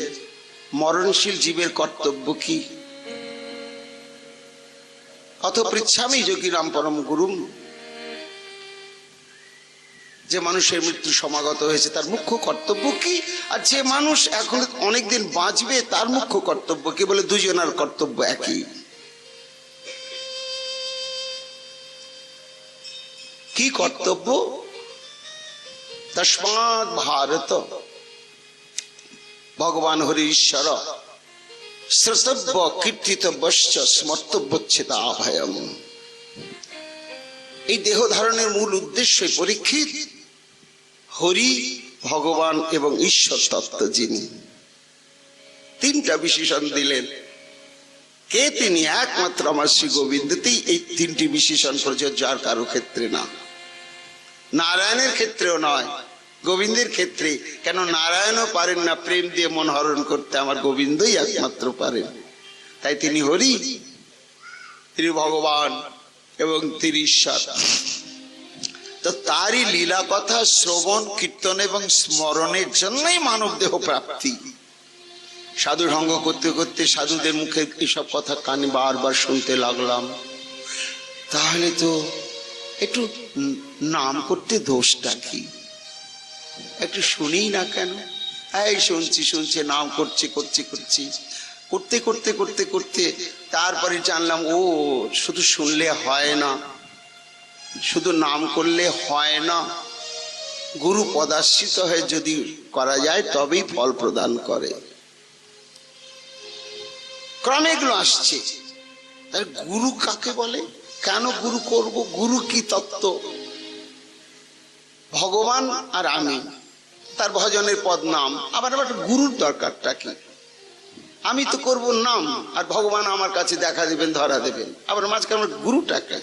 মরণশীল জীবের কর্তব্য কি? অথ পৃচ্ছামি যোগীনাম পরম গুরুম। যে মানুষের মৃত্যু সমাগত হয়েছে তার মুখ্য কর্তব্য কি? আর যে মানুষ এখন অনেকদিন বাঁচবে তার মুখ্য কর্তব্য কি? বলে দুজনের কর্তব্য একই। কি কর্তব্য? তস্মাৎ ভারত ভগবান হরি ঈশ্বর শ্রোতব্য কীর্তিতব্যশ্চ স্মর্তব্যচ্ছেতা অভয়ম। এই দেহ ধারণের মূল উদ্দেশ্য পরীক্ষিত হরি, ভগবান এবং ঈশ্বর তত্ত্ব যিনি, তিনটা বিশেষণ দিলেন। কে তিনি? একমাত্র আমার শ্রী গোবিন্দতেই এই তিনটি বিশেষণ প্রযোজ্য, আর কারো ক্ষেত্রে না। নারায়ণের ক্ষেত্রেও নয়, গোবিন্দের ক্ষেত্রে। কেন? নারায়ণও পারেন না প্রেম দিয়ে মন হরণ করতে, আমার গোবিন্দই একমাত্র পারেন। তাই তিনি হরি, তিনি ভগবান এবং তিনি ঈশ্বর। তো তারই লীলা কথা শ্রবণ কীর্তন এবং স্মরণের জন্যই মানব দেহ প্রাপ্তি। সাধু সঙ্গ করতে করতে সাধুদের মুখে এসব কথা কানে বারবার শুনতে লাগলাম। তাহলে তো একটু নাম করতে দোষটা কি? একটু শুনি না কেন? এই শুনছি শুনছি, নাম করছি করছি করছি, করতে করতে করতে করতে তারপরে জানলাম, ও শুধু শুনলে হয় না, শুধু নাম করলে হয় না, গুরু পদাশ্রিত হয়ে যদি করা যায় তবেই ফল প্রদান করে। ক্রমে এগুলো আসছে। গুরু কাকে বলে? কেন গুরু করব? গুরু কি তত্ত্ব? ভগবান আর আমি, তার ভজনের পদ নাম। আবার গুরুর দরকারটা কি? আমি তো করব নাম, আর ভগবান আমার কাছে দেখা দেবেন, ধরা দেবেন। আবার মাঝখানে আমার গুরুটাকে।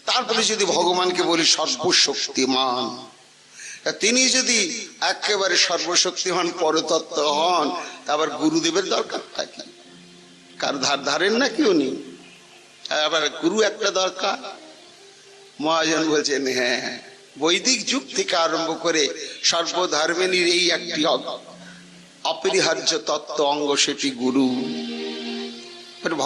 তারপরে যদি ভগবানকে বলি সর্বশক্তিমান, তিনি যদি একেবারে সর্বশক্তিমান পরতত্ত্ব হন, আবার গুরুদেবের দরকারটা কি? কার ধারেন নাকি উনি? আবার গুরু একটা দরকার। মহাজন বলছেন, হ্যাঁ, বৈদিক যুগ থেকে আরম্ভ করে সর্বধর্মের এই একটি অপরিহার্য তত্ত্ব অঙ্গ, সেটি গুরু।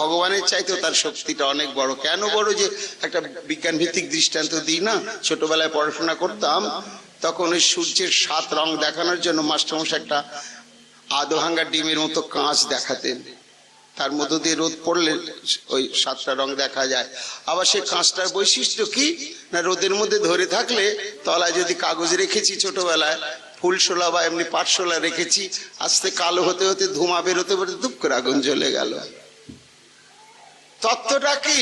ভগবানের চাইতেও তার শক্তিটা অনেক বড়। কেন বড়? যে একটা বিজ্ঞান ভিত্তিক দৃষ্টান্ত দিই না, ছোটবেলায় পড়াশোনা করতাম তখন ওই সূর্যের 7 রং দেখানোর জন্য মাস্টারমশাই একটা আধভাঙ্গা ডিমের মতো কাঁচ দেখাতেন। তার মধ্য দিয়ে রোদ পড়লে ওই 7টা রং দেখা যায়। আবার সেই কাঁচটার বৈশিষ্ট্য কি না, রোদের মধ্যে ধরে থাকলে তলায় যদি কাগজ রেখেছি ছোটবেলায়, ফুলশোলা বা এমনি পাটশোলা রেখেছি, আস্তে কালো হতে হতে ধোঁয়া বেরোতে বেরোতে ধুপ করে আগুন জ্বলে গেল। তত্ত্বটা কি?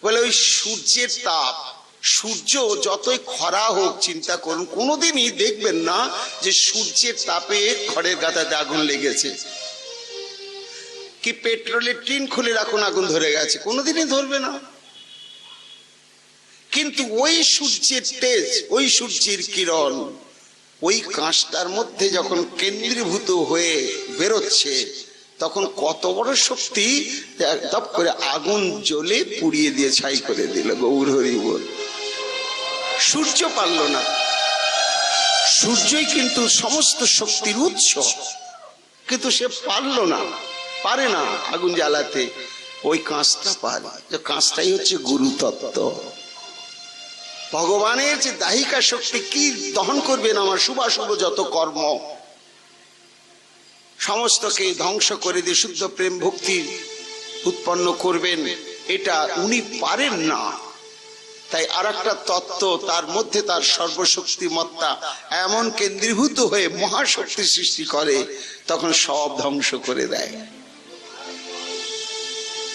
বলে ওই সূর্যের তাপ। সূর্য যতই খরা হোক, চিন্তা করুন, কোনোদিনই দেখবেন না যে সূর্যের তাপে খড়ের গাদাতে আগুন লেগেছে। কি পেট্রোলের টিন খুলে রাখুন, আগুন ধরে গেছে? কোনোদিনই ধরবে না। কি কিন্তু ওই সূর্যের তেজ, ওই সূর্যের কিরণ ওই কাঁচটার মধ্যে যখন কেন্দ্রীভূত হয়ে বেরোচ্ছে, তখন কত বড় শক্তি, তপ করে আগুন জ্বলে পুড়িয়ে দিয়ে ছাই করে দিল। গৌর হরি বল। সূর্য পারল না, সূর্যই কিন্তু সমস্ত শক্তির উৎস, কিন্তু সে পারল না, পারে না আগুন জ্বালাতে। ওই কাঁচটা পারে, যে কাঁচটাই হচ্ছে গুরু তত্ত্ব। ভগবানের যে দাহিকা শক্তি, কি দহন করবেন আমার শুভাশুভ যত কর্ম, সমস্তকে ধ্বংস করে দিয়ে শুদ্ধ প্রেম ভক্তি উৎপন্ন করবেন, এটা উনি পারেন না। তাই আর একটা তত্ত্ব, তার মধ্যে তার সর্বশক্তিমত্তা এমন কেন্দ্রীভূত হয়ে মহাশক্তি সৃষ্টি করে, তখন সব ধ্বংস করে দেয়।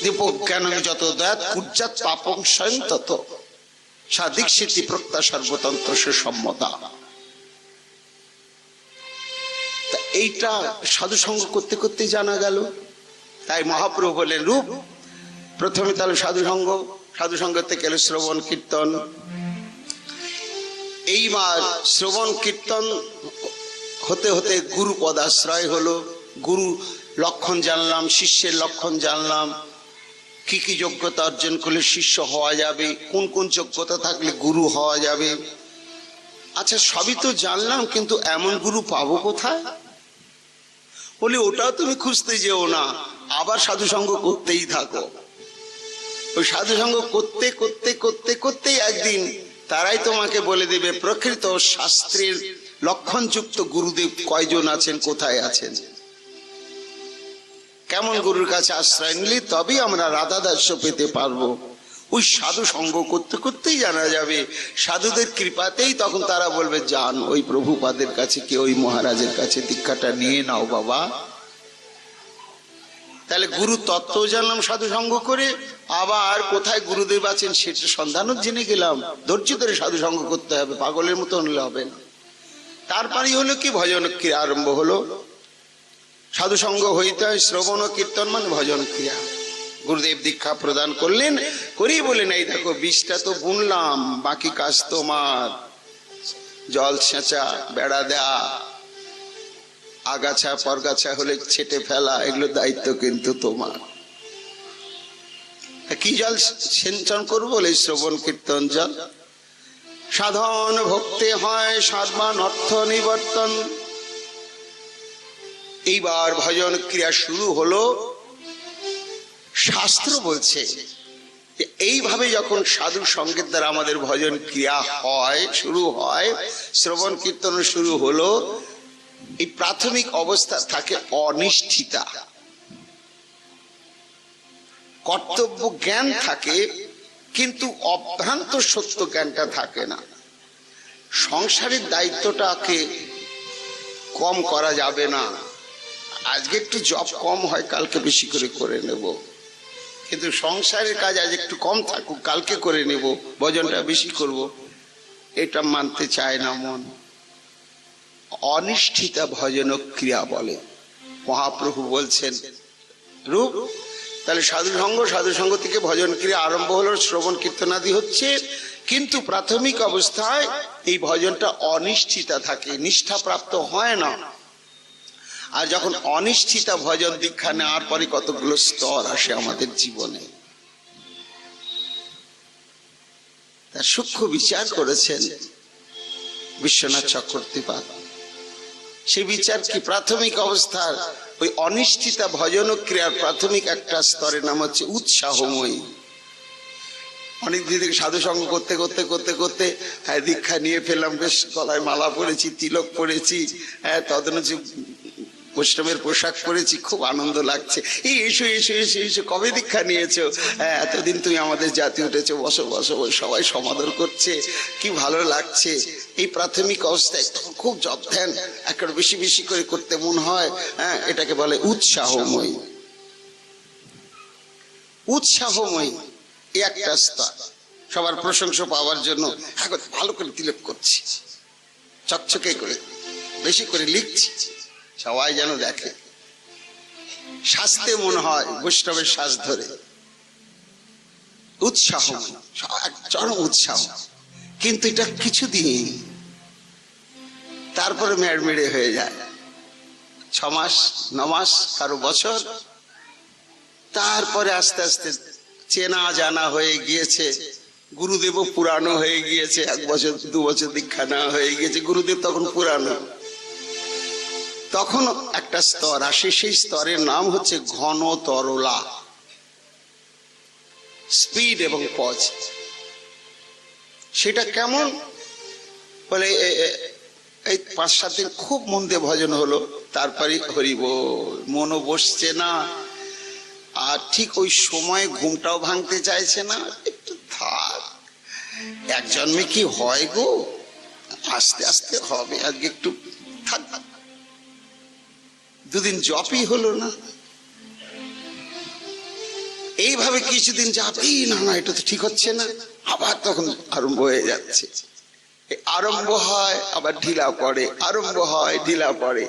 দীপক জ্ঞান যত দয়াত কুর্জাত পাপং স্বয়ং তত সাদিক স্মৃতি প্রত্যা সর্বতন্ত্র সুসম্মতা। এইটা সাধু সঙ্গ করতে করতে জানা গেল। তাই মহাপ্রভু বলেন রূপ, প্রথমে তাহলে সাধু সঙ্গ, সাধু সঙ্গ থেকে এলো শ্রবণ কীর্তন। এইবার শ্রবণ কীর্তন হতে হতে গুরু পদাশ্রয় হলো। গুরু লক্ষণ জানলাম, শিষ্যের লক্ষণ জানলাম, কি কি যোগ্যতা অর্জন করলে শিষ্য হওয়া যাবে, কোন কোন যোগ্যতা থাকলে গুরু হওয়া যাবে। আচ্ছা, সবই তো জানলাম, কিন্তু এমন গুরু পাবো কোথায়? বলি ওটাও তুমি খুঁজতে যেও না, আবার সাধু সঙ্গ করতেই থাকো। ওই সাধু সঙ্গ করতে করতে করতে করতেই একদিন তারাই তোমাকে বলে দেবে প্রকৃত শাস্ত্রের লক্ষণযুক্ত গুরুদেব কয়জন আছেন, কোথায় আছেন। কেমন গুরুর কাছে আশ্রয় নিলে তবেই আমরা রাধা দাস্য পেতে পারবো। ওই সাধু সঙ্গ করতে করতেই জানা যাবে। সাধুদের কৃপাতেই তখন তারা বলবে যান ওই প্রভুপাদের কাছে, কি ওই মহারাজের কাছে দীক্ষাটা নিয়ে নাও বাবা। তাহলে গুরু তত্ত্ব জানলাম সাধু সঙ্গ করে, আবার কোথায় গুরুদেব আছেন সেটা সন্ধানও জেনে গেলাম। ধৈর্য ধরে সাধু সঙ্গ করতে হবে, পাগলের মতো হলে হবে না। তারপরে হলো কি, ভজন ক্রিয়া আরম্ভ হলো। সাধু সঙ্গ হইতে হয়, শ্রবণ ও কীর্তন মানে ভজন ক্রিয়া। গুরুদেব দীক্ষা প্রদান করলেন, করেই বলেন এই দেখো বীজটা তো বুনলাম, বাকি কাজ তোমার। জল ছেঁচা, বেড়া দেয়া, আগাছা পরগাছা হলে ছেটে ফেলা, এগুলো দায়িত্ব কিন্তু তোমার। কি জল সিঞ্চন করবো? বলে শ্রবণ কীর্তন জল। সাধন ভক্তি হয় সাধমান অর্থ নিবর্তন। এইবার ভজন ক্রিয়া শুরু হলো। শাস্ত্র বলছে এইভাবে যখন সাধু সঙ্গের দ্বারা আমাদের ভজন ক্রিয়া হয়, শুরু হয়, শ্রবণ কীর্তন শুরু হলো, এই প্রাথমিক অবস্থা থাকে অনিষ্ঠিতা। কর্তব্য জ্ঞান থাকে, কিন্তু অভ্রান্ত সত্য জ্ঞানটা থাকে না। সংসারের দায়িত্বটাকে কম করা যাবে না। আজকে একটু জব কম হয়, কালকে বেশি করে করে নেব, কিন্তু সংসারের কাজ আজ একটু কম থাকুক, কালকে করে নেব, ভজনটা বেশি করব, এটা মানতে চায় না মন। অনিষ্ঠিতা ভজন ক্রিয়া বলে। মহাপ্রভু বলছেন রূপ, তাহলে সাধু সঙ্গ থেকে ভজন ক্রিয়া আরম্ভ হলো, শ্রবণ কীর্তনাদি হচ্ছে, কিন্তু প্রাথমিক অবস্থায় এই ভজনটা অনিষ্ঠিতা থাকে, নিষ্ঠা প্রাপ্ত হয় না। আর যখন অনিষ্ঠিতা ভজন দীক্ষা নেওয়ার পরে কতগুলো স্তর আসে আমাদের জীবনে, তার সূক্ষ্ম বিচার করেছেন বিশ্বনাথ চক্রবর্তীপাদ। সেই বিচার কি, প্রাথমিক অবস্থার ওই অনিষ্ঠিতা ভজন ক্রিয়ার প্রাথমিক একটা স্তরের নাম হচ্ছে উৎসাহময়ী। অনেকদিন থেকে সাধু সঙ্গ করতে করতে করতে করতে দীক্ষা নিয়ে ফেললাম, বেশ গলায় মালা পরেছি, তিলক পরেছি, তদনুযায়ী বৈষ্ণবের পোশাক পরেছি, খুব আনন্দ লাগছে। এই এসো এসো এসো এসো, কবে দীক্ষা নিয়েছো? এতদিন তুমি আমাদের জাতি উঠেছো, বসো বসো, সবাই সমাদর করছে, কি ভালো লাগছে। এই প্রাথমিক অবস্থায় খুব জপ ধ্যান একবার বেশি বেশি করে করতে মন হয়। এটাকে বলে উৎসাহময়ী। উৎসাহময়ী এই একটা স্তর। সবার প্রশংসা পাওয়ার জন্য ভালো করে তিলক করছি, চকচকে করে, বেশি করে লিখছি, সবাই যেন দেখে, শাস্তে মনে হয় বৈষ্ণবের শ্বাস ধরে। উৎসাহ, চরম উৎসাহ। কিন্তু এটা কিছুদিন, তারপরে মেড়মেড়ে হয়ে যায়। 6 মাস 9 মাস, কারো বছর। তারপরে আস্তে আস্তে চেনা জানা হয়ে গিয়েছে, গুরুদেবও পুরানো হয়ে গিয়েছে, 1 বছর 2 বছর দীক্ষা নেওয়া হয়ে গিয়েছে, গুরুদেব তখন পুরানো। তখন একটা স্তর আসে, সেই স্তরের নাম হচ্ছে ঘন তরলা, স্পিড এবং পজ। সেটা কেমন বলে, এই 5-7 দিন খুব মন দিয়ে ভজন হলো, তারপরে হরিবোল, মনও বসছে না, আর ঠিক ওই সময় ঘুমটাও ভাঙতে চাইছে না। একটু থাক, এক জন্মে কি হয় গো, আস্তে আস্তে হবে, আজকে একটু থাক। 2 দিন জপই হলো না। এইভাবে কিছুদিন যাবেই না, না এটা তো ঠিক হচ্ছে না। আবার তখন আরম্ভ হয়ে যাচ্ছে, আরম্ভ হয় আবার ঢিলা পড়ে, আরম্ভ হয় ঢিলা পড়ে।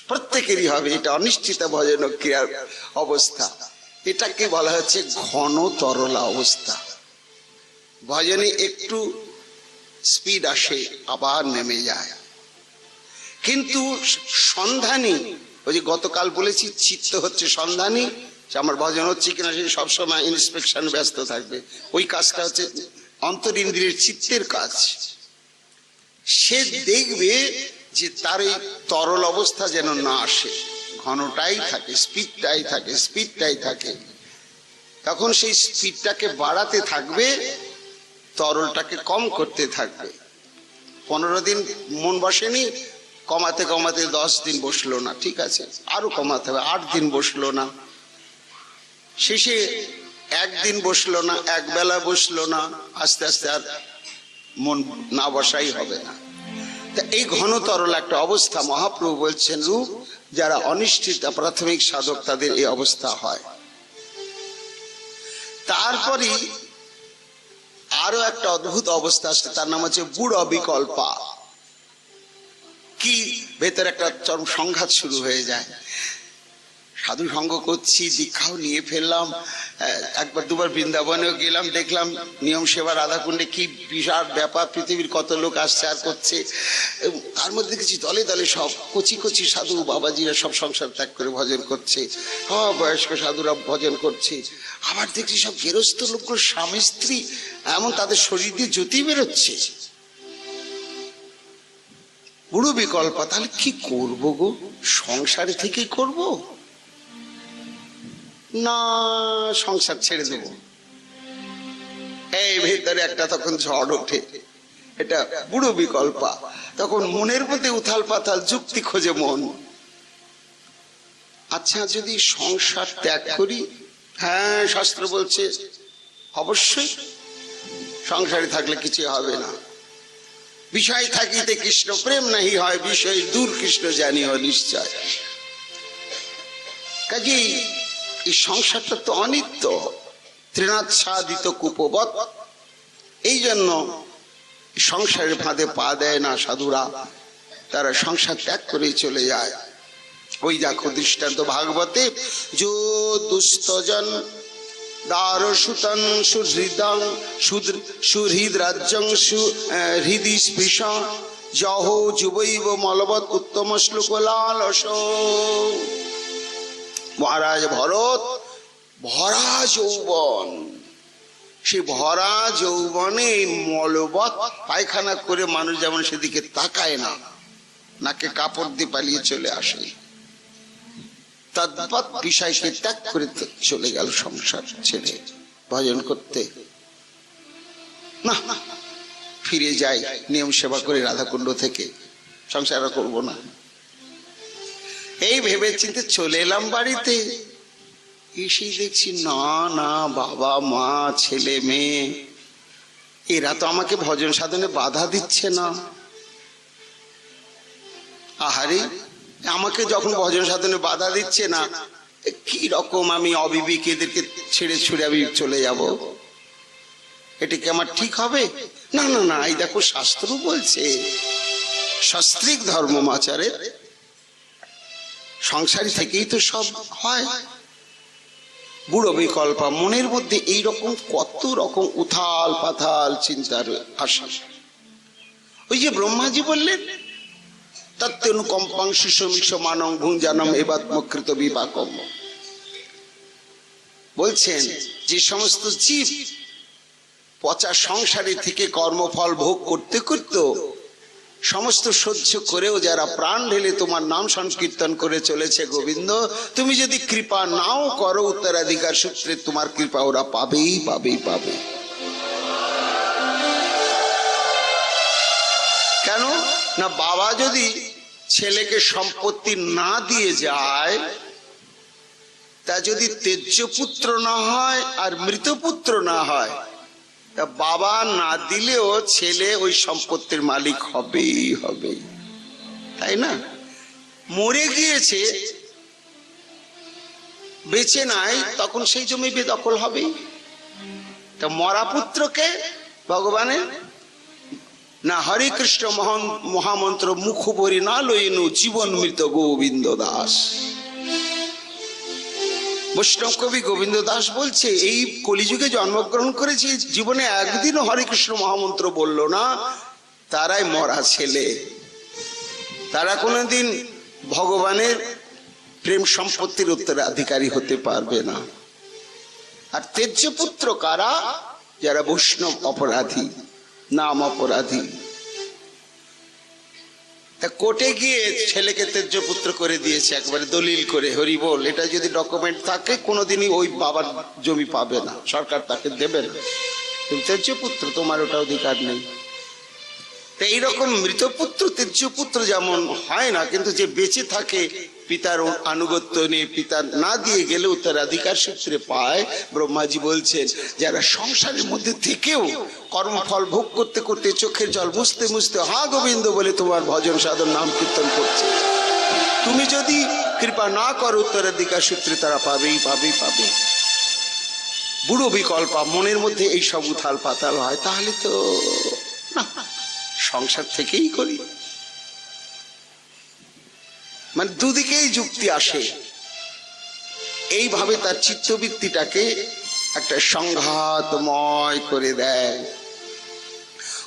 প্রত্যেকেরই হবে, এটা অনিশ্চিত ভজন ক্রিয়ার অবস্থা। এটাকে বলা হচ্ছে ঘন তরলা অবস্থা। ভজনে একটু স্পিড আসে, আবার নেমে যায়। কিন্তু সন্ধানী, ওই যে গতকাল বলেছি, চিত্ত হচ্ছে সন্ধানী, আমার ভজন হচ্ছে কিনা সে সবসময় ইন্সপেকশন ব্যস্ত থাকবে। ওই কাজটা হচ্ছে অন্তরিন্দ্রিয়ের চিত্তের কাজ। সে দেখবে যে তার এই তরল অবস্থা যেন না আসে, ঘনটাই থাকে, স্পিডটাই থাকে, স্পিডটাই থাকে। তখন সেই স্পিডটাকে বাড়াতে থাকবে, তরলটাকে কম করতে থাকবে। 15 দিন মন বসেনি, কমাতে কমাতে 10 দিন বসলো না, ঠিক আছে, আরো কমাতে হবে, 8 দিন বসলো না, শেষে 1 দিন বসলো না, 1 বেলা বসলো না, আস্তে আস্তে আর মন না বসাই হবে না। তা এই ঘন তরল একটা অবস্থা, মহাপ্রভু বলছেন রূপ যারা অনিষ্ঠিত প্রাথমিক সাধক তাদের এই অবস্থা হয়। তারপরে আরো একটা অদ্ভুত অবস্থা আসছে, তার নাম হচ্ছে বুড় বিকল্পা। কি ভেতরে একটা চরম সংঘাত শুরু হয়ে যায়। সাধু সঙ্গ করছি, দীক্ষাও নিয়ে ফেললাম, 1বার 2বার বৃন্দাবনেও গেলাম, দেখলাম নিয়ম সেবা রাধাকুণ্ডে কি বিরাট ব্যাপার, পৃথিবীর কত লোক আসছে আর করছে। তার মধ্যে দেখেছি দলে দলে সব কচি কচি সাধু বাবাজিরা সব সংসার ত্যাগ করে ভজন করছে, বয়স্ক সাধুরা ভজন করছে। আবার দেখছি সব গেরস্থ লোকগুলো স্বামী স্ত্রী, এমন তাদের শরীর দিয়ে জ্যোতি বেরোচ্ছে। বুড়ো বিকল্প, তাহলে কি করবো গো, সংসারে থেকেই করবো না সংসার ছেড়ে দেব? এই ভেতরে একটা তখন ঝড় ওঠে, এটা বুড়ো বিকল্পা। তখন মনের মধ্যে উথাল পাথাল, যুক্তি খোঁজে মন। আচ্ছা, যদি সংসার ত্যাগ করি, হ্যাঁ শাস্ত্র বলছে অবশ্যই সংসারে থাকলে কিছু হবে না। বিষয় থাকিতে কৃষ্ণ প্রেম নাহি হয়, বিষয় দূর কৃষ্ণ জানিও নিশ্চয়। কাজেই এই সংসারটা তো অনিত্য, তৃণাচ্ছাদিত কুপবৎ। এই জন্য সংসারের ফাঁদে পা দেয় না সাধুরা, তারা সংসার ত্যাগ করেই চলে যায়। ওই দেখো দৃষ্টান্ত ভাগবতে, যো দুস্তজন দারসুতং সুহৃদং সুহৃদ রাজ্যং সুহৃদি স্পৃশ জহ যুবৈব মলবৎ উত্তম শ্লোকলালস। মহারাজ ভরত ভরা যৌবন, সে ভরা যৌবনে মলবৎ পায়খানা করে মানুষ যেমন সেদিকে তাকায় না, নাকে কাপড় দিয়ে পালিয়ে চলে আসে, তদ্বৎ বিষয়কে ত্যাগ করে চলে গেল সংসার ছেড়ে ভজন করতে। না, ফিরে যাই নিয়ম সেবা করে রাধাকুণ্ড থেকে, সংসার করব না, এই ভেবে চিন্তে চলে এলাম বাড়িতে। এসেই দেখছি না না, বাবা মা ছেলে মেয়ে এরা তো আমাকে ভজন সাধনে বাধা দিচ্ছে না। আহারে, আমাকে যখন ভজন সাধনে বাধা দিচ্ছে না, কি রকম আমি অবিবেক এদেরকে ছেড়ে ছুড়ে আমি চলে যাব? এটা কি আমার ঠিক হবে? না না না, এই দেখো শাস্ত্র বলছে, শাস্ত্রিক বুড়ো বিকল্পা, মনের মধ্যে এইরকম কত রকম উথাল পাথাল চিন্তার আসা। ওই যে ব্রহ্মাজি বললেন তত্ত্বানুকম্পাং শিশমিষ মানং ভুঞ্জানম এবাত্মকৃত বিপাকম, বলছেন যে সমস্ত জীব পচা সংসারে থেকে কর্মফল ভোগ করতে করতে সমস্ত সহ্য করেও যারা প্রাণ ঢেলে তোমার নাম সংকীর্তন করে চলেছে গোবিন্দ, তুমি যদি কৃপা নাও করো উত্তরাধিকার সূত্রে তোমার কৃপা ওরা পাবেই পাবেই পাবে। কেন না, বাবা যদি ছেলেকে সম্পত্তি না দিয়ে যায়, তা যদি তেজ্য পুত্র না হয় আর মৃত পুত্র না হয়, তা বাবা না দিলেও ছেলে ওই সম্পত্তির মালিক হবেই হবে, তাই না? মরে গিয়েছে, বেঁচে নাই, তখন সেই জমি বেদখল হবেই। তা মরা পুত্রকে ভগবানের না হরে কৃষ্ণ মহামন্ত্র মুখ ভরি না লইনু জীবন মৃত গোবিন্দ দাস। বৈষ্ণব কবি গোবিন্দ দাস বলছে এই কলিযুগে জন্মগ্রহণ করেছে, জীবনে একদিনও হরে কৃষ্ণ মহামন্ত্র বলল না, তারাই মরা ছেলে, তারা কোনোদিন ভগবানের প্রেম সম্পত্তির উত্তরাধিকারী হতে পারবে না। আর তেজ্য পুত্র কারা? যারা বৈষ্ণব অপরাধী, নাম অপরাধী। তা কোর্টে গিয়ে ছেলেকে তেজ্য পুত্র করে দিয়েছে একবারে দলিল করে, হরি বল, এটা যদি ডকুমেন্ট থাকে কোনোদিনই ওই বাবার জমি পাবে না, সরকার তাকে দেবে না, তুমি তেজ্য পুত্র, তোমার ওটা অধিকার নেই। তা এইরকম মৃত পুত্র তেজ্য পুত্র যেমন হয় না, কিন্তু যে বেঁচে থাকে পিতার আনুগত্য নিয়ে, পিতা না দিয়ে গেলে উত্তরাধিকার সূত্রে পায়। ব্রহ্মাজি বলছেন যারা সংসারের মধ্যে থেকেও কর্মফল ভোগ করতে করতে চোখের জল মুছতে মুছতে হা গোবিন্দ বলে তোমার ভজন সাধন নাম কীর্তন করছে, তুমি যদি কৃপা না করো উত্তরাধিকার সূত্রে তারা পাবেই পাবেই পাবে। বুড়ো বিকল্পা, মনের মধ্যে এই সব উথাল পাতাল হয়, তাহলে তো না, সংসার থেকেই করি। মানে দুদিকেই যুক্তি আসে, এইভাবে তার চিত্তবৃত্তিটাকে একটা সংঘাতময় করে দেয়।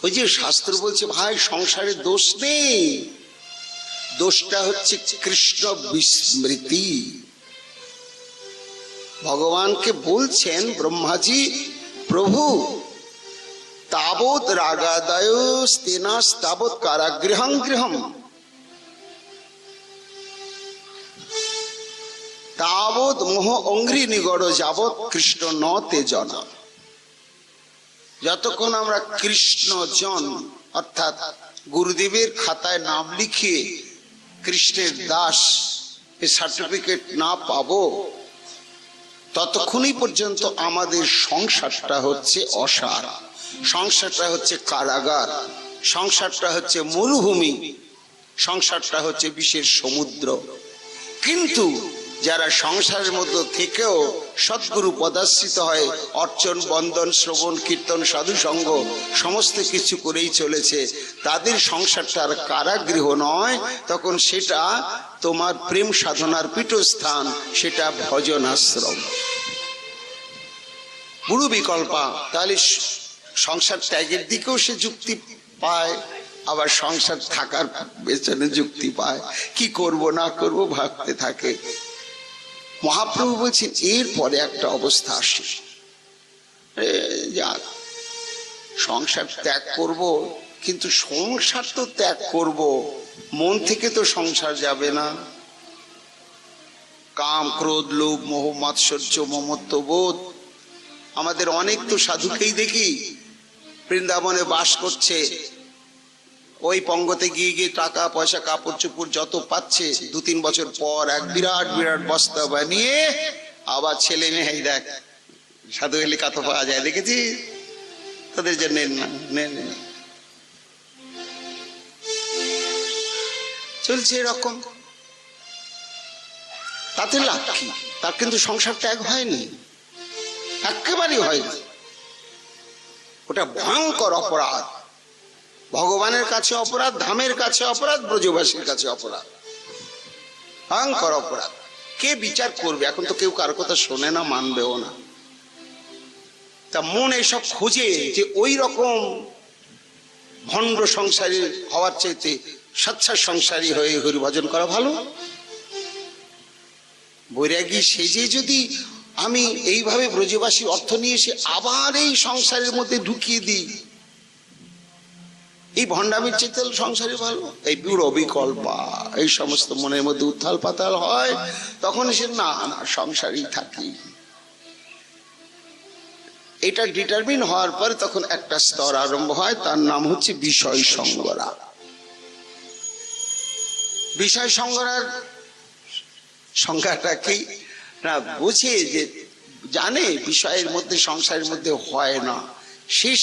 ওই যে শাস্ত্র বলছে ভাই সংসারে দোষ নেই, দোষটা হচ্ছে কৃষ্ণ বিস্মৃতি। ভগবানকে বলছেন ব্রহ্মাজি, প্রভু তাবৎ রাগাদয় স্তেনাস তাবৎ কারাগৃহং গৃহম তাবৎ মোহ অঙ্ঘ্রি নিগড় যাবৎ কৃষ্ণ ন তে জনা। যতক্ষণ আমরা কৃষ্ণ জন অর্থাৎ গুরুদেবের খাতায় নাম লিখিয়ে কৃষ্ণের দাস এই সার্টিফিকেট না পাবো, ততক্ষণই পর্যন্ত আমাদের সংসারটা হচ্ছে অসার, সংসারটা হচ্ছে কারাগার, সংসারটা হচ্ছে মরুভূমি, সংসারটা হচ্ছে বিষের সমুদ্র। কিন্তু যারা সংসারের মধ্যে থেকেও সদ্গুরু পদাশ্রিত হয়, অর্চন বন্দন শ্রবণ কীর্তন সাধু সঙ্গ সমস্ত কিছু করেই চলেছে, তাদের সংসারটা আর কারাগৃহ নয়, তখন সেটা তোমার প্রেম সাধনার পীঠস্থান, সেটা ভজন আশ্রম। বুড়ো বিকল্পা, তাহলে সংসার ত্যাগের দিকেও সে যুক্তি পায়, আবার সংসার থাকার পেছনে যুক্তি পায়, কি করব না করব ভাবতে থাকে। মহাপ্রভু বলছেন এরপরে একটা অবস্থা আসে, যাক সংসার ত্যাগ করব, কিন্তু সংসার তো ত্যাগ করব, মন থেকে তো সংসার যাবে না। কাম ক্রোধ লোভ মোহ মাৎসর্য মমত্ব বোধ, আমাদের অনেক তো সাধুকেই দেখি বৃন্দাবনে বাস করছে, ওই পঙ্গতে গিয়ে গিয়ে টাকা পয়সা কাপড় চোপড় যত পাচ্ছে, 2-3 বছর পর এক বিরাট বিরাট বস্তা বানিয়ে আবার ছেলে মেয়ে, দেখ সাধু এলাকা তো পাওয়া যায়, দেখেছি তাদের জন্য চলছে এরকম। তাতে লাভ কি? তার কিন্তু সংসার ত্যাগ হয়নি, একেবারেই হয়নি। ওটা ভয়ঙ্কর অপরাধ, ভগবানের কাছে অপরাধ, ধামের কাছে অপরাধ, ব্রজবাসীর কাছে অপরাধ, ভয়ঙ্কর অপরাধ। কে বিচার করবে? এখন তো কেউ কারো কথা শোনে না, মানবেও না। তা মন এসব খুঁজে যে ওই রকম ভণ্ড সংসারী হওয়ার চাইতে সচ্ছার সংসারী হয়ে হরিভজন করা ভালো। বৈরাগী সেজে যদি আমি এইভাবে ব্রজবাসী অর্থ নিয়ে এসে আবার এই সংসারের মধ্যে ঢুকিয়ে দিই, এই ভণ্ডামির চাইতে সংসারই ভালো। এই বুড়ো বিকল্পা এই সমস্ত মনের মধ্যে উত্থাল পাতাল হয়, তখন সে না না সংসারই থাকি। এটা ডিটারমিন হওয়ার পরে তখন একটা স্তর আরম্ভ হয়, তার নাম হচ্ছে বিষয় সঙ্গরা। বিষয় সঙ্গরার সংজ্ঞাটা কি না, বুঝে যে জানে বিষয়ের মধ্যে সংসারের মধ্যে হয় না, শেষ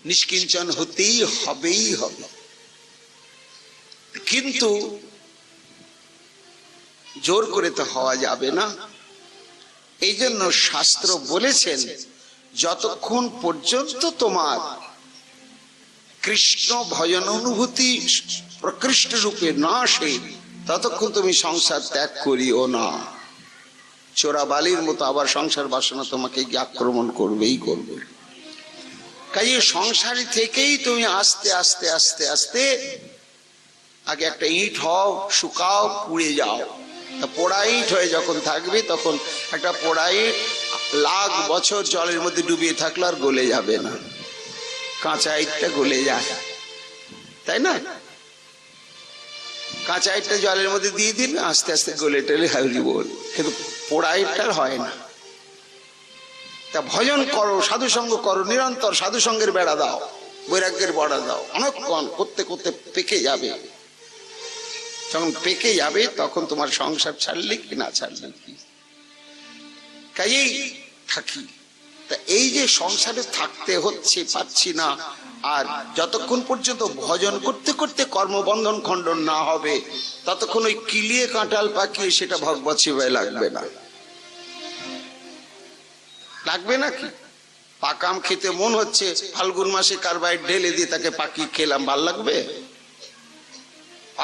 নিষ্কিঞ্চন হতেই হবেই হবে। কিন্তু জোর করে তো হওয়া যাবে না। এই জন্য শাস্ত্র বলেছেন, যতক্ষণ পর্যন্ত তোমার কৃষ্ণ ভজন অনুভূতি প্রকৃষ্ট রূপে না আসে, ততক্ষণ তুমি সংসার ত্যাগ করিও না। চোরা বালির মতো আবার সংসার বাসনা তোমাকে আক্রমণ করবেই করবে। কাজে সংসারী থেকেই তুমি আস্তে আস্তে আস্তে আস্তে আগে একটা ইট হও, শুকাও, পুড়ে যাও। পোড়া ইট হয়ে যখন থাকবে, তখন একটা পোড়া ইট লাখ বছর জলের মধ্যে ডুবিয়ে থাকলে আর গলে যাবে না। কাঁচা ইটটা গলে যায়, তাই না? কাঁচা ইটটা জলের মধ্যে দিয়ে দিন, আস্তে আস্তে গলে টেলে হাউরি বল, কিন্তু পোড়া ইটটার হয় না। তা ভজন করো, সাধু সঙ্গ করো, নিরন্তর সাধু সঙ্গের বেড়া দাও, বৈরাগ্যের বেড়া দাও, অনেকক্ষণ করতে করতে পেকে যাবে। যখন পেকে যাবে তখন তোমার সংসার ছাড়লে কি না ছাড়লে কি, কাজেই থাকি। তা এই যে সংসারে থাকতে হচ্ছে, পাচ্ছি না, আর যতক্ষণ পর্যন্ত ভজন করতে করতে কর্মবন্ধন খণ্ডন না হবে, ততক্ষণ ওই কিলিয়ে কাঁঠাল পাকিয়ে সেটা ভগবত সেবায় লাগবে না। লাগবে নাকি? পাকাম খেতে মন হচ্ছে, ফাল্গুন মাসে কারবাইড ঢেলে দিয়ে তাকে পাকি খেলাম, ভাল লাগবে?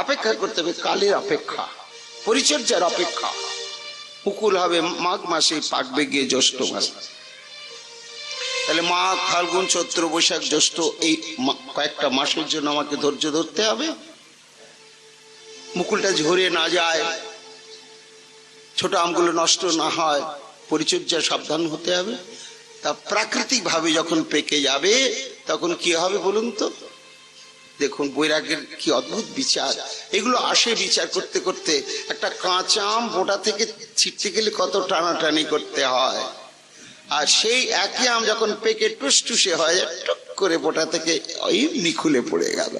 অপেক্ষা করতে হবে, কালের অপেক্ষা, পরিচর্যার অপেক্ষা। মুকুল হবে মাঘ মাসে, পাকবে গিয়ে জ্যৈষ্ঠ মাসে। তাহলে মাঘ, ফাল্গুন, চৈত্র, বৈশাখ, জ্যৈষ্ঠ এই কয়েকটা মাসের জন্য আমাকে ধৈর্য ধরতে হবে। মুকুলটা ঝরে না যায়, ছোট আমগুলো নষ্ট না হয়, পরিচর্যা সাবধান হতে হবে। তা প্রাকৃতিক ভাবে যখন পেকে যাবে, তখন কি হবে বলুন তো? দেখুন বৈরাগ্যের কি অদ্ভুত বিচার। এগুলো আসে বিচার করতে করতে। একটা কাঁচা আম বোটা থেকে ছিটতে গেলে কত টানাটানি করতে হয়, আর সেই একই আম যখন পেকে টুসটুসে হয়, টুক করে বোটা থেকে এমনি খুলে পড়ে গেল।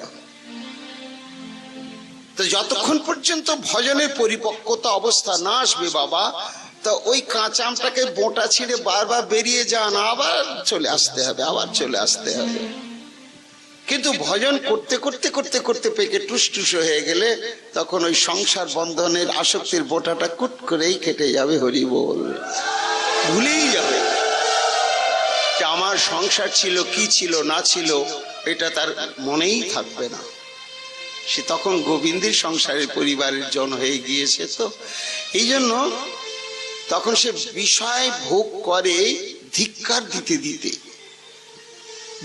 তো যতক্ষণ পর্যন্ত ভজনের পরিপক্কতা অবস্থা না আসবে বাবা, তো ওই কাঁচা আমটাকে বোটা ছিঁড়ে বারবার বেরিয়ে যান, আবার চলে আসতে হবে, আবার চলে আসতে হবে। কিন্তু ভজন করতে করতে করতে করতে পেকে টুসটুস হয়ে গেলে, তখন ওই সংসার বন্ধনের আসক্তির বোটাটা কুট করেই কেটে যাবে। হরি বল, ভুলেই যাবে যে আমার সংসার ছিল, কি ছিল না ছিল, এটা তার মনেই থাকবে না। সে তখন গোবিন্দের সংসারের পরিবারের জন হয়ে গিয়েছে। তো এই জন্য তখন সে বিষয় ভোগ করে ধিক্কার দিতে দিতে,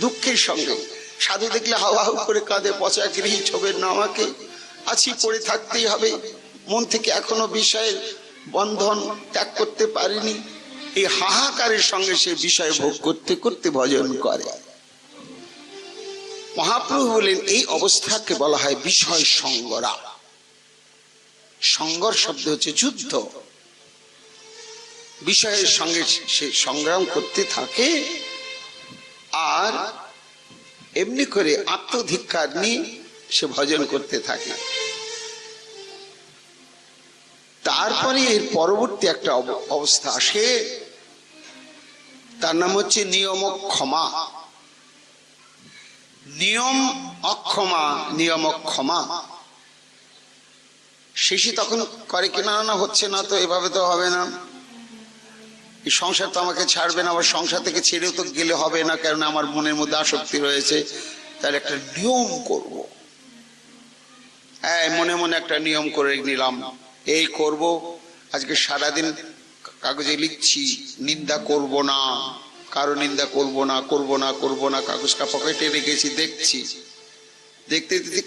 দুঃখের সঙ্গে। সাধু দেখলে হাউ হাউ করে কাঁদে, পচা গৃহী ছোবেন না আমাকে, আছি পড়ে থাকতেই হবে, মন থেকে এখনো বিষয়ের বন্ধন ত্যাগ করতে পারিনি। এই হাহাকারের সঙ্গে সে বিষয় ভোগ করতে করতে ভজন করে। মহাপ্রভু বলেন এই অবস্থাকে বলা হয় বিষয় সঙ্গরা। সঙ্গর শব্দ হচ্ছে যুদ্ধ। বিষয়ের সঙ্গে সে সংগ্রাম করতে থাকে, আর এমনি করে আত্মধিক্কার নিয়ে সে ভজন করতে থাকে। তারপরে এর পরবর্তী একটা অবস্থা আসে, তার নাম হচ্ছে নিয়ম ক্ষমা। নিয়ম অক্ষমা, নিয়ম ক্ষমা। শেষে তখন করে কিনা, না হচ্ছে না তো, এভাবে তো হবে না, এই সংসার তো আমাকে ছাড়বে না, আবার সংসার থেকে ছেড়েও তো গেলে হবে না, কারণ আমার মনের মধ্যে আসক্তি রয়েছে। তাহলে একটা নিয়ম করব, মনে মনে একটা নিয়ম করে নিলাম, এই করব, আজকে সারাদিন কাগজে লিখছি নিন্দা করব না, কারো নিন্দা করব না, করব না, করব না, কাগজটা পকেটে রেখেছি, দেখছি, দেখতে দেখতে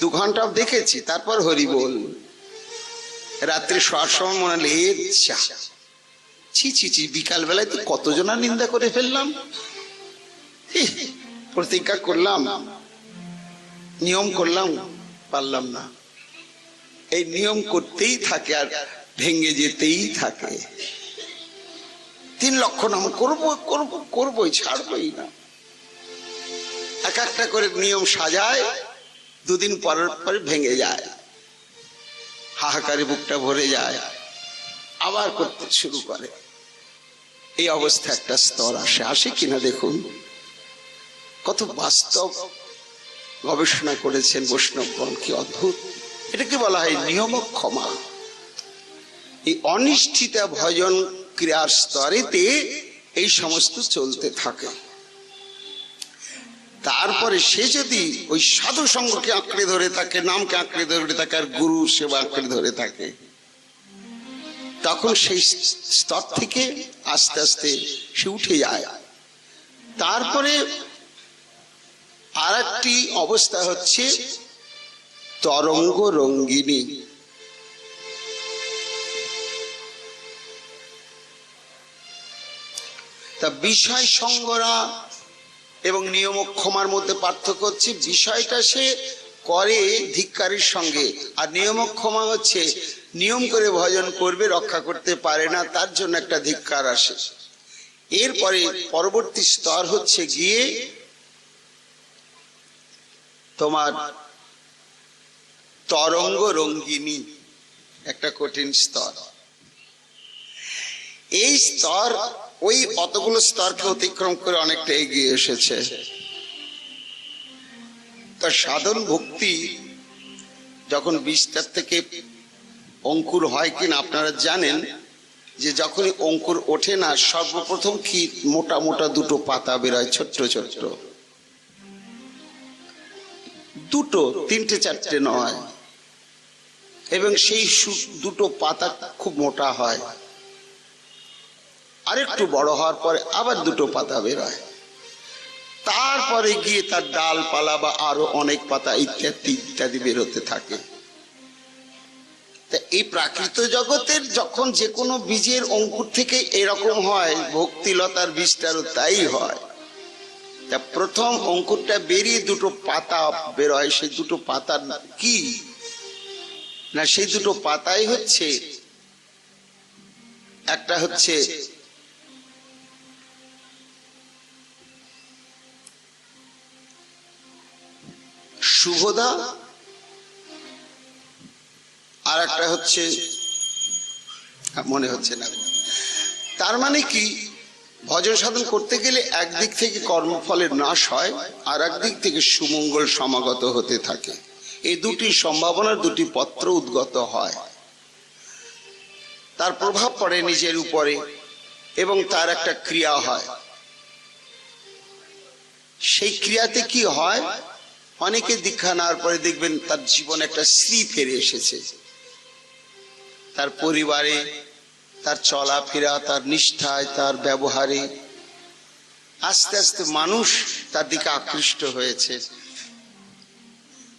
2 ঘন্টা দেখেছি, তারপর হরি বল। রাত্রে শোয়ার সময় মনে হলে ছি ছি ছি, বিকাল বেলায় তো কতজনা নিন্দা করে ফেললাম। প্রতিজ্ঞা করলাম, নিয়ম করলাম, পারলাম না। এই নিয়ম করতেই থাকে আর ভেঙে যেতেই থাকে। 3 লক্ষ নাম করবো করবো করবোই, ছাড়বই না। এক একটা করে নিয়ম সাজায়, 2 দিন পরের পরে ভেঙে যায়, হাহাকারে বুকটা ভরে যায়, আবার করতে শুরু করে। এই অবস্থা একটা স্তর আসে কিনা দেখুন। কত বাস্তব গবেষণা করেছেন বৈষ্ণবগণ, কি অদ্ভুত। এটাকে বলা হয় নিয়ম ক্ষমা। এই অনিষ্ঠিতা ভজন ক্রিয়ার স্তরেতে এই সমস্ত চলতে থাকে। তারপরে সে যদি ওই সাধু সঙ্গকে আঁকড়ে ধরে থাকে, নামকে আঁকড়ে ধরে থাকে, আর গুরু সেবা আঁকড়ে ধরে থাকে, তখন সেই স্তর থেকে আস্তে আস্তে সে উঠে যায়। তারপরে আর একটি অবস্থা হচ্ছে তরঙ্গ রঙ্গিনী। তা বিষয় সঙ্গরা এবং নিয়ম ক্ষমার মধ্যে পার্থক্য হচ্ছে, বিষয়টা সে করে ধিক্কারের সঙ্গে, আর নিয়ম ক্ষমা হচ্ছে নিয়ম করে ভজন করবে, রক্ষা করতে পারে না, তার জন্য একটা ধিক্কার আসে। এরপরে পরবর্তী স্তর হচ্ছে গিয়ে তোমার তরঙ্গ রঙ্গিনী, একটা কঠিন স্তর। এই স্তর ওই অতগুলো স্তরকে অতিক্রম করে অনেকটা এগিয়ে এসেছে। তার সাধন ভক্তি যখন বীজটার থেকে অঙ্কুর হয় কিনা আপনারা জানেন, যে যখনই অঙ্কুর ওঠে না, সর্বপ্রথম কি মোটা মোটা 2টো পাতা বেরোয়, ছোট্ট ছোট্ট 2টো, 3টে 4টে নয়, এবং সেই 2টো পাতা খুব মোটা হয়। আরেকটু বড় হওয়ার পরে আবার 2টো পাতা বেরোয়, তারপরে গিয়ে তার ডালপালা বা আরো অনেক পাতা ইত্যাদি ইত্যাদি বেরোতে থাকে। এই প্রাকৃত জগতের যখন যে কোনো বীজের অঙ্কুর থেকে এরকম হয়, ভক্তিলতার বীজটারও তাই হয়। তা প্রথম অঙ্কুরটা বেরিয়ে 2টো পাতা বেরোয়। সেই 2টো পাতা কি না, সেই 2টো পাতাই হচ্ছে, একটা হচ্ছে শুভদা, আর একটা হচ্ছে মনে হচ্ছে না। তার মানে কি, ভজন সাধন করতে গেলে একদিক থেকে কর্মফলের নাশ হয়, আর একদিক থেকে সুমঙ্গল সমাগত হতে থাকে। এই 2টি সম্ভাবনার 2টি পত্র উদ্গত হয়, তার প্রভাব পড়ে নিজের উপরে, এবং তার একটা ক্রিয়া হয়। সেই ক্রিয়াতে কি হয়, অনেকে দীক্ষা নেওয়ার পরে দেখবেন তার জীবনে একটা শ্রী ফিরে এসেছে, তার পরিবারে, তার চলাফেরা, তার নিষ্ঠায়, তার ব্যবহারে আস্তে আস্তে মানুষ তার দিকে আকৃষ্ট হয়েছে,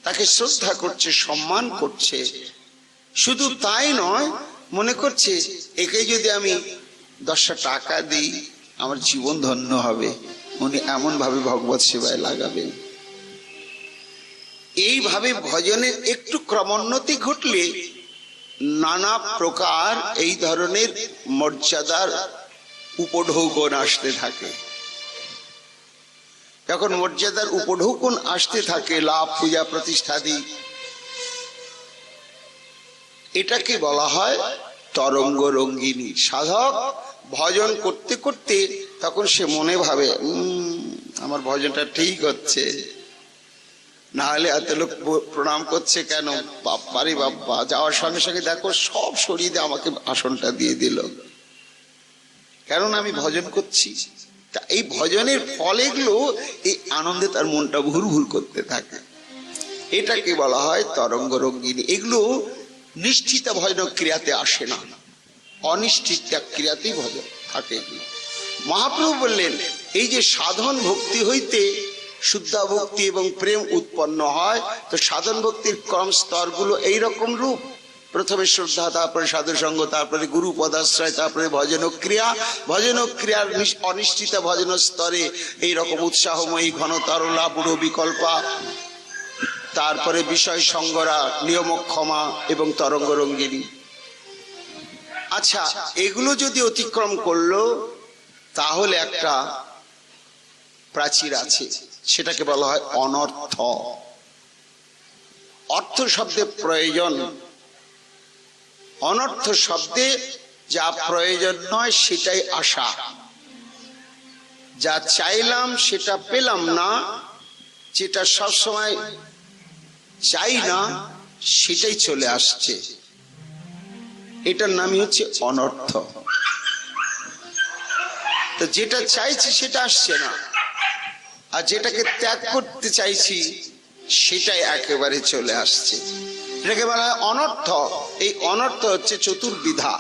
তাকে শ্রদ্ধা করছে, সম্মান করছে। শুধু তাই নয়, মনে করছে একে যদি আমি 10টা টাকা দিই আমার জীবন ধন্য হবে, উনি এমন ভাবে ভগবত সেবায় লাগাবেন। এইভাবে ভজনের একটু ক্রমোন্নতি ঘটলে নানা প্রকার এই ধরনের মর্যাদার উপঢৌকন আসতে থাকে। যখন মর্যাদার উপঢৌকন আসতে থাকে, লাভ, পূজা, প্রতিষ্ঠাদি, এটাকে বলা হয় তরঙ্গ রঙ্গিনী। সাধক ভজন করতে করতে তখন সে মনে ভাবে, আমার ভজনটা ঠিক হচ্ছে, না হলে এত লোক প্রণাম করছে কেন, বাপ্পারে বাপ্পা। যাওয়ার সঙ্গে সঙ্গে দেখো সব সরিয়ে দিয়ে আমাকে আসনটা দিয়ে দিল, কেননা আমি ভজন করছি। তা এই ভজনের ফল এগুলো, এই আনন্দে তার মনটা ভুর ভুর করতে থাকে। এটাকে বলা হয় তরঙ্গ রঙ্গিনী। এগুলো নিষ্ঠিত ভজন ক্রিয়াতে আসে না, অনিষ্ঠিত ক্রিয়াতেই ভজন থাকে। মহাপ্রভু বললেন এই যে সাধন ভক্তি হইতে শুদ্ধ ভক্তি এবং প্রেম উৎপন্ন হয়, তো সাধন ভক্তির ক্রম স্তরগুলো এইরকম রূপ। প্রথমে শ্রদ্ধা, তারপরে সাধু সঙ্গ, তারপরে গুরু পদাশ্রয়, তারপরে ভজন ক্রিয়া। ভজন ক্রিয়ার অনিষ্ঠিত ভজন স্তরে এইরকম উৎসাহময়ী, ঘনতরলা, বুড়ো বিকল্পা, তারপরে বিষয় সঙ্গরা, নিয়মক্ষমা এবং তরঙ্গ রঙ্গিনী। আচ্ছা, এগুলো যদি অতিক্রম করলো তাহলে একটা প্রাচীর আছে, সেটাকে বলা হয় অনর্থ। অর্থ শব্দে প্রয়োজন, অনর্থ শব্দে যা প্রয়োজন নয় সেটাই আশা, যা চাইলাম সেটা পেলাম না, যেটা সবসময় চাই না সেটাই চলে আসছে, এটার নামই হচ্ছে অনর্থ। তো যেটা চাইছি সেটা আসছে না, আর যেটাকে ত্যাগ করতে চাইছি সেটাই একেবারে চলে আসছে, এটাকে বলা হয় অনর্থ। এই অনর্থ হচ্ছে চতুর্বিধা,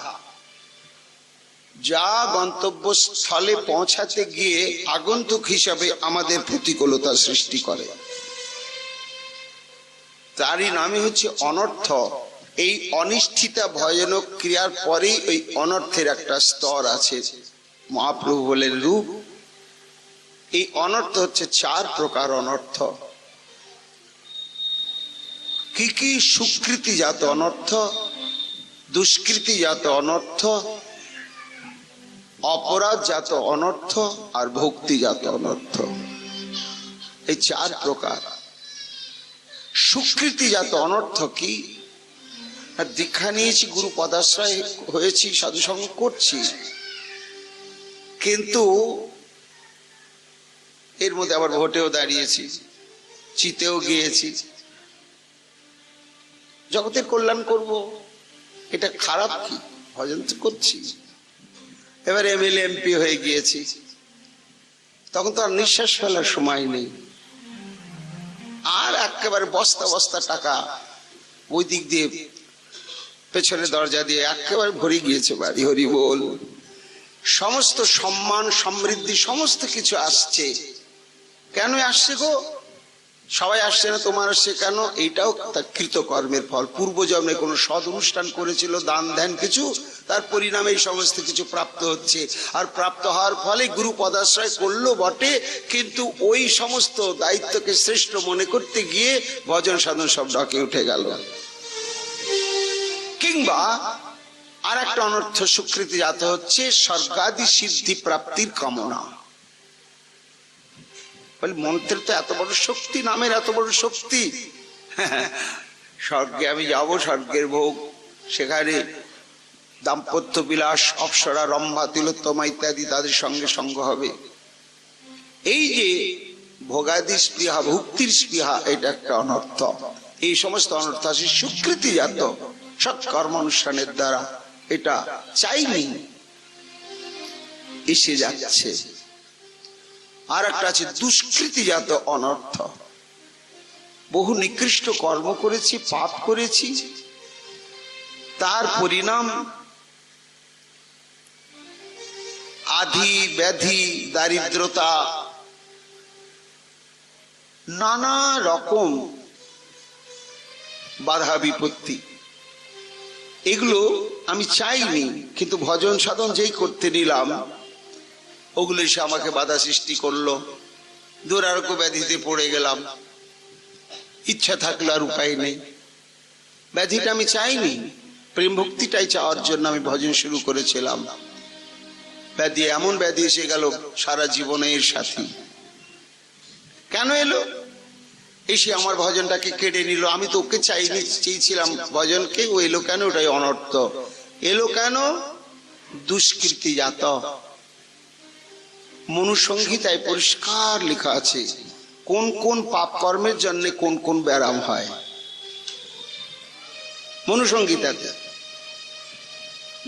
যা গন্তব্যস্থলে পৌঁছাতে গিয়ে আগন্তুক হিসাবে আমাদের প্রতিকূলতা সৃষ্টি করে, তারই নামই হচ্ছে অনর্থ। এই অনিষ্ঠিত ভজন ক্রিয়ার পরেই ওই অনর্থের একটা স্তর আছে। মহাপ্রভু বলেন রূপ, এই অনর্থ হচ্ছে 4 প্রকার অনর্থ। কি কি? সুকৃতিজাত অনর্থ, দুষ্কৃতিজাত অনর্থ, অপরাধজাত অনর্থ আর ভক্তিজাত অনর্থ, এই 4 প্রকার। সুকৃতিজাত অনর্থ কি? দীক্ষা নিয়েছি, গুরু পদাশ্রয় হয়েছি, সাধুসঙ্গ করছি, কিন্তু এর মধ্যে আবার ভোটেও দাঁড়িয়েছি, চিতেও গিয়েছি, জগতের কল্যাণ করব, এটা খারাপ কি? ভজন তো করছি। এবার এমএলএ এমপি হয়ে গিয়েছি, তখন তো আর নিঃশ্বাস ফেলার সময় নেই, আর একেবারে বস্তা বস্তা টাকা ওই দিক দিয়ে পেছনে দরজা দিয়ে একেবারে ভরে গিয়েছে বাড়ি। হরি বল। সমস্ত সম্মান, সমৃদ্ধি, সমস্ত কিছু আসছে। কেন আসছে গো? সবাই আসছে না, তোমার আসছে কেন? এইটাও তার কৃতকর্মের ফল। পূর্বজন্মে কোনো সৎ অনুষ্ঠান করেছিল, দান ধ্যান কিছু, তার পরিণামে এই সমস্ত কিছু প্রাপ্ত হচ্ছে। আর প্রাপ্ত হওয়ার ফলে গুরু পদাশ্রয় করলো বটে, কিন্তু ওই সমস্ত দায়িত্বকে শ্রেষ্ঠ মনে করতে গিয়ে ভজন সাধন সব ডকে উঠে গেল। কিংবা আর একটা অনর্থ স্বীকৃতি জাত হচ্ছে স্বর্গাদি সিদ্ধি প্রাপ্তির কামনা। মন্ত্রের তো এত বড় শক্তি, নামের এত বড় শক্তি, স্বর্গে আমি যাব, স্বর্গের ভোগ, সেখানে দাম্পত্য বিলাস, অপ্সরা, রম্ভা, তিলোত্তমা ইত্যাদি তাদের সঙ্গে সঙ্গ হবে। এই যে ভোগাদি স্পৃহা, ভক্তির স্পৃহা, এটা একটা অনর্থ। এই সমস্ত অনর্থ আছে স্বীকৃতিজাত সৎকর্ম অনুষ্ঠানের দ্বারা, এটা চাইনি, এসে যাচ্ছে। আর একটা আছে দুষ্কৃতিজাত অনর্থ। বহু নিকৃষ্ট কর্ম করেছি, পাপ করেছি, তার পরিণাম আধি, ব্যাধি, দারিদ্রতা, নানা রকম বাধা বিপত্তি। এগুলো আমি চাইনি, কিন্তু ভজন সাধন যেই করতে নিলাম ওগুলো এসে আমাকে বাধা সৃষ্টি করলো, দুরারোগ্য ব্যাধিতে পড়ে গেলাম। ইচ্ছা থাকলে আর উপায় নেই। ব্যাধিটা আমি চাইনি, প্রেম ভক্তিটাই চাওয়ার জন্য আমি ভজন শুরু করেছিলাম। ব্যাধি, এমন ব্যাধি এসে গেল সারা জীবনের সাথী। কেন এলো? এসে আমার ভজনটাকে কেড়ে নিল। আমি তো ওকে চাইনি, চেয়েছিলাম ভজনকে, ও এলো কেন? ওটাই অনর্থ। এলো কেন? দুষ্কৃতিজাত। মনুসংহিতায় পরিষ্কার লেখা আছে কোন কোন পাপ কর্মের জন্য কোন কোন ব্যারাম হয়। মনুসংহিতাতে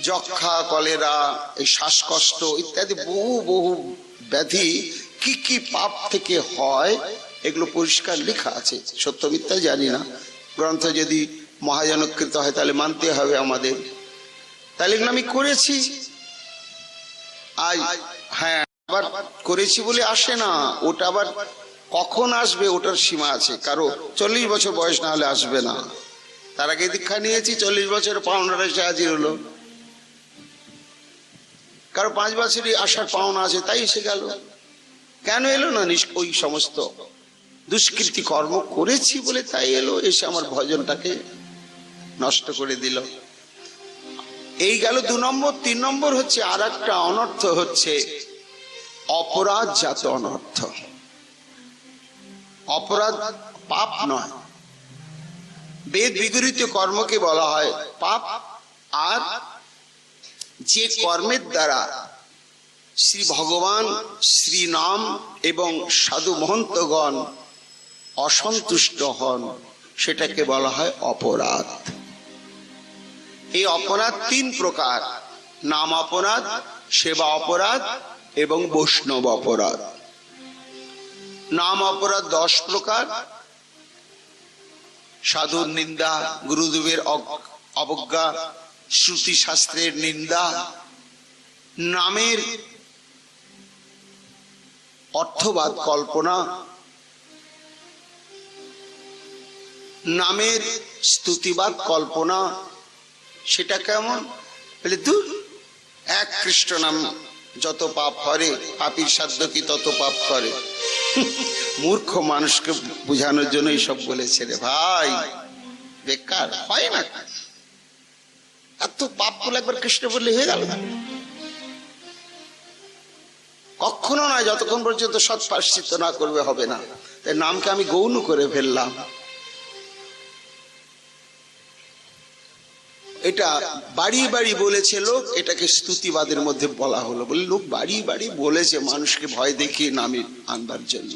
যক্ষা, কলেরা, এই শ্বাসকষ্ট ইত্যাদি বহু বহু ব্যাধি কি কি পাপ থেকে হয় এগুলো পরিষ্কার লেখা আছে। সত্য মিথ্যা জানি না, গ্রন্থ যদি মহাজনকৃত হয় তাহলে মানতে হবে আমাদের। তাহলে আমি করেছি, আজ হ্যাঁ আবার করেছি বলে আসে না, ওটা আবার কখন আসবে ওটার সীমা আছে। কারো 40 বছর বয়স না হলে আসবে না, তার আগে দীক্ষা নিয়েছি 40 বছর পাওনাটা এসে হাজির হলো। কারো 5 বছরই আসার পাওনা আছে তাই এসে গেল, কেন এলো না? ওই সমস্ত দুষ্কৃতি কর্ম করেছি বলে তাই এলো, এসে আমার ভজনটাকে নষ্ট করে দিল। এই গেল 2 নম্বর। 3 নম্বর হচ্ছে আর একটা অনর্থ, হচ্ছে অপরাধজাত অনর্থ। অপরাধ পাপ নয়, বেদ বিগৃহীত কর্মকে বলা হয় পাপ। আর যে কর্মের দ্বারা শ্রী ভগবান, শ্রী নাম এবং সাধু মহন্তগণ অসন্তুষ্ট হন সেটাকে বলা হয় অপরাধ। এই অপরাধ 3 প্রকার: নাম অপরাধ, সেবা অপরাধ এবং বৈষ্ণব অপরাধ। নাম অপরাধ 10 প্রকার: সাধুর নিন্দা, গুরুদেবের অবজ্ঞা, শ্রুতি শাস্ত্রের নিন্দা, নামের অর্থবাদ কল্পনা, নামের স্তুতিবাদ কল্পনা। সেটা কেমন? বলে দূর, এক কৃষ্ণ নাম যত পাপ করে, পাপীর সাধ্য কি তত পাপ করে। মূর্খ মানুষকে বোঝানোর জন্য এইসব বলেছে রে ভাই, বেকার হয় না। এত পাপ বলে একবার কৃষ্ণ বললে হয়ে গেল? কখনো নয়, যতক্ষণ পর্যন্ত সৎ প্রায়শ্চিত্ত না করবে হবে না। তাই নামকে আমি গৌণ করে ফেললাম। এটা বাড়ি বাড়ি বলেছে লোক, এটাকে স্তুতিবাদের মধ্যে বলা হলো। বলে লোক বাড়ি বাড়ি বলেছে মানুষকে ভয় দেখিয়ে নামে আনবার জন্য।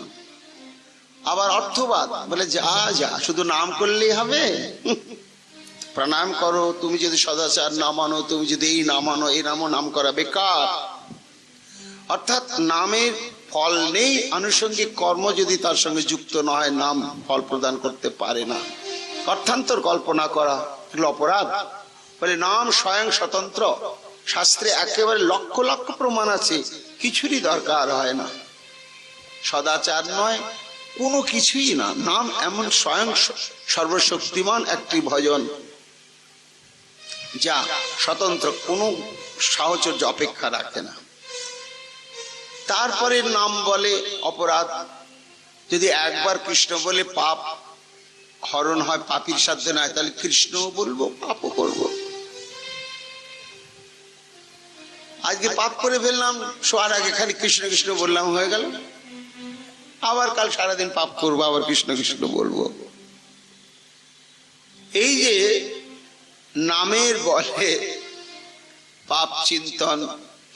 আবার অর্থবাদ বলে যা যা শুধু নাম করলেই হবে, প্রণাম করো, তুমি যদি সদাচার না মানো, তুমি যদি এই না মানো, এই নামও নাম করা বেকার। অর্থাৎ নামের ফল নেই, আনুষঙ্গিক কর্ম যদি তার সঙ্গে যুক্ত না হয় নাম ফল প্রদান করতে পারে না। অর্থান্তর কল্পনা করা এগুলো অপরাধ। বলে নাম স্বয়ং স্বতন্ত্র, শাস্ত্রে একেবারে লক্ষ লক্ষ প্রমাণ আছে, কিছুরই দরকার হয় না। সদাচার নয়, কোনো কিছুই না। নাম এমন স্বয়ং সর্বশক্তিমান একটি ভজন যা স্বতন্ত্র, কোনো সাহচর্য অপেক্ষা রাখে না। তারপরে নাম বলে অপরাধ। যদি একবার কৃষ্ণ বলে পাপ হরণ হয়, পাপীর সাধ্যে নয়, তাহলে কৃষ্ণ বলবো, পাপও করবো। আজকে পাপ করে ফেললাম, শোয়ার আগে খালি কৃষ্ণ কৃষ্ণ বললাম, হয়ে গেল। আবার কাল সারাদিন পাপ করবো, আবার কৃষ্ণ কৃষ্ণ বলবো। এই যে নামের বলে পাপ চিন্তন,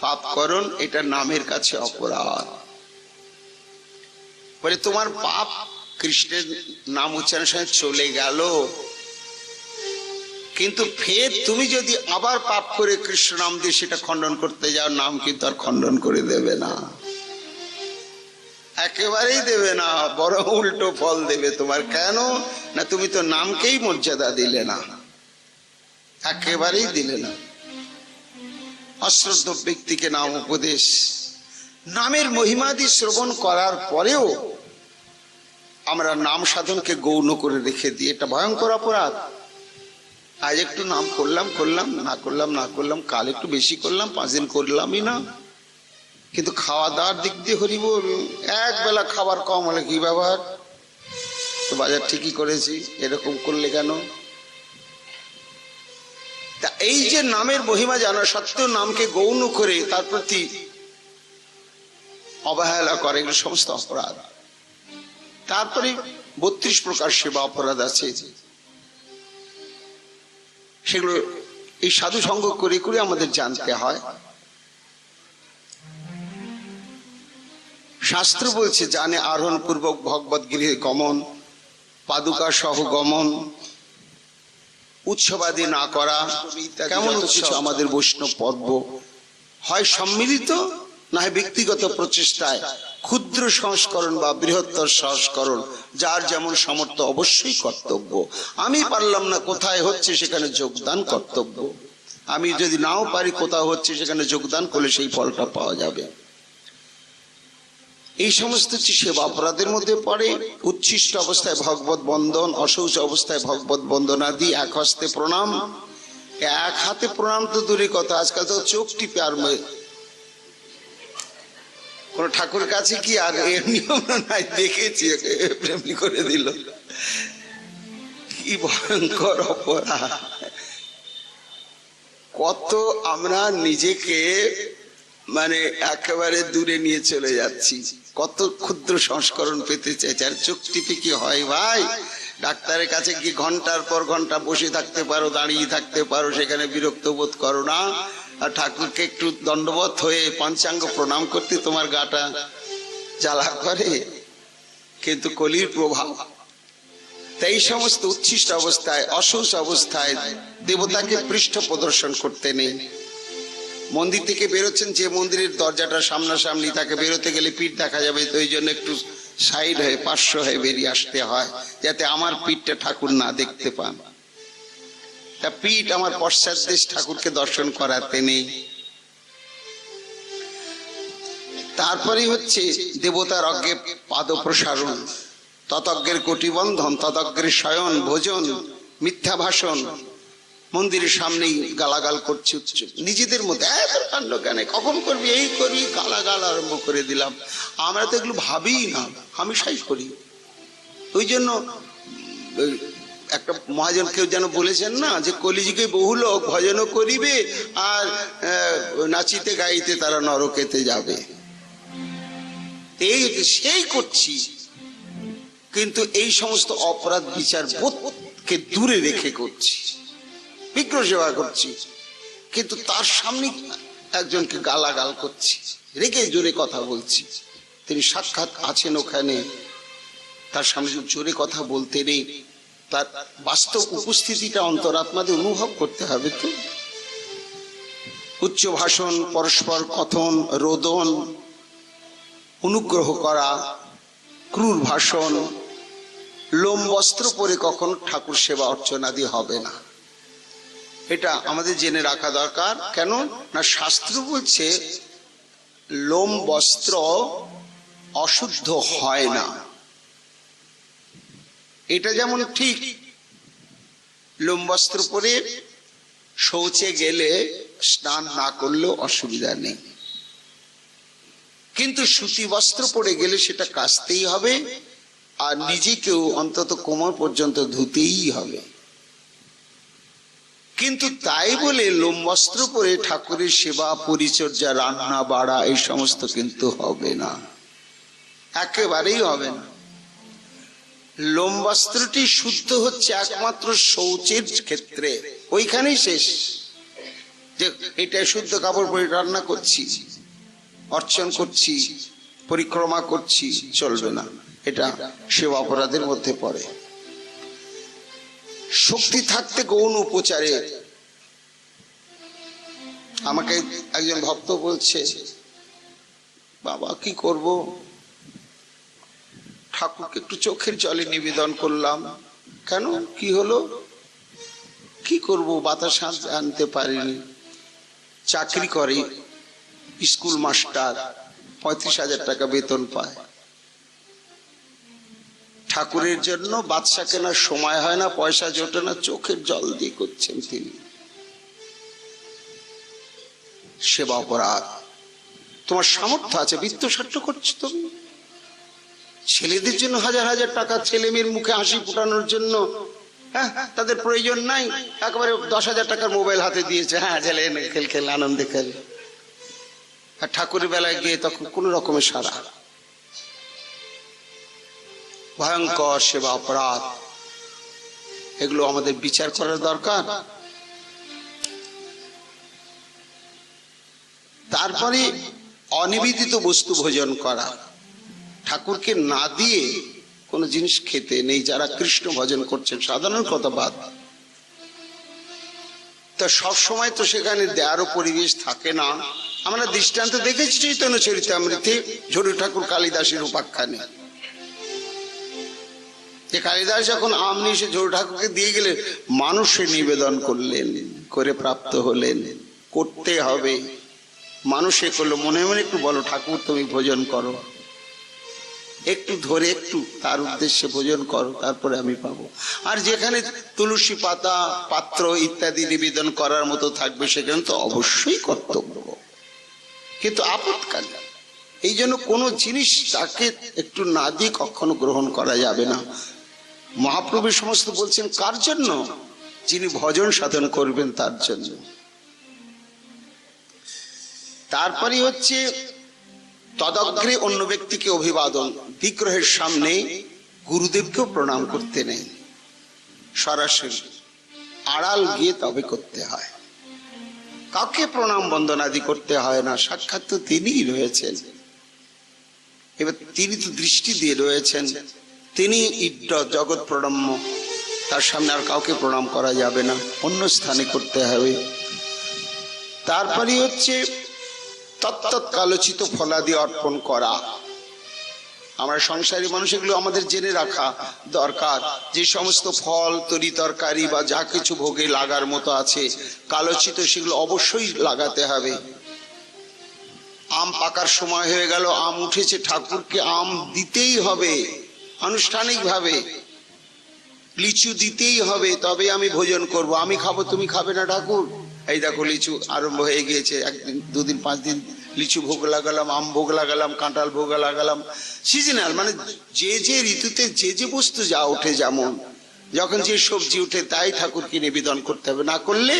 পাপকরণ, এটা নামের কাছে অপরাধ। বলে তোমার পাপ কৃষ্ণের নাম উচ্চারণের সঙ্গে চলে গেল, কিন্তু ফের তুমি যদি আবার পাপ করে কৃষ্ণ নাম দিয়ে সেটা খণ্ডন করতে যাও, নাম কিন্তু আর খণ্ডন করে দেবে না, একেবারেই দেবে না, বড় উল্টো ফল দেবে তোমার। কেন না, তুমি তো নামকেই মর্যাদা দিলে না, একেবারেই দিলে না। অশ্রদ্ধ ব্যক্তিকে নাম উপদেশ, নামের মহিমাদি শ্রবণ করার পরেও আমরা নাম সাধনকে গৌণ করে রেখে দিই, এটা ভয়ঙ্কর অপরাধ। আজ একটু নাম করলাম করলাম, না করলাম না করলাম, কাল একটু বেশি করলাম, 5 দিন করলামই না। কিন্তু খাওয়া দাওয়ার দিক দিয়ে হরি বল, এক বেলা খাবার কম হলে কি ব্যাপার, তো বাজার ঠিকই করেছি, এরকম করলে কেন? তা এই যে নামের মহিমা জানা সত্ত্বেও নামকে গৌণ করে তার প্রতি অবহেলা করে, এগুলো সমস্ত অপরাধ। তারপরে 32 প্রকার সেবা অপরাধ আছে, সেগুলো এই সাধু সঙ্গ করে করে আমাদের জানতে হয়। শাস্ত্র বলছে জানে আরোহণ পূর্বক ভগবত গৃহে গমন, পাদুকা সহ গমন, উৎসবাদি না করা। কেমন কিছু আমাদের বৈষ্ণব পর্ব হয় সম্মিলিত, না হয় ব্যক্তিগত প্রচেষ্টায় ক্ষুদ্র সংস্করণ বা বৃহত্তর সংস্করণ, যার যেমন সামর্থ্য অবশ্যই কর্তব্য। আমি পারলাম না, কোথায় হচ্ছে সেখানে যোগদান কর্তব্য। আমি যদি নাও পারি, কোথাও হচ্ছে সেখানে যোগদান করলে সেই ফলটা পাওয়া যাবে। এই সমস্ত সেবা অপরাধের মধ্যে পড়ে। উচ্ছিষ্ট অবস্থায় ভগবত বন্দন, অশৌচ অবস্থায় ভগবত বন্দনাদি, এক হস্তে প্রণাম। এক হাতে প্রণাম তো দূরের কথা, আজকাল তো চোখ টিপে আর কোন ঠাকুর কাছে কি আর নিয়ম নাই, দেখেছি এমনি করে দিল। কি ভয়ঙ্কর অপরাধ! কত আমরা নিজেকে মানে একেবারে দূরে নিয়ে চলে যাচ্ছি, কত ক্ষুদ্র সংস্করণ পেতে চাইছে। আর চোখ টিপে কি হয় ভাই? ডাক্তারের কাছে কি ঘন্টার পর ঘন্টা বসে থাকতে পারো, দাঁড়িয়ে থাকতে পারো, সেখানে বিরক্ত বোধ করো না? আর ঠাকুরকে একটু দণ্ডবত হয়ে পঞ্চাঙ্গ প্রণাম করতে তোমার গাটা জ্বালা করে। কিন্তু কলির প্রভাব, তাই সমস্ত উচ্ছিষ্ট অবস্থায়, অশৌচ অবস্থায় দেবতাকে পৃষ্ঠ প্রদর্শন করতে নেই। মন্দির থেকে বেরোচ্ছেন, যে মন্দিরের দরজাটা সামনাসামনি, তাকে বেরোতে গেলে পিঠ দেখা যাবে, তো এই জন্য একটু সাইড হয়ে পার্শ্ব হয়ে বেরিয়ে আসতে হয়, যাতে আমার পিঠটা ঠাকুর না দেখতে পান। তা পিঠ আমার পশ্চাৎ দেশ, ঠাকুরকে দর্শন করাতে নেই। তারপরে হচ্ছে দেবতার অজ্ঞে পাদ প্রসারণ, ততজ্ঞের কোটিবন্ধন, ততজ্ঞের শয়ন ভোজন, মিথ্যা ভাষণ, মন্দিরের সামনেই গালাগাল করছে নিজেদের মধ্যে। এত কাণ্ড কেন, কখন করবি, এই করি, গালাগাল আরম্ভ করে দিলাম। আমরা তো এগুলো ভাবি না, হামেশাই করি। ওই জন্য একটা মহাজন কেউ যেন বলেছেন না, যে কলিযুগে বহু লোক ভজনও করিবে আর নাচিতে গাইতে তারা নরকেতে যাবে। এই সেই করছি, কিন্তু এই সমস্ত অপরাধ বিচার বোধকে দূরে রেখে করছি, বিগ্রহ সেবা করছি, কিন্তু তার সামনে একজনকে গালাগাল করছি, রেগে জোরে কথা বলছি। তিনি সাক্ষাৎ আছেন ওখানে, তার সামনে জোরে কথা বলতে নেই, তার বাস্তব উপস্থিতিটা অন্তরাত্মাদের অনুভব করতে হবে। তো উচ্চ ভাষণ, পরস্পর কথন, রোদন, অনুগ্রহ করা, ক্রূর ভাষণ, লোম বস্ত্র পরে কখনো ঠাকুর সেবা অর্চনাদি হবে না। এটা আমাদের জেনে রাখা দরকার। কেন না, শাস্ত্র বলছে লোম বস্ত্র অশুদ্ধ হয় না। এটা যেমন ঠিক, লোম বস্ত্র পরে শৌচে গেলে স্নান না করলেও অসুবিধা নেই, কিন্তু সুতি বস্ত্র পরে গেলে সেটা কাচতেই হবে, আর নিজেকেও অন্তত কোমর পর্যন্ত ধুতেই হবে। কিন্তু তাই বলে লোম বস্ত্র পরে ঠাকুরের সেবা পরিচর্যা, রান্না বাড়া এই সমস্ত কিন্তু হবে না, একেবারেই হবে না। লোম বস্ত্রটি শুদ্ধ হচ্ছে একমাত্র শৌচের ক্ষেত্রে, ওইখানেই শেষ। যে এটা শুদ্ধ কাপড় পরে রান্না করছি, অর্চন করছি, পরিক্রমা করছি, চলবে না, এটা সেবা অপরাধের মধ্যে পড়ে। শক্তি থাকতে গৌণ উপচারে, আমাকে একজন ভক্ত বলছে, বাবা কি করব, ঠাকুরকে একটু চোখের জলে নিবেদন করলাম। কেন, কি হলো? কি করব, বাতাস আনতে পারিনি। চাকরি করে, স্কুল মাস্টার, 35,000 টাকা বেতন পায়। ঠাকুরের জন্য বাদশা কেনার সময় হয় না, পয়সা জোটে না, চোখের জল দিয়ে করছেন তিনি। সেবা অপরাধ। তোমার সামর্থ্য আছে, বৃত্ত স্বার্থ করছো তুমি। ছেলেদের জন্য হাজার হাজার টাকা, ছেলে মেয়ের মুখে হাসি ফোটানোর জন্য, হ্যাঁ তাদের প্রয়োজন নাই, একেবারে 10,000 টাকার মোবাইল হাতে দিয়েছে, হ্যাঁ ছেলে খেল খেল আনন্দে খেল। আর ঠাকুরের বেলায় গিয়ে তখন কোন রকমের সারা। ভয়ঙ্কর সেবা অপরাধ, এগুলো আমাদের বিচার করার দরকার। তারপরে অনিবেদিত বস্তু ভোজন করা, ঠাকুরকে না দিয়ে কোনো জিনিস খেতে নেই। যারা কৃষ্ণ ভজন করছেন, সাধারণ কথা বাদ, তা সব সময় তো সেখানে দেয়ারও পরিবেশ থাকে না। আমরা দৃষ্টান্ত দেখেছি চৈতন্য চরিতামৃতে ঝরু ঠাকুর কালিদাসের উপাখ্যানে, যে কালিদাস যখন আম নিয়ে এসে ঝরু ঠাকুরকে দিয়ে গেলেন, মানুষে নিবেদন করলেন, করে প্রাপ্ত হলেন, করতে হবে। মানুষে করলো, মনে মনে একটু বলো ঠাকুর তুমি ভোজন করো, একটু ধরে একটু তার উদ্দেশ্যে ভোজন করো, তারপরে আমি পাবো। আর যেখানে তুলসী পাতা পাত্র ইত্যাদি নিবেদন করার মতো থাকবে সেখানে তো অবশ্যই কর্তব্য, কিন্তু আপৎকালে। এই জন্য কোনো জিনিস তাকে একটু না দিয়ে কখনো গ্রহণ করা যাবে না। মহাপ্রভু সমস্ত বলছেন কার জন্য? যিনি ভজন সাধন করবেন তার জন্য। তারপরে হচ্ছে তদগ্রে অন্য ব্যক্তিকে অভিবাদন, বিগ্রহের সামনে গুরুদেবকেও প্রণাম করতে নেই, সরাসরি আড়াল গিয়ে তবে করতে হয়। কাউকে প্রণাম বন্দনাদি করতে হয় না, সাক্ষাৎ তো তিনিই রয়েছেন। এবার তিনি তো দৃষ্টি দিয়ে রয়েছেন, তিনি ইড্ড জগৎ প্রণম্য, তার সামনে আর কাউকে প্রণাম করা যাবে না, অন্য স্থানে করতে হবে। তারপরে হচ্ছে তত্তৎকালোচিত ফলাদি অর্পণ করা। আমরা সংসারী মানুষ, এগুলো আমাদের জেনে রাখা দরকার। যে সমস্ত ফল তরি তরকারি বা যা কিছু ভোগে লাগার মতো আছে কালোচিত, সেগুলো অবশ্যই লাগাতে হবে। আম পাকার সময় হয়ে গেল, আম উঠেছে, ঠাকুরকে আম দিতেই হবে আনুষ্ঠানিক ভাবে, লিচু দিতেই হবে, তবে আমি ভোজন করব। আমি খাবো, তুমি খাবে না ঠাকুর? এই দেখো লিচু আরম্ভ হয়ে গিয়েছে, একদিন দুদিন 5 দিন লিচু ভোগ লাগালাম, আম ভোগ লাগালাম, কাঁঠাল ভোগ লাগালাম। সিজনাল, মানে যে যে ঋতুতে যে যে বস্তু যা ওঠে, যেমন যখন যে সবজি উঠে তাই ঠাকুরকে নিবেদন করতে হবে, না করলে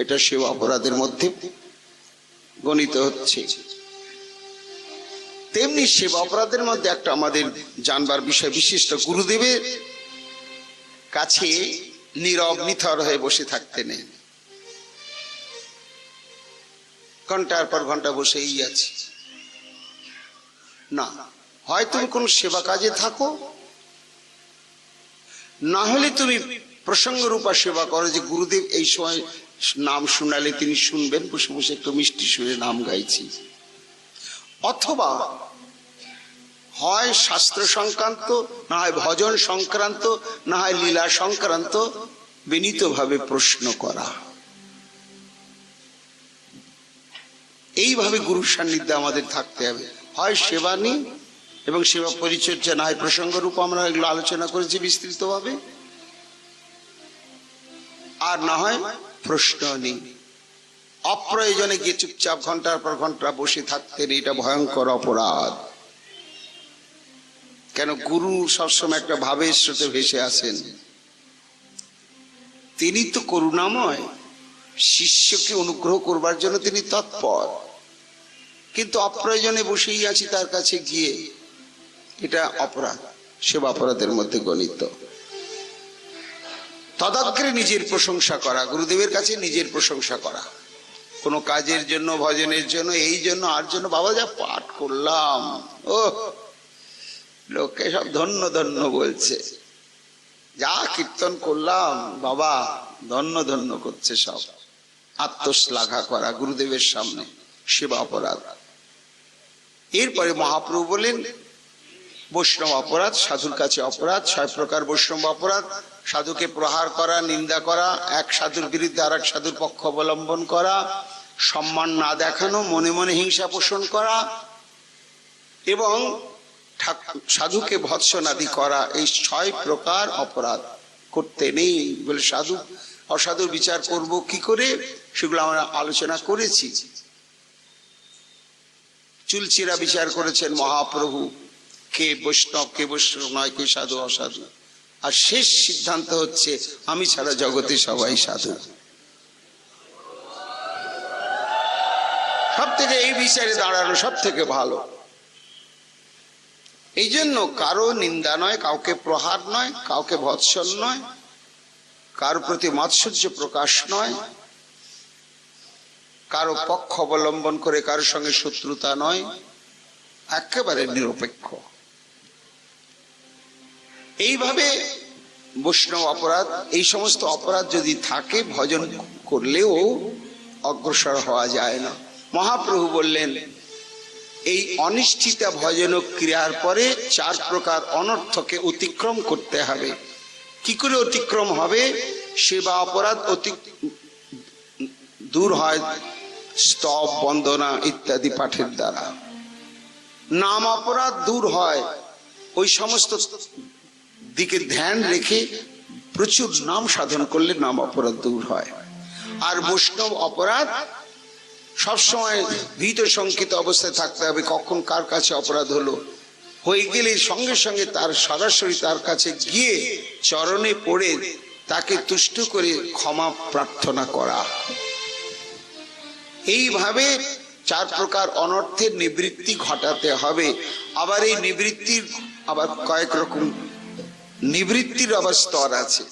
এটা সেবা অপরাধের মধ্যে গণিত হচ্ছে। তেমনি সেবা অপরাধের মধ্যে একটা আমাদের জানবার বিষয়, বিশিষ্ট গুরুদেবের কাছে নীরব নিথর হয়ে বসে থাকতে নেই। ঘন্টার পর ঘন্টা বসেই আছি না, হয় তুমি কোন সেবা কাজে থাকো, না হলে তুমি প্রসঙ্গ রূপা সেবা করো, যে গুরুদেব এই সময় নাম শোনালে তিনি শুনবেন, বসে বসে একটু মিষ্টি সুরে নাম গাইছি। অথবা হয় শাস্ত্র সংক্রান্ত, না হয় ভজন সংক্রান্ত, না হয় লীলা সংক্রান্ত বিনীতভাবে প্রশ্ন করা। এইভাবে গুরুর সান্নিধ্যে আমাদের থাকতে হবে। হয় সেবা নিই এবং সেবা পরিচর্যা, না হয় প্রসঙ্গ রূপ, আমরা এগুলো আলোচনা করেছি বিস্তৃতভাবে, আর না হয় প্রশ্ন নিই। অপ্রয়োজনে গিয়ে চুপচাপ ঘন্টার পর ঘন্টা বসে থাকতেন, এটা ভয়ঙ্কর অপরাধ। কেন? গুরু সবসময় একটা ভাবের স্রোতে ভেসে আসেন, তিনি তো করুণাময়, শিষ্যকে অনুগ্রহ করবার জন্য তিনি তৎপর, কিন্তু অপ্রয়োজনে বসেই আছি তার কাছে গিয়ে, এটা অপরাধ, সেবা অপরাধের মধ্যে গণিত। তদাগ্রে নিজের প্রশংসা করা, গুরুদেবের কাছে নিজের প্রশংসা করা, কোনো কাজের জন্য, ভজনের জন্য, এই জন্য আর জন্য, বাবা যা পাঠ করলাম, ও লোকে সব ধন্য ধন্য বলছে, যা কীর্তন করলাম বাবা ধন্য ধন্য করছে, সব আত্মশ্লাঘা করা গুরুদেবের সামনে সেবা অপরাধ। এরপরে মহাপ্রভু বলেন বৈষ্ণব অপরাধ, সাধুর কাছে অপরাধ 6 প্রকার বৈষ্ণব অপরাধ। সাধুকে প্রহার করা, নিন্দা করা, এক সাধুর বিরুদ্ধে আর এক সাধুর পক্ষ অবলম্বন করা, সম্মান না দেখানো, মনে মনে হিংসা পোষণ করা এবং সাধুকে ভৎসনাদি করা, এই 6 প্রকার অপরাধ করতে নেই বলে সাধু অসাধুর বিচার করব কি করে, সেগুলো আমরা আলোচনা করেছি। চুলচিরা বিচার করেছেন মহাপ্রভু, কে বৈষ্ণব কে বৈষ্ণব নয়, কে সাধু অসাধু, আর শেষ সিদ্ধান্ত হচ্ছে আমি ছাড়া জগতে সবাই সাধু। সব থেকে এই বিচারে দাঁড়ানো সব থেকে ভালো। এই জন্য কারো নিন্দা নয়, কাউকে প্রহার নয়, কাউকে ভৎসন নয়, কারো প্রতি মাৎসর্য প্রকাশ নয়, কারো পক্ষ অবলম্বন করে কারো সঙ্গে শত্রুতা নয়, একেবারে নিরপেক্ষ। এইভাবে বৈষ্ণব অপরাধ, এই সমস্ত অপরাধ যদি থাকে, ভজন করলেও অগ্রসর হওয়া যায় না। মহাপ্রভু বললেন এই অনিষ্ঠিতা ভজন ক্রিয়ার পরে 4 প্রকার অনর্থকে অতিক্রম করতে হবে। কি করে অতিক্রম হবে? সেবা অপরাধ দূর হয় স্তব বন্দনা ইত্যাদি পাঠের দ্বারা। নাম অপরাধ দূর হয়, ওই সমস্ত দিকে ধ্যান রেখে প্রচুর নাম সাধন করলে নাম অপরাধ দূর হয়। আর বৈষ্ণব অপরাধ সবসময় ভীত শঙ্কিত অবস্থায় থাকতে হবে, কখন কার কাছে অপরাধ হলো, হয়ে গেলে সঙ্গে সঙ্গে তার সরাসরি তার কাছে গিয়ে চরণে পড়ে তাকে তুষ্ট করে ক্ষমা প্রার্থনা করা। এইভাবে 4 প্রকার অনর্থের নিবৃত্তি ঘটাতে হবে। আবার এই নিবৃত্তির আবার কয়েক রকম নিবৃত্তির আবার স্তর আছে।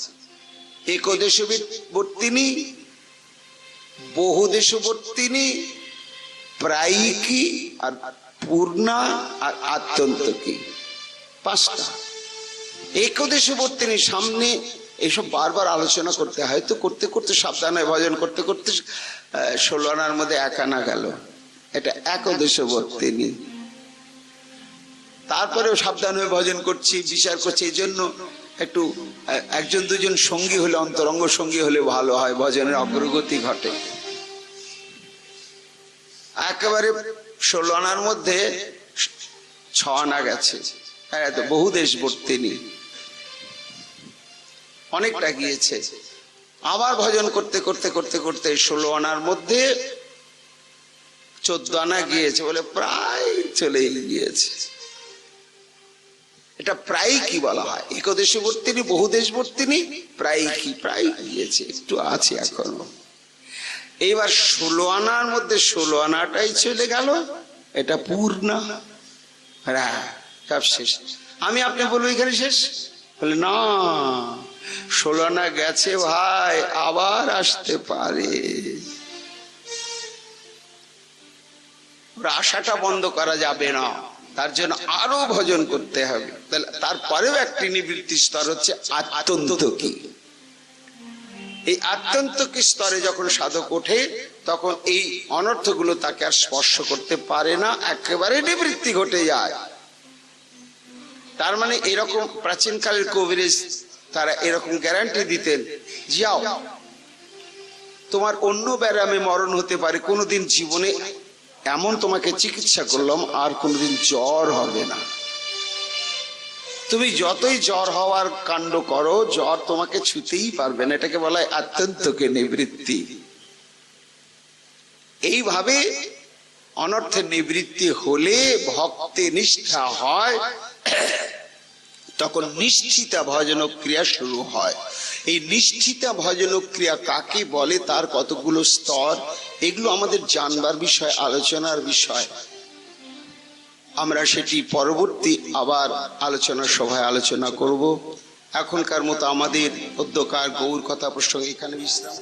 একদেশবর্তিনী, বহুদেশবর্তিনী, প্রায়িকী, আর পূর্ণা, আর আত্যন্তকী। 5টা। একদেশবর্তিনী সামনে এইসব বারবার আলোচনা করতে হয়, তো করতে করতে সাবধানে ভজন করতে করতে 16 আনার মধ্যে 1 আনা গেল। এটা একদেশবর্তিনী। তারপরেও সাবধান হয়ে ভজন করছি, বিচার করছি। এই জন্য একটু 1-2 সঙ্গী হলে, অন্তরঙ্গ সঙ্গী হলে ভালো হয়, ভজনের অগ্রগতি ঘটে। একেবারে 16 আনার মধ্যে 6 আনা গেছে, বহুদেশবর্তিনী অনেকটা গিয়েছে। আবার ভজন করতে করতে করতে করতে 16 আনার মধ্যে 14 আনা গিয়েছে, বলে প্রায় চলে গিয়েছে। এটা প্রায় কি বলা হয়? একদেশবর্তিনী, বহুদেশবর্তিনী, প্রায় কি, প্রায় গিয়েছে, একটু আছে এখনো। এইবার 16 আনার মধ্যে 16 আনাটাই চলে গেল, এটা পূর্ণা। সব শেষ। আমি আপনি বলবো এখানে শেষ, বলে না, 16 আনা গেছে ভাই, আবার আসতে পারে। আশাটা বন্ধ করা যাবে না, তার জন্য আরো ভজন করতে হবে। তারপরেও একটি নিবৃত্তি স্তর হচ্ছে আত্যন্তকী। এই আত্যন্তকী স্তরে যখন সাধক ওঠে, তখন এই অনর্থগুলো তাকে আর স্পর্শ করতে পারে না, একেবারে নিবৃত্তি ঘটে যায়। তার মানে এরকম প্রাচীনকালের কবিরাজ তারা এরকম গ্যারান্টি দিতেন, যাও তোমার অন্য ব্যারামে মরণ হতে পারে, কোনোদিন জীবনে এমন তোমাকে চিকিৎসা করলাম আর কোনোদিন জ্বর হবে না। তুমি যতই জ্বর হওয়ার কাণ্ড করো, জ্বর তোমাকে ছুতেই পারবে না। এটাকে বলা হয় আত্যন্তকে নিবৃত্তি। এইভাবে অনর্থের নিবৃত্তি হলে ভক্তি নিষ্ঠা হয়, তখন নিশ্চিতা ভজন ক্রিয়া শুরু হয়। এই নিশ্চিতা ভজন ক্রিয়া কাকে বলে, তার কতগুলো স্তর, এগুলো আমাদের জানবার বিষয়, আলোচনার বিষয়। আমরা সেটি পরবর্তী আবার আলোচনা সভায় আলোচনা করব। এখনকার মতো আমাদের পদ্মকার গৌর কথা প্রসঙ্গে এখানে বিশ্রাম।